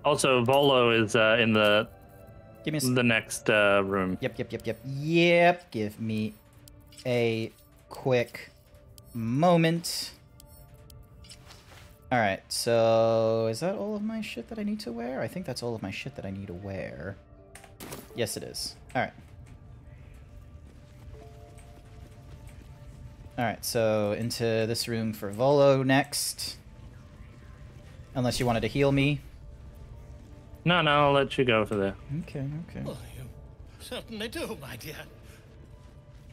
Also, Volo is in the Give me the next room. Yep. Give me a quick moment. All right. So, is that all of my shit that I need to wear? I think that's all of my shit that I need to wear. Yes, it is. All right. Alright, so into this room for Volo next. Unless you wanted to heal me. No, I'll let you go for that. Okay. Well, you certainly do, my dear.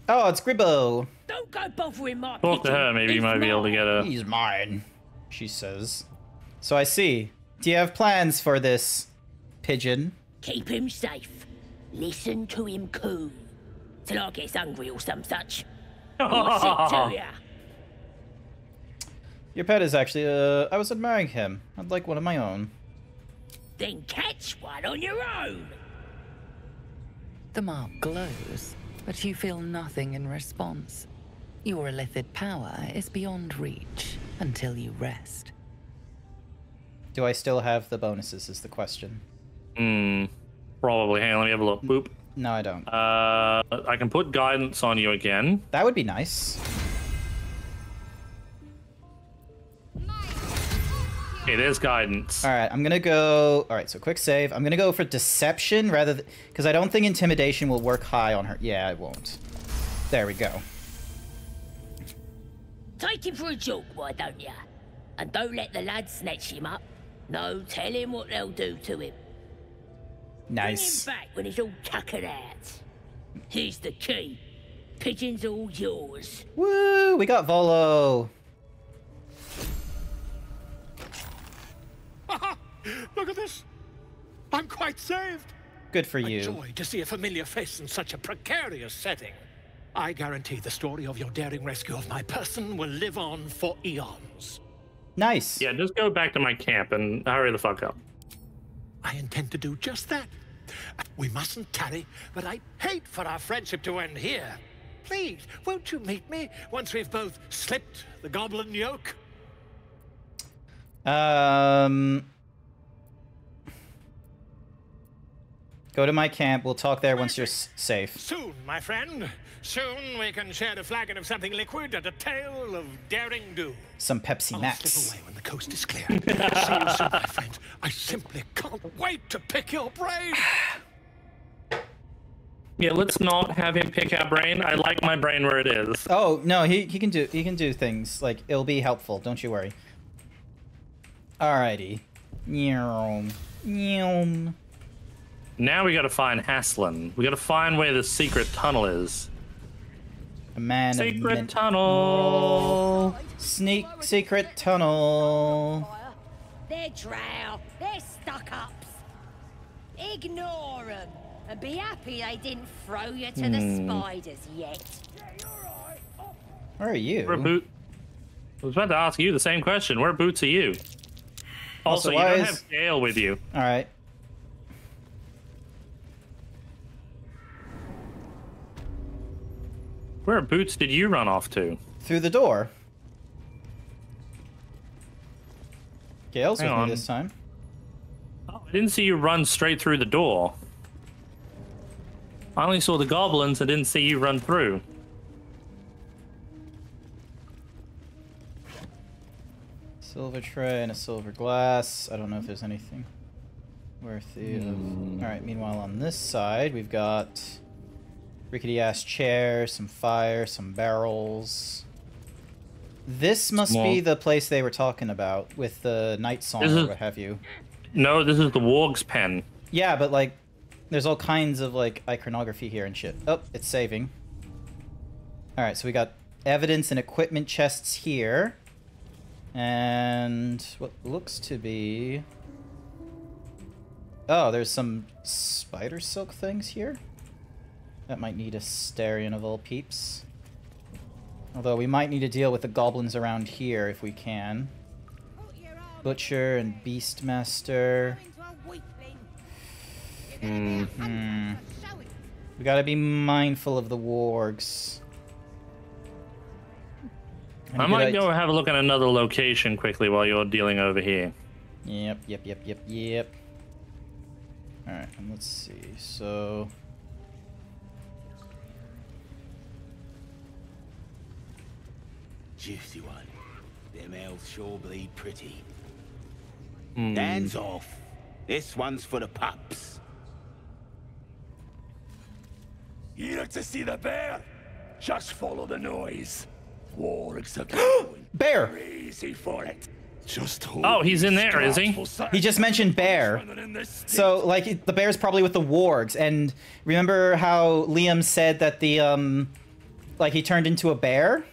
Oh, it's Gribbo. Don't go bothering my Talk to her, maybe you might be able to get a... He's mine, she says. So I see. Do you have plans for this pigeon? Keep him safe. Listen to him coo. Till I gets hungry or some such. What's it to ya? Your pet is actually, I was admiring him. I'd like one of my own. Then catch one on your own. The mark glows, but you feel nothing in response. Your illithid power is beyond reach until you rest. Do I still have the bonuses is the question. Probably. Hang on, let me have a look. Boop. No, I don't. I can put guidance on you again. That would be nice. Okay, there's guidance. All right, I'm gonna go. All right, so quick save. I'm gonna go for deception rather than because I don't think intimidation will work high on her. Yeah, it won't. There we go. Take him for a joke, why don't ya? And don't let the lads snatch him up. No, tell him what they'll do to him. Nice. Bring him back when he's all tuckered out. Here's the key. Pigeon's all yours. Woo! We got Volo. Look at this. I'm quite saved. Good for you. A joy to see a familiar face in such a precarious setting. I guarantee the story of your daring rescue of my person will live on for eons. Nice. Yeah, just go back to my camp and hurry the fuck up. I intend to do just that. We mustn't tarry, but I hate for our friendship to end here. Please, won't you meet me once we've both slipped the goblin yoke? Go to my camp. We'll talk there once you're safe. Soon, my friend. Soon we can share a flagon of something liquid and a tale of daring do. Some Pepsi I'll Max. slip away when the coast is clear. See you soon, my friend. I simply can't wait to pick your brain. Yeah, let's not have him pick our brain. I like my brain where it is. Oh no, he can do things like it'll be helpful. Don't you worry. Alrighty. Now we gotta find Haslin. We gotta find where the secret tunnel is. A man secret tunnel. Secret tunnel. They're drow. They're stuck-ups. Ignore them. And be happy they didn't throw you to the spiders yet. Where are you? Where I was about to ask you the same question. Where boots are you? Also, you don't have Gale with you. Alright. Where boots did you run off to? Through the door. Gale's Hang with on. me this time. Oh, I didn't see you run straight through the door. I only saw the goblins. I didn't see you run through. Silver tray and a silver glass. I don't know if there's anything worthy of... Alright, meanwhile on this side, we've got rickety-ass chairs, some fire, some barrels. This must be the place they were talking about with the night song or what have you. No, this is the Warg's pen. Yeah, but like, there's all kinds of like iconography here and shit. Oh, it's saving. Alright, so we got evidence and equipment chests here. And what looks to be... Oh, there's some spider silk things here. That might need a Starion of all peeps. Although we might need to deal with the goblins around here if we can. Butcher and Beastmaster. We gotta be mindful of the wargs. I might go have a look at another location quickly while you're dealing over here. Yep. Alright, and let's see. So... Juicy one. Them elves sure bleed pretty. Hands off. This one's for the pups. You like to see the bear? Just follow the noise. Wargs are going bear! crazy for it. Just oh, he's in there, is he? He just mentioned bear. So, like, the bear's probably with the wargs. And remember how Liam said that the, like, he turned into a bear?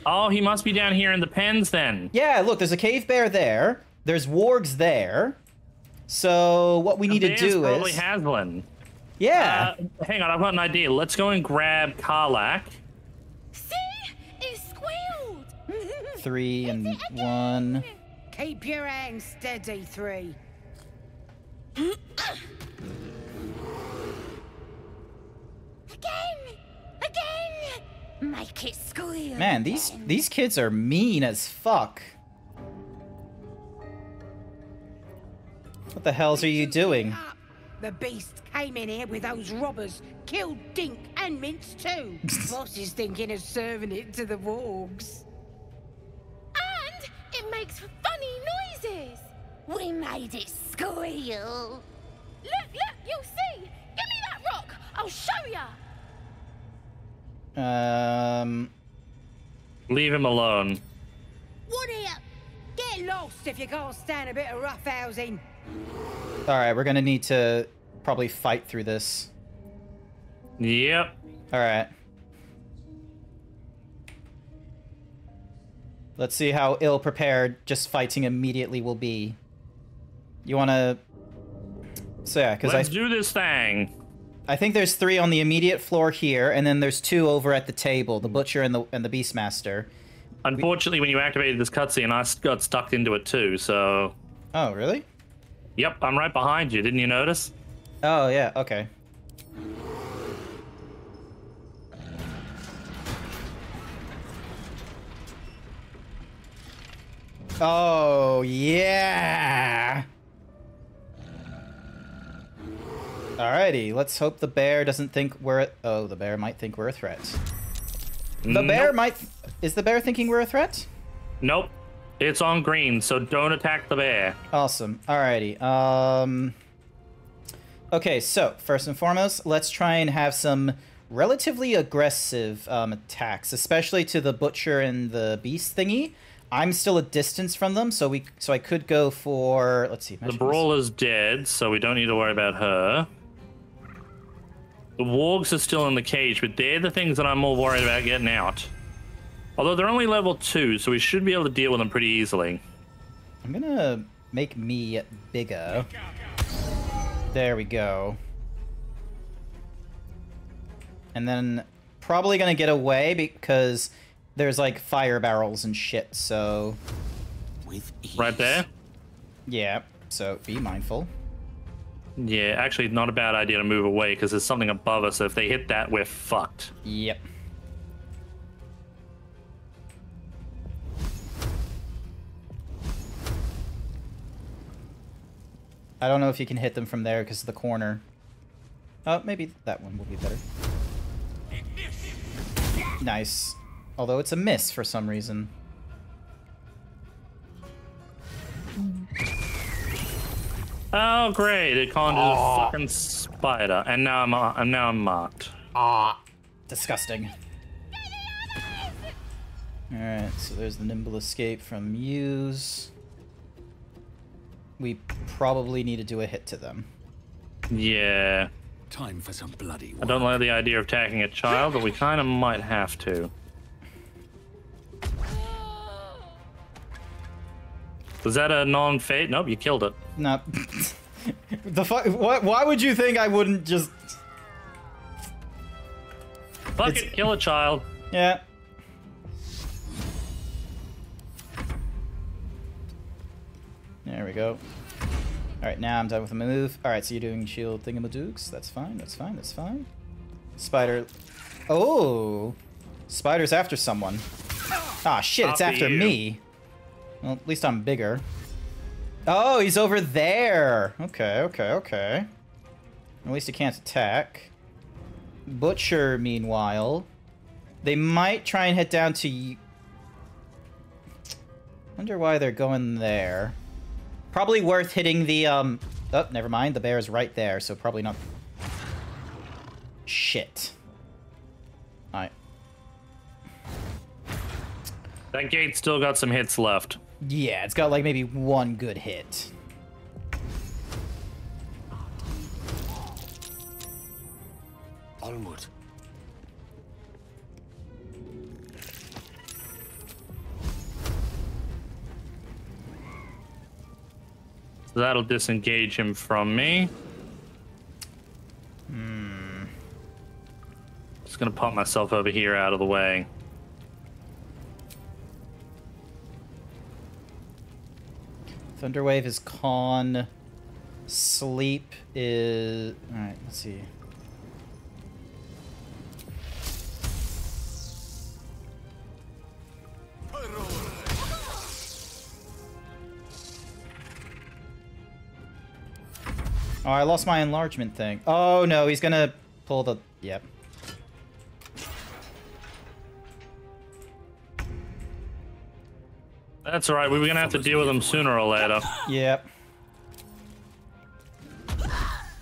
Oh, he must be down here in the pens then. Yeah, look, there's a cave bear there. There's wargs there. So, what we need to do probably is... Haslin. Yeah. Hang on, I've got an idea. Let's go and grab Karlach. See? It squealed! 3 and 1. Keep your hands steady, 3. Again! Make it squeal. Man, these kids are mean as fuck. What the hells are you doing? The beast came in here with those robbers, killed Dink and Mince too. Boss is thinking of serving it to the wargs. And it makes funny noises. We made it squeal. Look, you'll see. Give me that rock. I'll show ya. Leave him alone. What here? Get lost if you can't stand a bit of roughhousing. Alright, we're gonna need to probably fight through this. Yep. Alright. Let's see how ill-prepared just fighting immediately will be. You wanna... So yeah, because Let's do this thing. I think there's 3 on the immediate floor here, and then there's 2 over at the table, the Butcher and the Beastmaster. Unfortunately, when you activated this cutscene, I got stuck into it too, so... Oh, really? Yep, I'm right behind you. Didn't you notice? Oh, yeah, okay. Oh, yeah! Alrighty, let's hope the bear doesn't think we're... Oh, the bear might think we're a threat. The bear might... Is the bear thinking we're a threat? Nope. It's on green, so don't attack the bear. Awesome. Alrighty. Okay, so, first and foremost, let's try and have some relatively aggressive attacks, especially to the Butcher and the Beast thingy. I'm still a distance from them, so I could go for... Let's see. The Brawler's dead, so we don't need to worry about her. The Wargs are still in the cage, but they're the things that I'm more worried about getting out. Although they're only level 2, so we should be able to deal with them pretty easily. I'm gonna make me bigger. There we go. And then probably gonna get away because there's like fire barrels and shit, so... With ease. Right there? Yeah, so be mindful. Yeah, actually not a bad idea to move away because there's something above us. If they hit that, we're fucked. Yep. I don't know if you can hit them from there because of the corner. Oh, maybe that one will be better. Nice. Although it's a miss for some reason. Oh, great! It conjured a fucking spider, and now I'm marked. Disgusting. All right, so there's the nimble escape from Muse. We probably need to do a hit to them. Yeah. Time for some bloody work. I don't like the idea of attacking a child, but we kind of might have to. Was that a non-fate? Nope, you killed it. No. The fuck? Why would you think I wouldn't just... Fuck it, kill a child. Yeah. There we go. Alright, now I'm done with the move. Alright, so you're doing shield thingamadooks. That's fine, that's fine, that's fine. Spider... Oh! Spider's after someone. Ah, shit, it's after me. Well, at least I'm bigger. Oh, he's over there! Okay, okay, okay. At least he can't attack. Butcher, meanwhile... They might try and head down to... Wonder why they're going there. Probably worth hitting the, Oh, never mind. The bear is right there, so probably not... Shit. Alright. That gate's still got some hits left. Yeah, it's got like maybe one good hit. Onward. So that'll disengage him from me. Just gonna pop myself over here out of the way. Thunderwave is con. Sleep is... Alright, let's see. Oh, I lost my enlargement thing. Oh no, he's gonna pull the... Yep. That's alright, we were gonna have to deal with him sooner or later. Yep.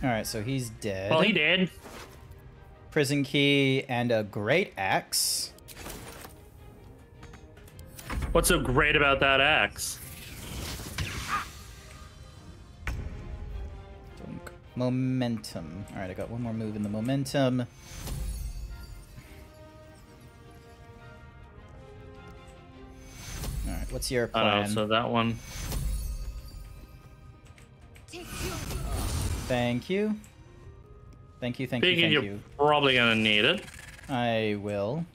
Alright, so he's dead. Well, he did. Prison key and a great axe. What's so great about that axe? Momentum. Alright, I got one more move in the momentum. Alright, what's your plan? So that one. Thank you. Thank you, thank you, Figured thank you're you. probably gonna need it. I will.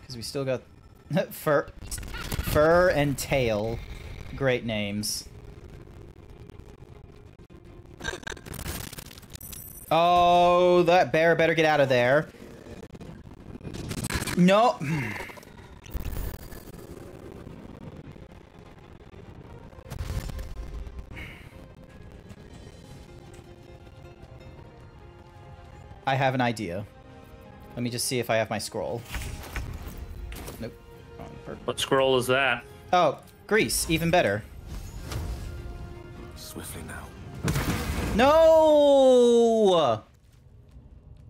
Because we still got fur and tail. Great names. Oh, that bear better get out of there. No. I have an idea. Let me just see if I have my scroll. Nope. What scroll is that? Oh, grease. Even better. Swiftly now. No!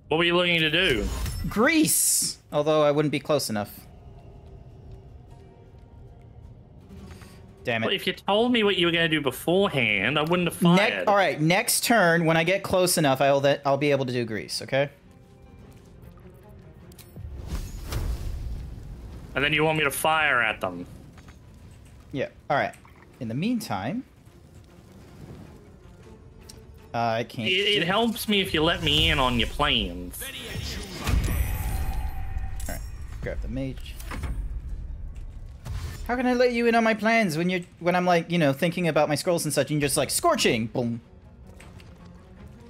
What were you looking to do? Grease! Although I wouldn't be close enough. Damn it. Well, if you told me what you were going to do beforehand, I wouldn't have fired. All right, next turn, when I get close enough, I'll be able to do grease, okay? And then you want me to fire at them. Yeah, all right. In the meantime... I can't... It helps me if you let me in on your plans. Alright, grab the mage. How can I let you in on my plans when I'm like, you know, thinking about my scrolls and such, and you're just like, scorching! Boom.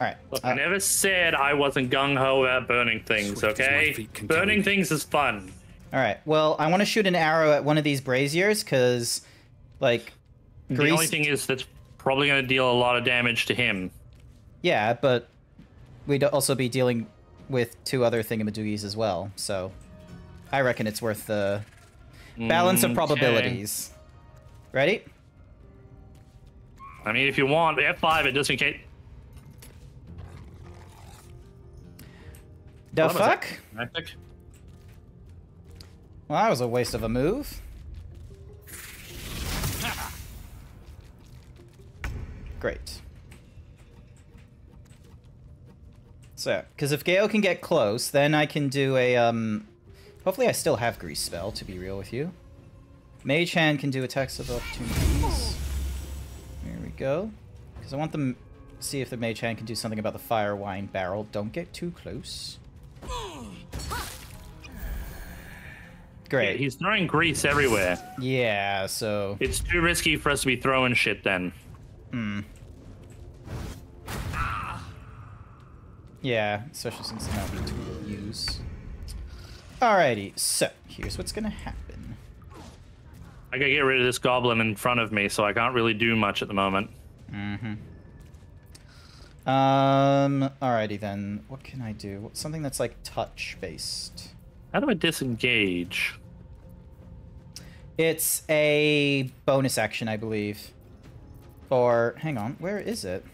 Alright. Look, I never said I wasn't gung-ho about burning things, okay? Burning things is fun. Alright, well, I want to shoot an arrow at one of these braziers, because, like... The only thing is that's probably going to deal a lot of damage to him. Yeah, but we'd also be dealing with two other thingamadoogies as well, so I reckon it's worth the balance of probabilities. Ready? I mean, if you want, F5 it just in case. The fuck? Magic? Well, that was a waste of a move. Great. So, because if Gale can get close, then I can do a, hopefully I still have Grease Spell, to be real with you. Mage Hand can do attacks of opportunities. There we go. Because I want them to see if the Mage Hand can do something about the Fire Wine Barrel. Don't get too close. Great. Yeah, he's throwing grease everywhere. Yeah, so... It's too risky for us to be throwing shit then. Hmm. Yeah, especially since it's not a tool to use. Alrighty, so here's what's gonna happen. I gotta get rid of this goblin in front of me, so I can't really do much at the moment. Mm-hmm. Alrighty then. What can I do? Something that's like touch-based. How do I disengage? It's a bonus action, I believe. Or, hang on, where is it?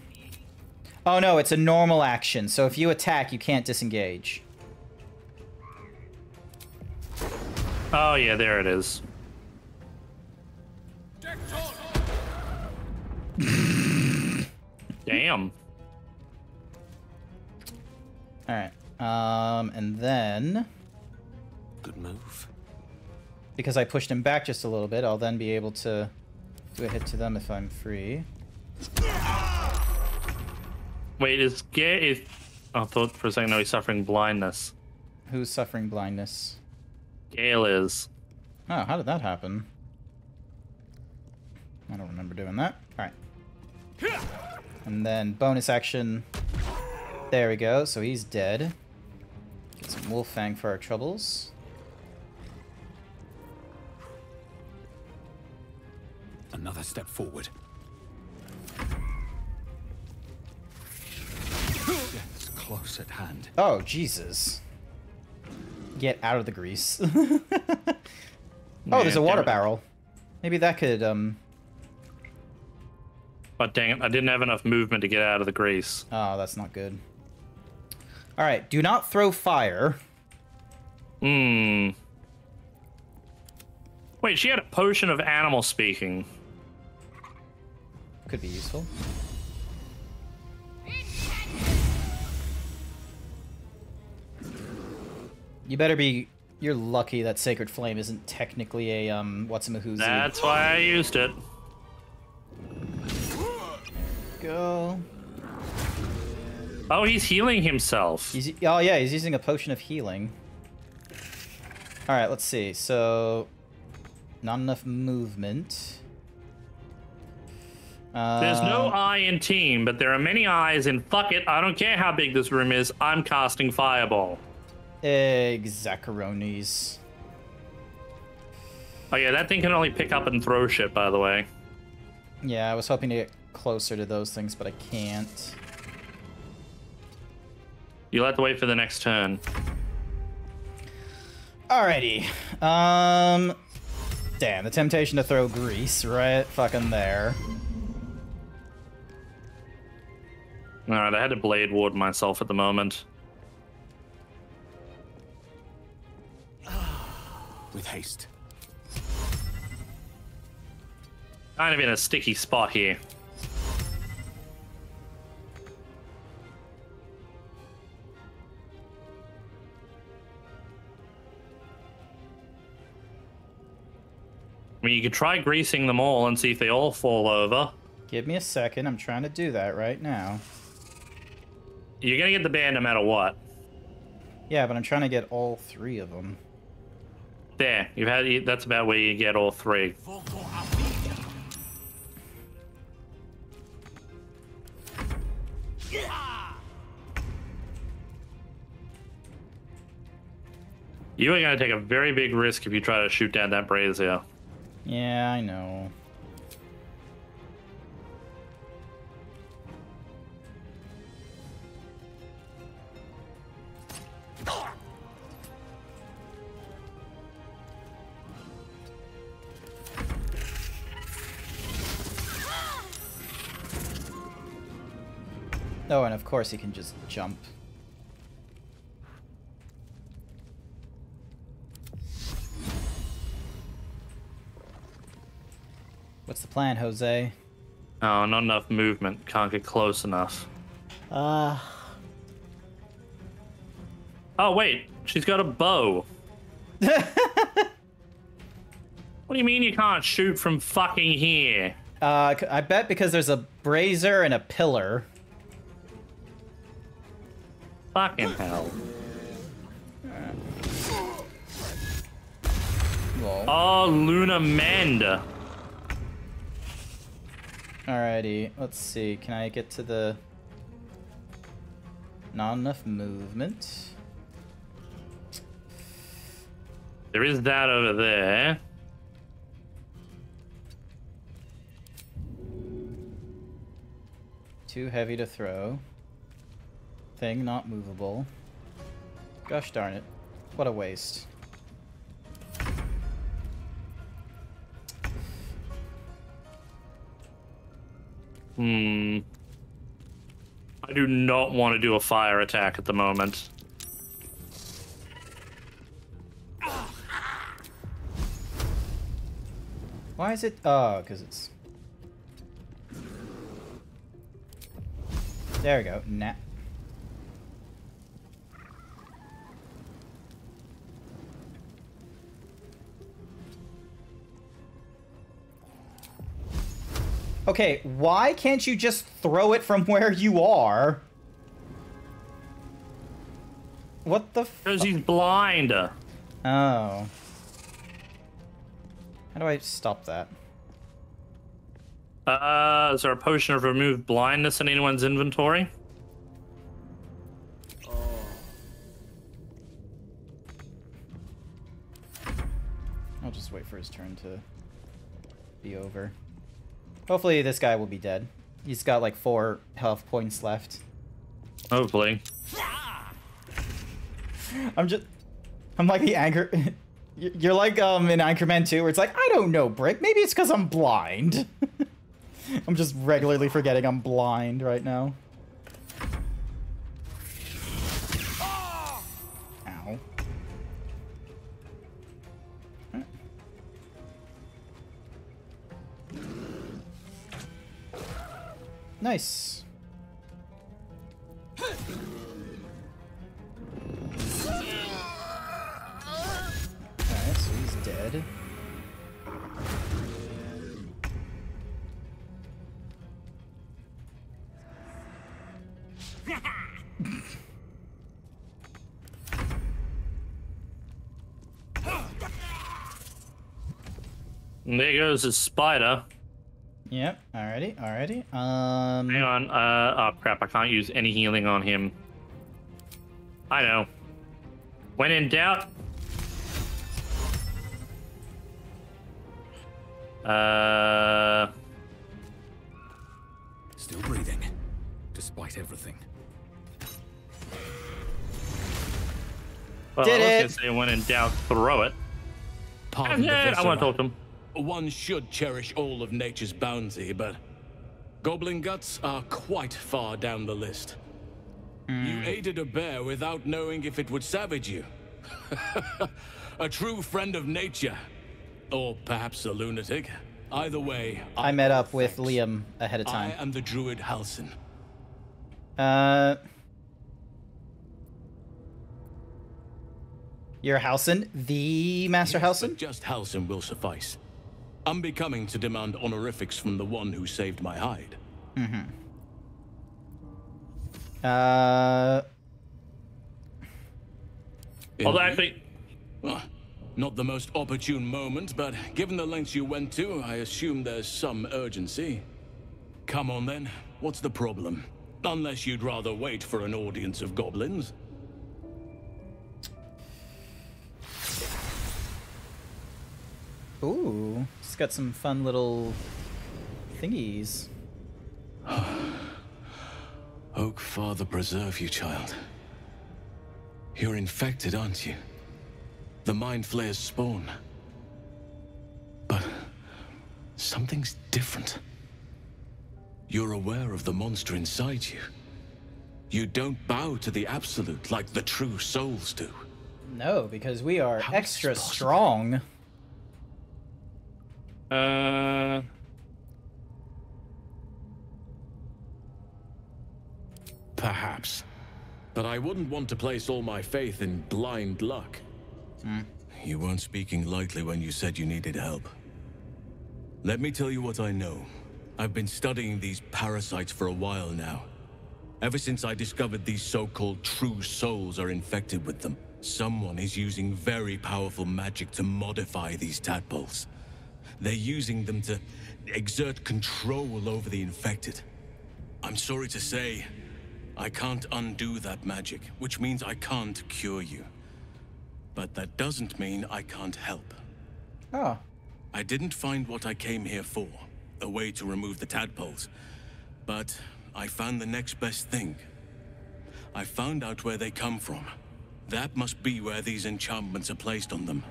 Oh no, it's a normal action, so if you attack, you can't disengage. Oh yeah, there it is. Damn. Alright, and then... Good move. Because I pushed him back just a little bit, I'll then be able to do a hit to them if I'm free. Wait, is Gale... I thought for a second, no, he's suffering blindness. Who's suffering blindness? Gale is. Oh, how did that happen? I don't remember doing that. Alright. And then bonus action. There we go. So he's dead. Get some wolf fang for our troubles. Another step forward. Death's close at hand. Oh, Jesus. Get out of the grease. Oh, there's a water barrel. Maybe that could, But dang it, I didn't have enough movement to get out of the grease. Oh, that's not good. Alright, do not throw fire. Hmm. Wait, she had a potion of animal speaking. Could be useful. You better be... You're lucky that Sacred Flame isn't technically a, what's-a-mahoozy. That's why I used it. Go. Oh, he's healing himself. Oh, yeah, he's using a potion of healing. Alright, let's see. So... Not enough movement. There's no eye in team, but there are many eyes, and fuck it, I don't care how big this room is, I'm casting Fireball. Exacarones. Oh yeah, that thing can only pick up and throw shit, by the way. Yeah, I was hoping to get closer to those things, but I can't. You'll have to wait for the next turn. Alrighty. Damn, the temptation to throw grease right fucking there. Alright, I had to Blade Ward myself at the moment. With haste. Kind of in a sticky spot here. I mean, you could try greasing them all and see if they all fall over. Give me a second. I'm trying to do that right now. You're gonna get the bear no matter what. Yeah, but I'm trying to get all three of them. There, you've had. That's about where you get all three. You are gonna take a very big risk if you try to shoot down that brazier. Yeah, I know. Oh, and of course he can just jump. What's the plan, Jose? Oh, not enough movement. Can't get close enough. Oh, wait. She's got a bow. What do you mean you can't shoot from fucking here? I bet because there's a brazier and a pillar. Fucking hell. Oh, Luna Mend. Alrighty, let's see. Can I get to the... Not enough movement. There is that over there. Too heavy to throw. Thing not movable. Gosh darn it. What a waste. I do not want to do a fire attack at the moment. Why is it? Oh, because it's... There we go. Nah. Okay, why can't you just throw it from where you are? What the f- Because he's blind. Oh. How do I stop that? Is there a potion of remove blindness in anyone's inventory? I'll just wait for his turn to be over. Hopefully this guy will be dead. He's got like 4 health points left. Hopefully. I'm like the Anchor... You're like in Anchorman 2 where it's like, I don't know, Brick. Maybe it's because I'm blind. I'm just regularly forgetting I'm blind right now. Ow. Nice. Okay, so he's dead. And there goes his spider. Yep, alrighty. Hang on, oh crap, I can't use any healing on him. I know. When in doubt. Still breathing, despite everything. Well, Did I was gonna say when in doubt, throw it. Pardon Yeah, the I want to talk to him. One should cherish all of nature's bounty, but goblin guts are quite far down the list. You aided a bear without knowing if it would savage you. A true friend of nature. Or perhaps a lunatic. Either way, I met up with Liam ahead of time. I am the druid Halsin. You're Halsin? The Master Halsin? But just Halsin will suffice. Unbecoming to demand honorifics from the one who saved my hide. Although actually... Well, not the most opportune moment, but given the lengths you went to, I assume there's some urgency. Come on then, what's the problem? Unless you'd rather wait for an audience of goblins. Ooh, it's got some fun little thingies. Oak Father preserve you, child. You're infected, aren't you? The Mind Flayer's spawn. But something's different. You're aware of the monster inside you. You don't bow to the Absolute like the true souls do. No, because we are extra strong. Perhaps. But I wouldn't want to place all my faith in blind luck. You weren't speaking lightly when you said you needed help. Let me tell you what I know. I've been studying these parasites for a while now. Ever since I discovered these so-called true souls are infected with them, someone is using very powerful magic to modify these tadpoles. They're using them to exert control over the infected. I'm sorry to say, I can't undo that magic, which means I can't cure you. But that doesn't mean I can't help. Oh. I didn't find what I came here for, a way to remove the tadpoles. But I found the next best thing. I found out where they come from. That must be where these enchantments are placed on them.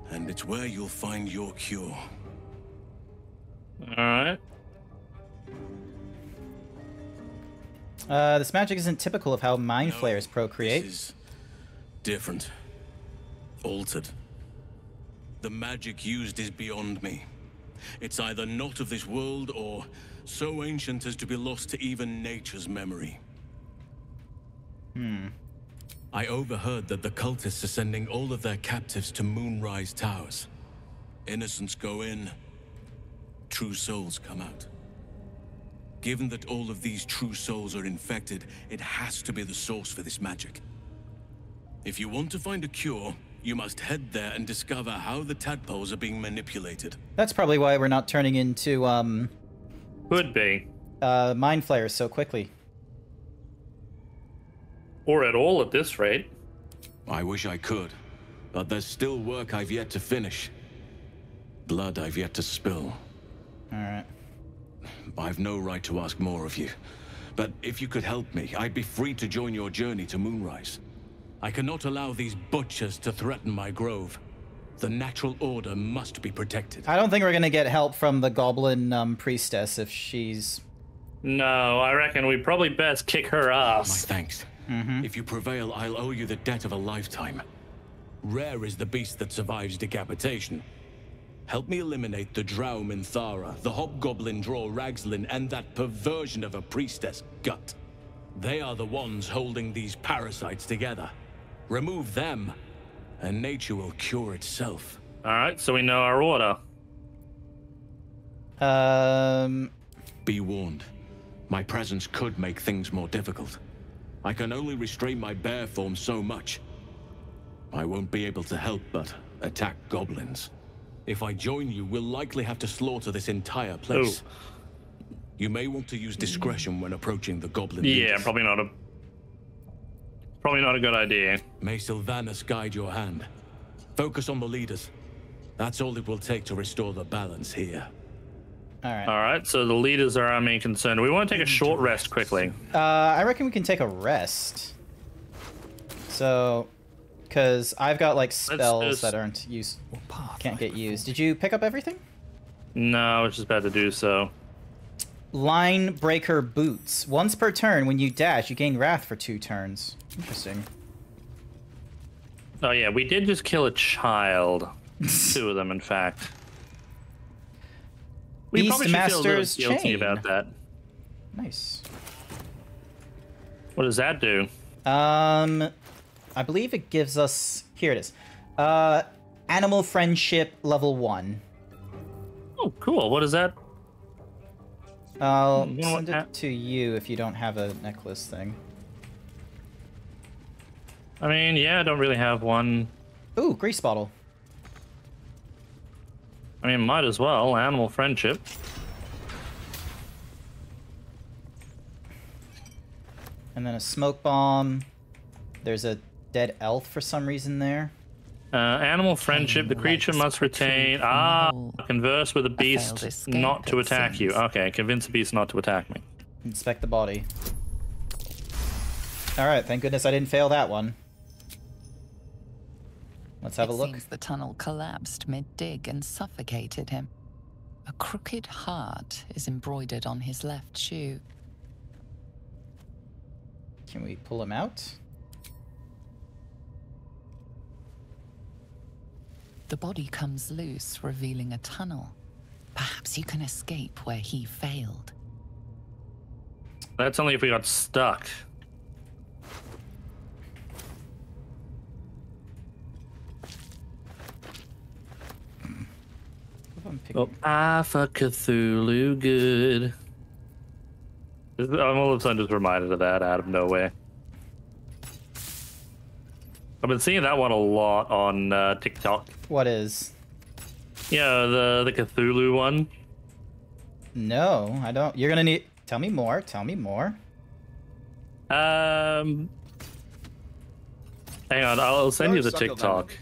And it's where you'll find your cure. Alright. This magic isn't typical of how mind flayers procreate. This is different. Altered. The magic used is beyond me. It's either not of this world or so ancient as to be lost to even nature's memory. I overheard that the cultists are sending all of their captives to Moonrise Towers. Innocents go in, true souls come out. Given that all of these true souls are infected, it has to be the source for this magic. If you want to find a cure, you must head there and discover how the tadpoles are being manipulated. That's probably why we're not turning into Could be. Mind flayers so quickly. Or at all at this rate. I wish I could, but there's still work I've yet to finish. Blood I've yet to spill. Alright. I've no right to ask more of you, but if you could help me, I'd be free to join your journey to Moonrise. I cannot allow these butchers to threaten my grove. The natural order must be protected. I don't think we're gonna get help from the goblin priestess if she's... No, I reckon we probably best kick her ass. My thanks. If you prevail, I'll owe you the debt of a lifetime. Rare is the beast that survives decapitation. Help me eliminate the Drow Minthara, the Hobgoblin Draw Ragzlin, and that perversion of a priestess, Gut. They are the ones holding these parasites together. Remove them, and nature will cure itself. Alright, so we know our order. Be warned. My presence could make things more difficult. I can only restrain my bear form so much. I won't be able to help but attack goblins. If I join you, we'll likely have to slaughter this entire place. You may want to use discretion when approaching the goblin leaders. Probably not a good idea. May Sylvanas guide your hand. Focus on the leaders. That's all it will take to restore the balance here. Alright, so the leaders are our main concern. We want to take a short rest quickly. I reckon we can take a rest. So, because I've got like spells that aren't used, can't get used. Did you pick up everything? No, I was just about to do so. Line breaker boots. Once per turn, when you dash, you gain wrath for 2 turns. Interesting. Oh yeah, we did just kill a child. 2 of them, in fact. We probably should feel a little guilty about that. Nice. What does that do? I believe it gives us... Here it is. Animal friendship level 1. Oh, cool. What is that? I'll send it to you if you don't have a necklace thing. I mean, yeah, I don't really have one. Ooh, grease bottle. I mean, might as well. Animal friendship. And then a smoke bomb. There's a dead elf for some reason there. Animal friendship. The creature must retain... converse with a beast not to attack you. Okay, convince a beast not to attack me. Inspect the body. Alright, thank goodness I didn't fail that one. Let's have a look. It seems the tunnel collapsed mid-dig and suffocated him. A crooked heart is embroidered on his left shoe. Can we pull him out? The body comes loose, revealing a tunnel. Perhaps you can escape where he failed. That's only if we got stuck. Oh, I for Cthulhu good. I'm all of a sudden just reminded of that out of nowhere. I've been seeing that one a lot on TikTok. What is? Yeah, the Cthulhu one. No, I don't. You're gonna need... Tell me more. Tell me more. Hang on, I'll send you the TikTok.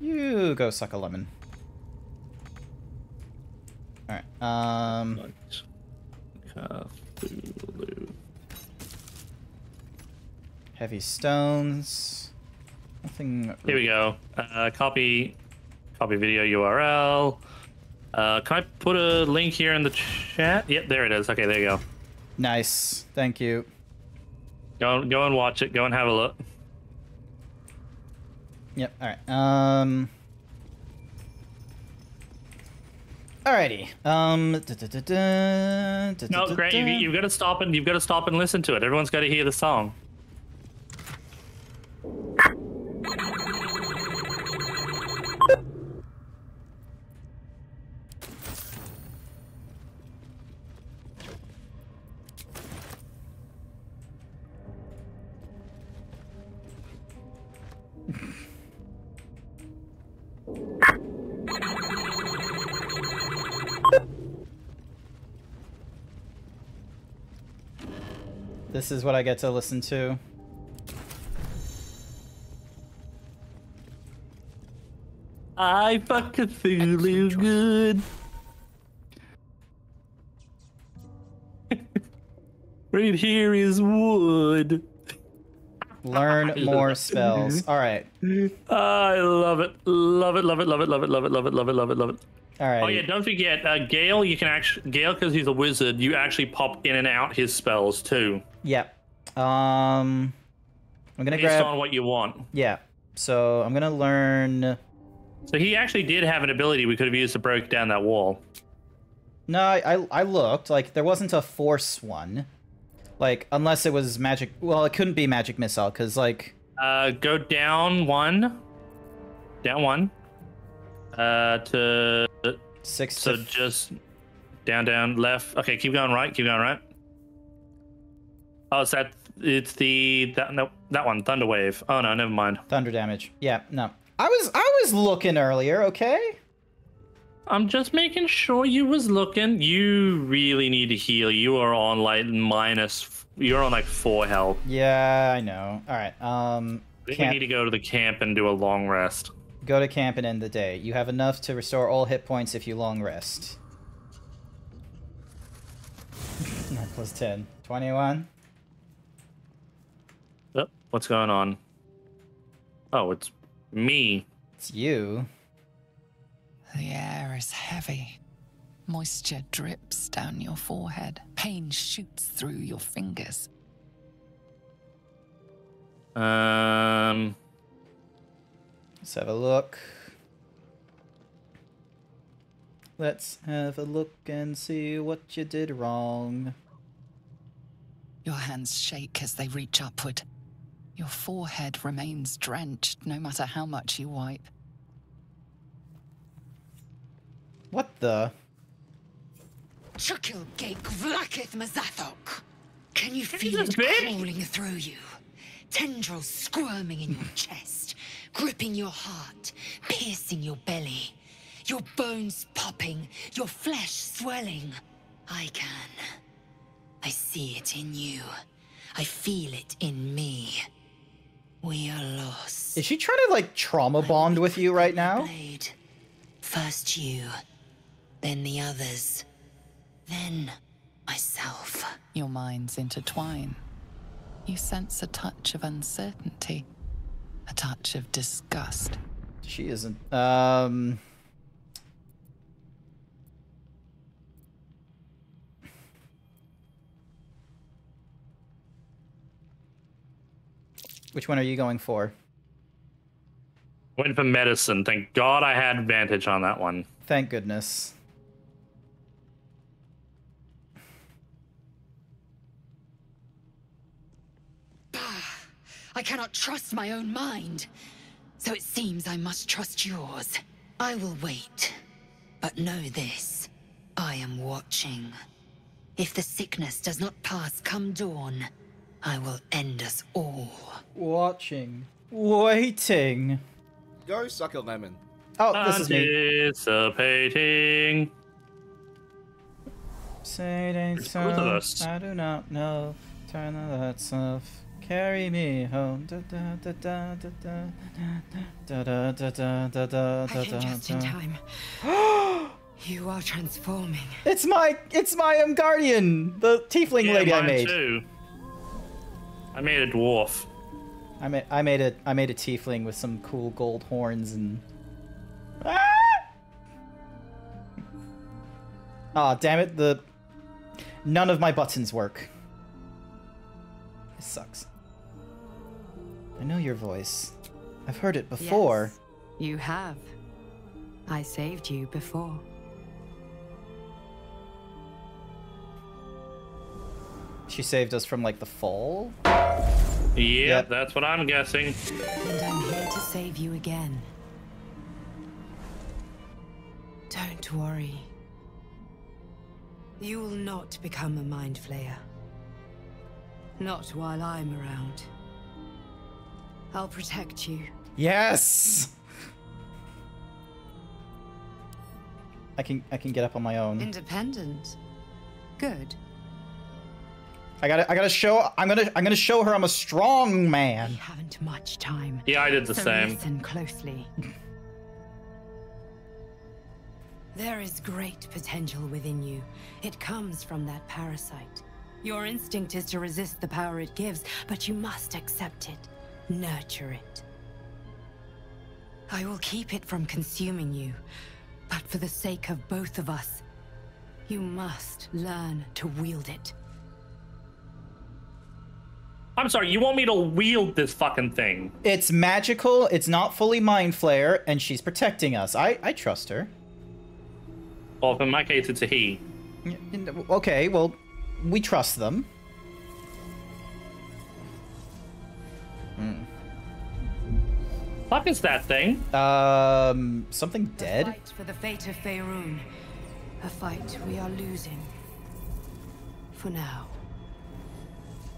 You go suck a lemon. Alright, Cthulhu. Heavy stones. Nothing... Here we go. Copy video URL. Can I put a link here in the chat? Yep, there it is. Okay, there you go. Nice. Thank you. Go and watch it. Go and have a look. Yep, alright. Alrighty. No, Grant, you've got to stop and listen to it. Everyone's got to hear the song. This is what I get to listen to. I fuck Cthulhu good. Right here is wood. Learn more spells. All right. I love it. Love it, love it, love it, love it, love it, love it, love it, love it, love it. All right. Oh yeah, don't forget, Gale, you can actually, Gale, because he's a wizard, you actually pop in and out his spells too. Yeah. I'm gonna grab on what you want. Yeah. So I'm gonna learn. So he actually did have an ability we could have used to break down that wall. No, I looked. Like, there wasn't a force one. Like, unless it was magic. Well, it couldn't be magic missile, because, like... Go down one. Down one. To... 6 So just... Down, left. Okay, keep going right, Oh, it's that... It's the... that one, Thunder Wave. Oh, no, never mind. Thunder damage. Yeah, no. I was looking earlier, okay? I'm just making sure you was looking. You really need to heal. You are on like you're on like 4 health. Yeah, I know. All right. I think we need to go to the camp and do a long rest. Go to camp and end the day. You have enough to restore all hit points if you long rest. 9 plus 10. 21. Oh, what's going on? Oh, it's me. It's you. The air is heavy. Moisture drips down your forehead. Pain shoots through your fingers. Let's have a look. Let's have a look and see what you did wrong. Your hands shake as they reach upward. Your forehead remains drenched no matter how much you wipe. What the? Chukilgate Vlakith Mazathok. Can you feel it crawling through you? Tendrils squirming in your chest, gripping your heart, piercing your belly. Your bones popping, your flesh swelling. I can. I see it in you. I feel it in me. We are lost. Is she trying to, like, trauma bond with you right now? Blade. First you, then the others, then myself. Your minds intertwine. You sense a touch of uncertainty, a touch of disgust. She isn't. Which one are you going for? Went for medicine. Thank God I had advantage on that one. Thank goodness. I cannot trust my own mind. So it seems I must trust yours. I will wait. But know this. I am watching. If the sickness does not pass come dawn, I will end us all. Watching. Waiting. Go suck a lemon. Oh, this is me. Anticipating. Say it ain't so. I do not know. Turn the lights off. Carry me home. Da, da, da, da, da, da, da, da, da, da, da, I came just in time. You are transforming. It's my guardian, the tiefling lady I made. Too. I made a dwarf. I made a tiefling with some cool gold horns and. Ah, damn it! None of my buttons work. This sucks. I know your voice. I've heard it before. Yes, you have. I saved you before. She saved us from, like, the fall? Yep, that's what I'm guessing. And I'm here to save you again. Don't worry. You will not become a Mind Flayer. Not while I'm around. I'll protect you. Yes! I can get up on my own. Independent. Good. I gotta show. I'm gonna show her I'm a strong man. We haven't much time. Yeah, I did the same. Listen closely. There is great potential within you. It comes from that parasite. Your instinct is to resist the power it gives, but you must accept it, nurture it. I will keep it from consuming you, but for the sake of both of us, you must learn to wield it. I'm sorry, you want me to wield this fucking thing? It's magical, it's not fully Mind Flayer, and she's protecting us. I trust her. Well, in my case, it's a he. Okay, well, we trust them. Fuck is that thing? Something dead? A fight for the fate of Faerun. A fight we are losing. For now.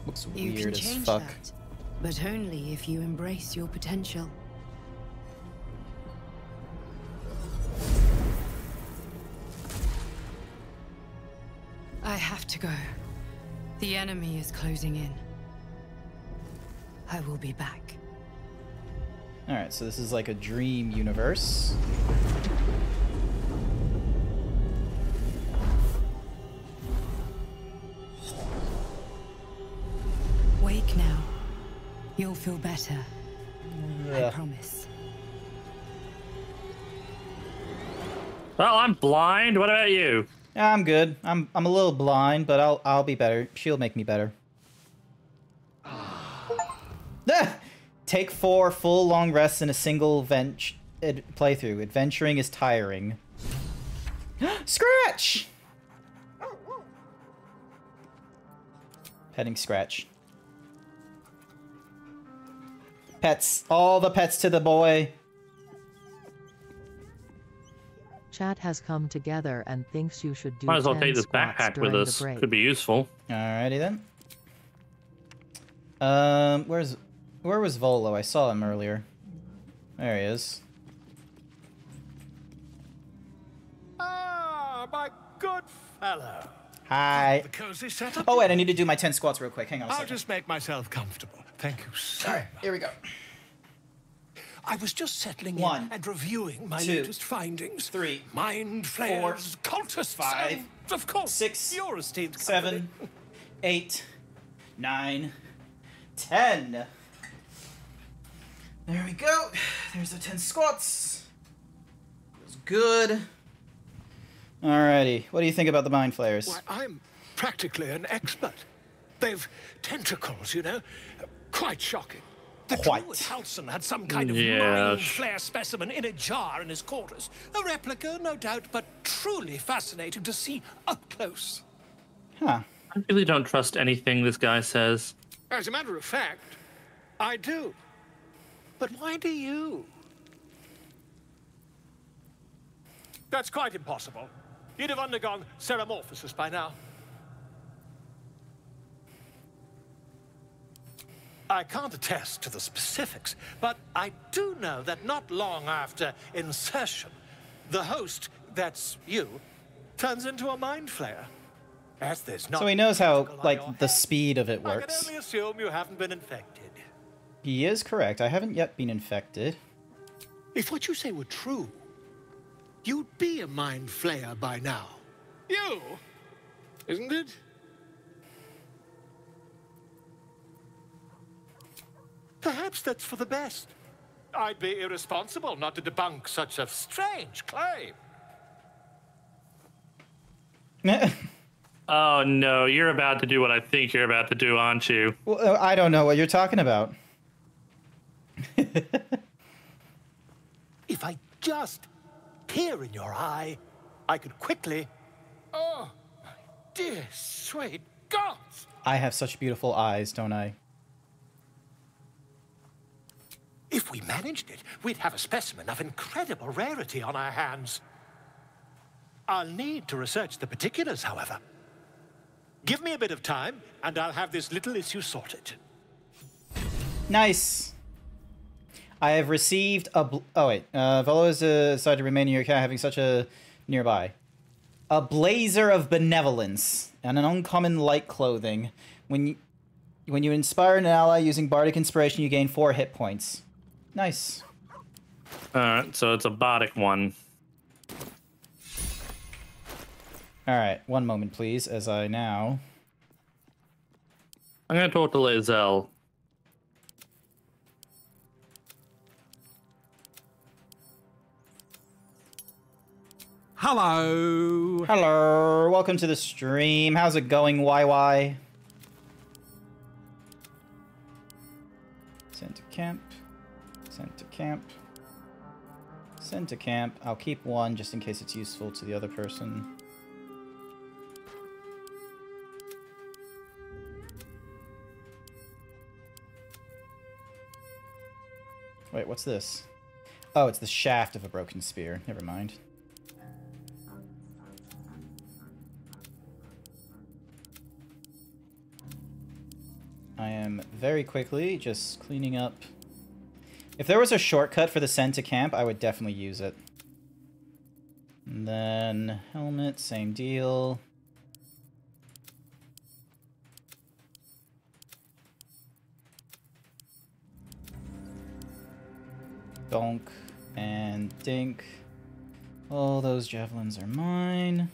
Looks You can weird as change fuck. that, but only if you embrace your potential. I have to go. The enemy is closing in. I will be back. Alright, so this is like a dream universe. Wake now. You'll feel better. I Yeah. promise. Well, I'm blind. What about you? Yeah, I'm good. I'm a little blind, but I'll be better. She'll make me better. Ah! Take 4 full long rests in a single playthrough. Adventuring is tiring. Scratch! Petting Scratch. Pets. All the pets to the boy. Chat has come together and thinks you should do Might as well 10 take this squats backpack with during the us. break. Could be useful. Alrighty then. Where was Volo? I saw him earlier. There he is. Ah, my good fellow. Hi. The cozy setup. Oh wait, I need to do my 10 squats real quick. Hang on a I'll second. just make myself comfortable. Thank you so Alright, here we go. I was just settling 1, in and reviewing my 2, latest findings. 3, Mind flayers, cultists, 5, and, of course, 6, your esteemed 7, 8, 9, 10. There we go. There's the 10 squats. Feels good. Alrighty. What do you think about the Mind Flayers? Why, I'm practically an expert. They've tentacles, you know. Quite shocking. The druid Halson had some kind of mind flare specimen in a jar in his quarters. A replica, no doubt, but truly fascinating to see up close. Huh. I really don't trust anything this guy says. As a matter of fact, I do. But why do you? That's quite impossible. You'd have undergone ceramorphosis by now. I can't attest to the specifics, but I do know that not long after insertion, the host, that's you, turns into a mind flayer. As there's not So he knows how, like, the speed of it I can works. only assume you haven't been infected. He is correct. I haven't yet been infected. If what you say were true, you'd be a mind flayer by now. You? Isn't it? Perhaps that's for the best. I'd be irresponsible not to debunk such a strange claim. Oh no, you're about to do what I think you're about to do, aren't you? Well, I don't know what you're talking about. If I just peer in your eye, I could quickly... Oh, my dear sweet gods! I have such beautiful eyes, don't I? If we managed it, we'd have a specimen of incredible rarity on our hands. I'll need to research the particulars, however. Give me a bit of time, and I'll have this little issue sorted. Nice. I have received a... oh, wait. Volo has decided to remain in your cat having such a nearby. A blazer of benevolence and an uncommon light clothing. When you inspire an ally using Bardic Inspiration, you gain 4 hit points. Nice. Alright, so it's a Bardic one. Alright, one moment, please, as I now... I'm gonna talk to Lae'zel. Hello. Hello. Welcome to the stream. How's it going, YY? Send to camp. Send to camp. Send to camp. I'll keep one just in case it's useful to the other person. Wait, what's this? Oh, it's the shaft of a broken spear. Never mind. I am very quickly just cleaning up. If there was a shortcut for the send to camp, I would definitely use it. And then helmet, same deal. Donk and dink. All those javelins are mine.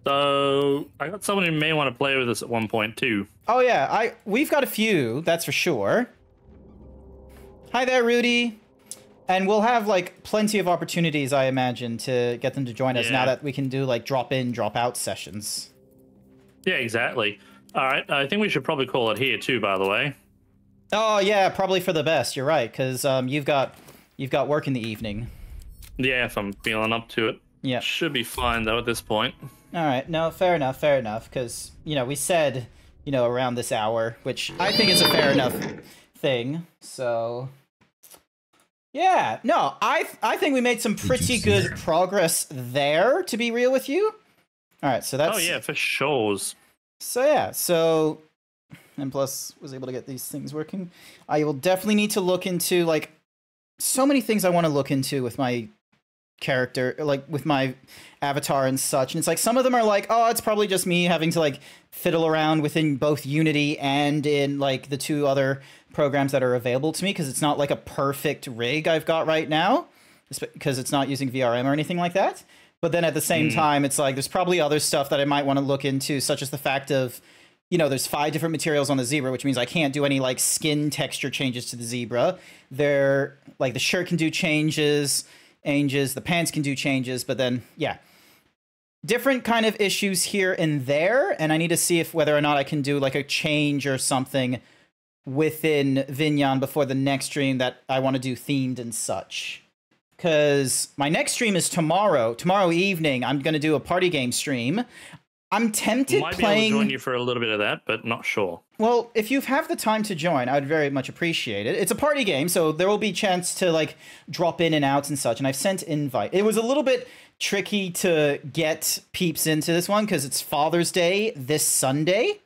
So I got someone who may want to play with us at one point too. Oh yeah, we've got a few, that's for sure. Hi there, Rudy. And we'll have like plenty of opportunities, I imagine, to get them to join us now that we can do like drop in, drop out sessions. Yeah, exactly. All right, I think we should probably call it here too, by the way. Oh yeah, probably for the best. You're right, because you've got work in the evening. Yeah, if I'm feeling up to it. Yeah. Should be fine though at this point. All right, no, fair enough, because, you know, we said, you know, around this hour, which I think is a fair enough thing, so... Yeah, no, I think we made some pretty good progress there, to be real with you. All right, so that's... Oh yeah, for sure. So yeah, so... And plus, was able to get these things working. I will definitely need to look into, like, so many things I want to look into with my character, like with my avatar and such, and it's like some of them are like, oh, it's probably just me having to like fiddle around within both Unity and in like the 2 other programs that are available to me, because it's not like a perfect rig I've got right now, because it's not using VRM or anything like that. But then at the same time, it's like there's probably other stuff that I might want to look into, such as the fact of, you know, there's 5 different materials on the zebra, which means I can't do any like skin texture changes to the zebra. They're like the shirt can do changes, the pants can do changes, but then, yeah. Different kind of issues here and there, and I need to see if whether or not I can do like a change or something within Vinyan before the next stream that I want to do themed and such. Because my next stream is tomorrow. Tomorrow evening, I'm going to do a party game stream. I'm tempted Might playing... be able to join you for a little bit of that, but not sure. Well, if you have the time to join, I would very much appreciate it. It's a party game, so there will be a chance to like drop in and out and such, and I've sent invite. It was a little bit tricky to get peeps into this one because it's Father's Day this Sunday.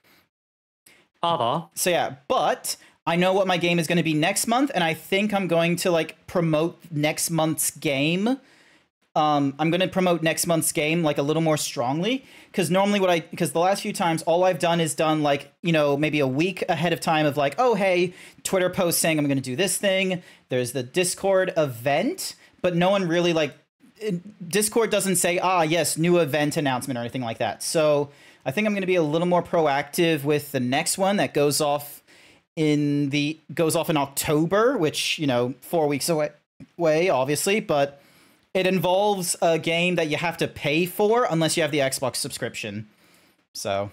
So yeah, but I know what my game is going to be next month, and I think I'm going to like promote next month's game. I'm going to promote next month's game like a little more strongly, because normally because the last few times all I've done is done like, you know, maybe a week ahead of time of like, oh, hey, Twitter post saying I'm going to do this thing. There's the Discord event, but no one really like, Discord doesn't say, ah, yes, new event announcement or anything like that. So I think I'm going to be a little more proactive with the next one that goes off in October, which, you know, 4 weeks away, obviously, but it involves a game that you have to pay for unless you have the Xbox subscription. So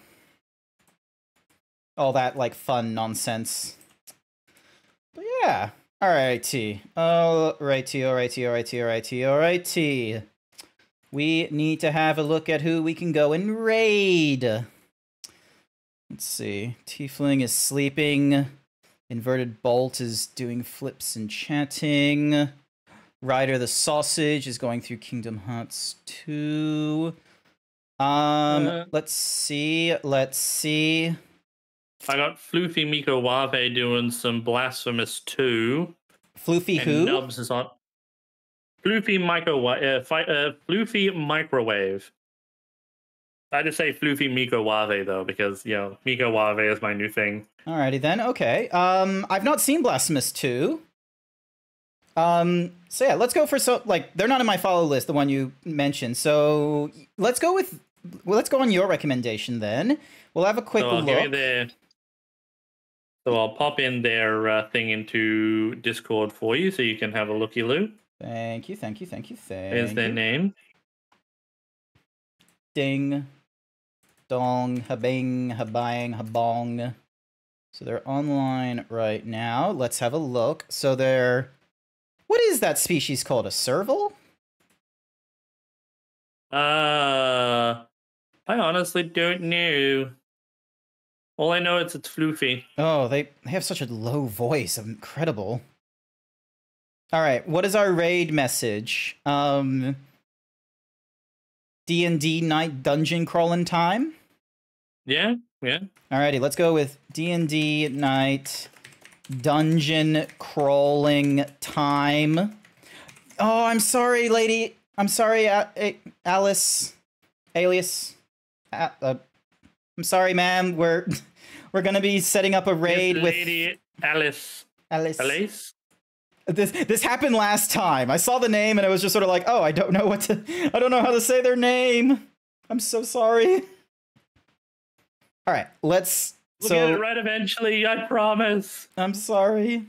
all that like fun nonsense. But yeah. Alrighty. Alrighty. We need to have a look at who we can go and raid. Let's see. Tiefling is sleeping. Inverted Bolt is doing flips and chatting. Ryder the Sausage is going through Kingdom Hearts 2. Let's see. I got Floofy Miko Wave doing some Blasphemous 2. Floofy and who? Nubs is on. Floofy microwave. I just say Floofy Mikowave though, because Mikowave is my new thing. Alrighty then. Okay. I've not seen Blasphemous 2. So yeah, let's go for they're not in my follow list, the one you mentioned. So let's go on your recommendation then. We'll have a quick look. So I'll pop in their thing into Discord for you, so you can have a looky-loo. Thank you. There's their name. Ding, dong, habing, habaying, habong. So they're online right now. Let's have a look. So they're... What is that species called? A serval? I honestly don't know. All I know is it's floofy. Oh, they have such a low voice. Incredible. All right, what is our raid message? D&D night dungeon crawling time? Yeah. Alrighty, let's go with D&D night dungeon crawling time. Oh, I'm sorry, lady. I'm sorry, Alice. Alias. I'm sorry, ma'am. We're gonna be setting up a raid with Lady Alice. Alice. This happened last time. I saw the name and I was just sort of like, oh, I don't know how to say their name. I'm so sorry. All right, We'll get it right eventually, I promise. I'm sorry.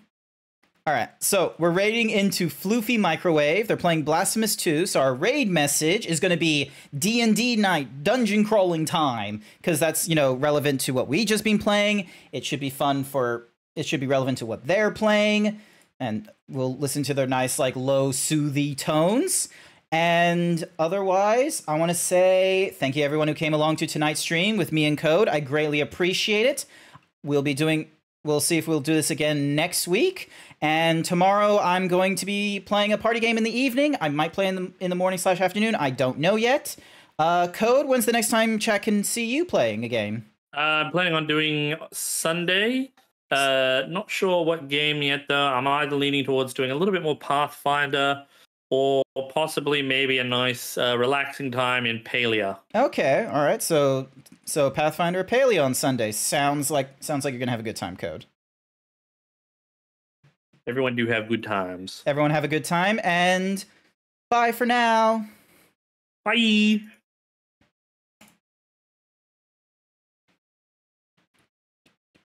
All right, so we're raiding into Floofy Microwave. They're playing Blasphemous 2, so our raid message is going to be D&D night, dungeon crawling time, because that's, relevant to what we just been playing. It should be it should be relevant to what they're playing, and we'll listen to their nice, low, soothy tones. And otherwise, I want to say thank you everyone who came along to tonight's stream with me and Code. I greatly appreciate it. We'll see if we'll do this again next week. And tomorrow I'm going to be playing a party game in the evening. I might play in the morning/afternoon. I don't know yet. Code, when's the next time chat can see you playing a game? I'm planning on doing Sunday. Not sure what game yet though. I'm either leaning towards doing a little bit more Pathfinder or possibly maybe a nice relaxing time in Palia. Okay, all right. So Pathfinder or Palia on Sunday. Sounds like you're gonna have a good time, Code. Everyone do have good times. Everyone have a good time, and bye for now. Bye.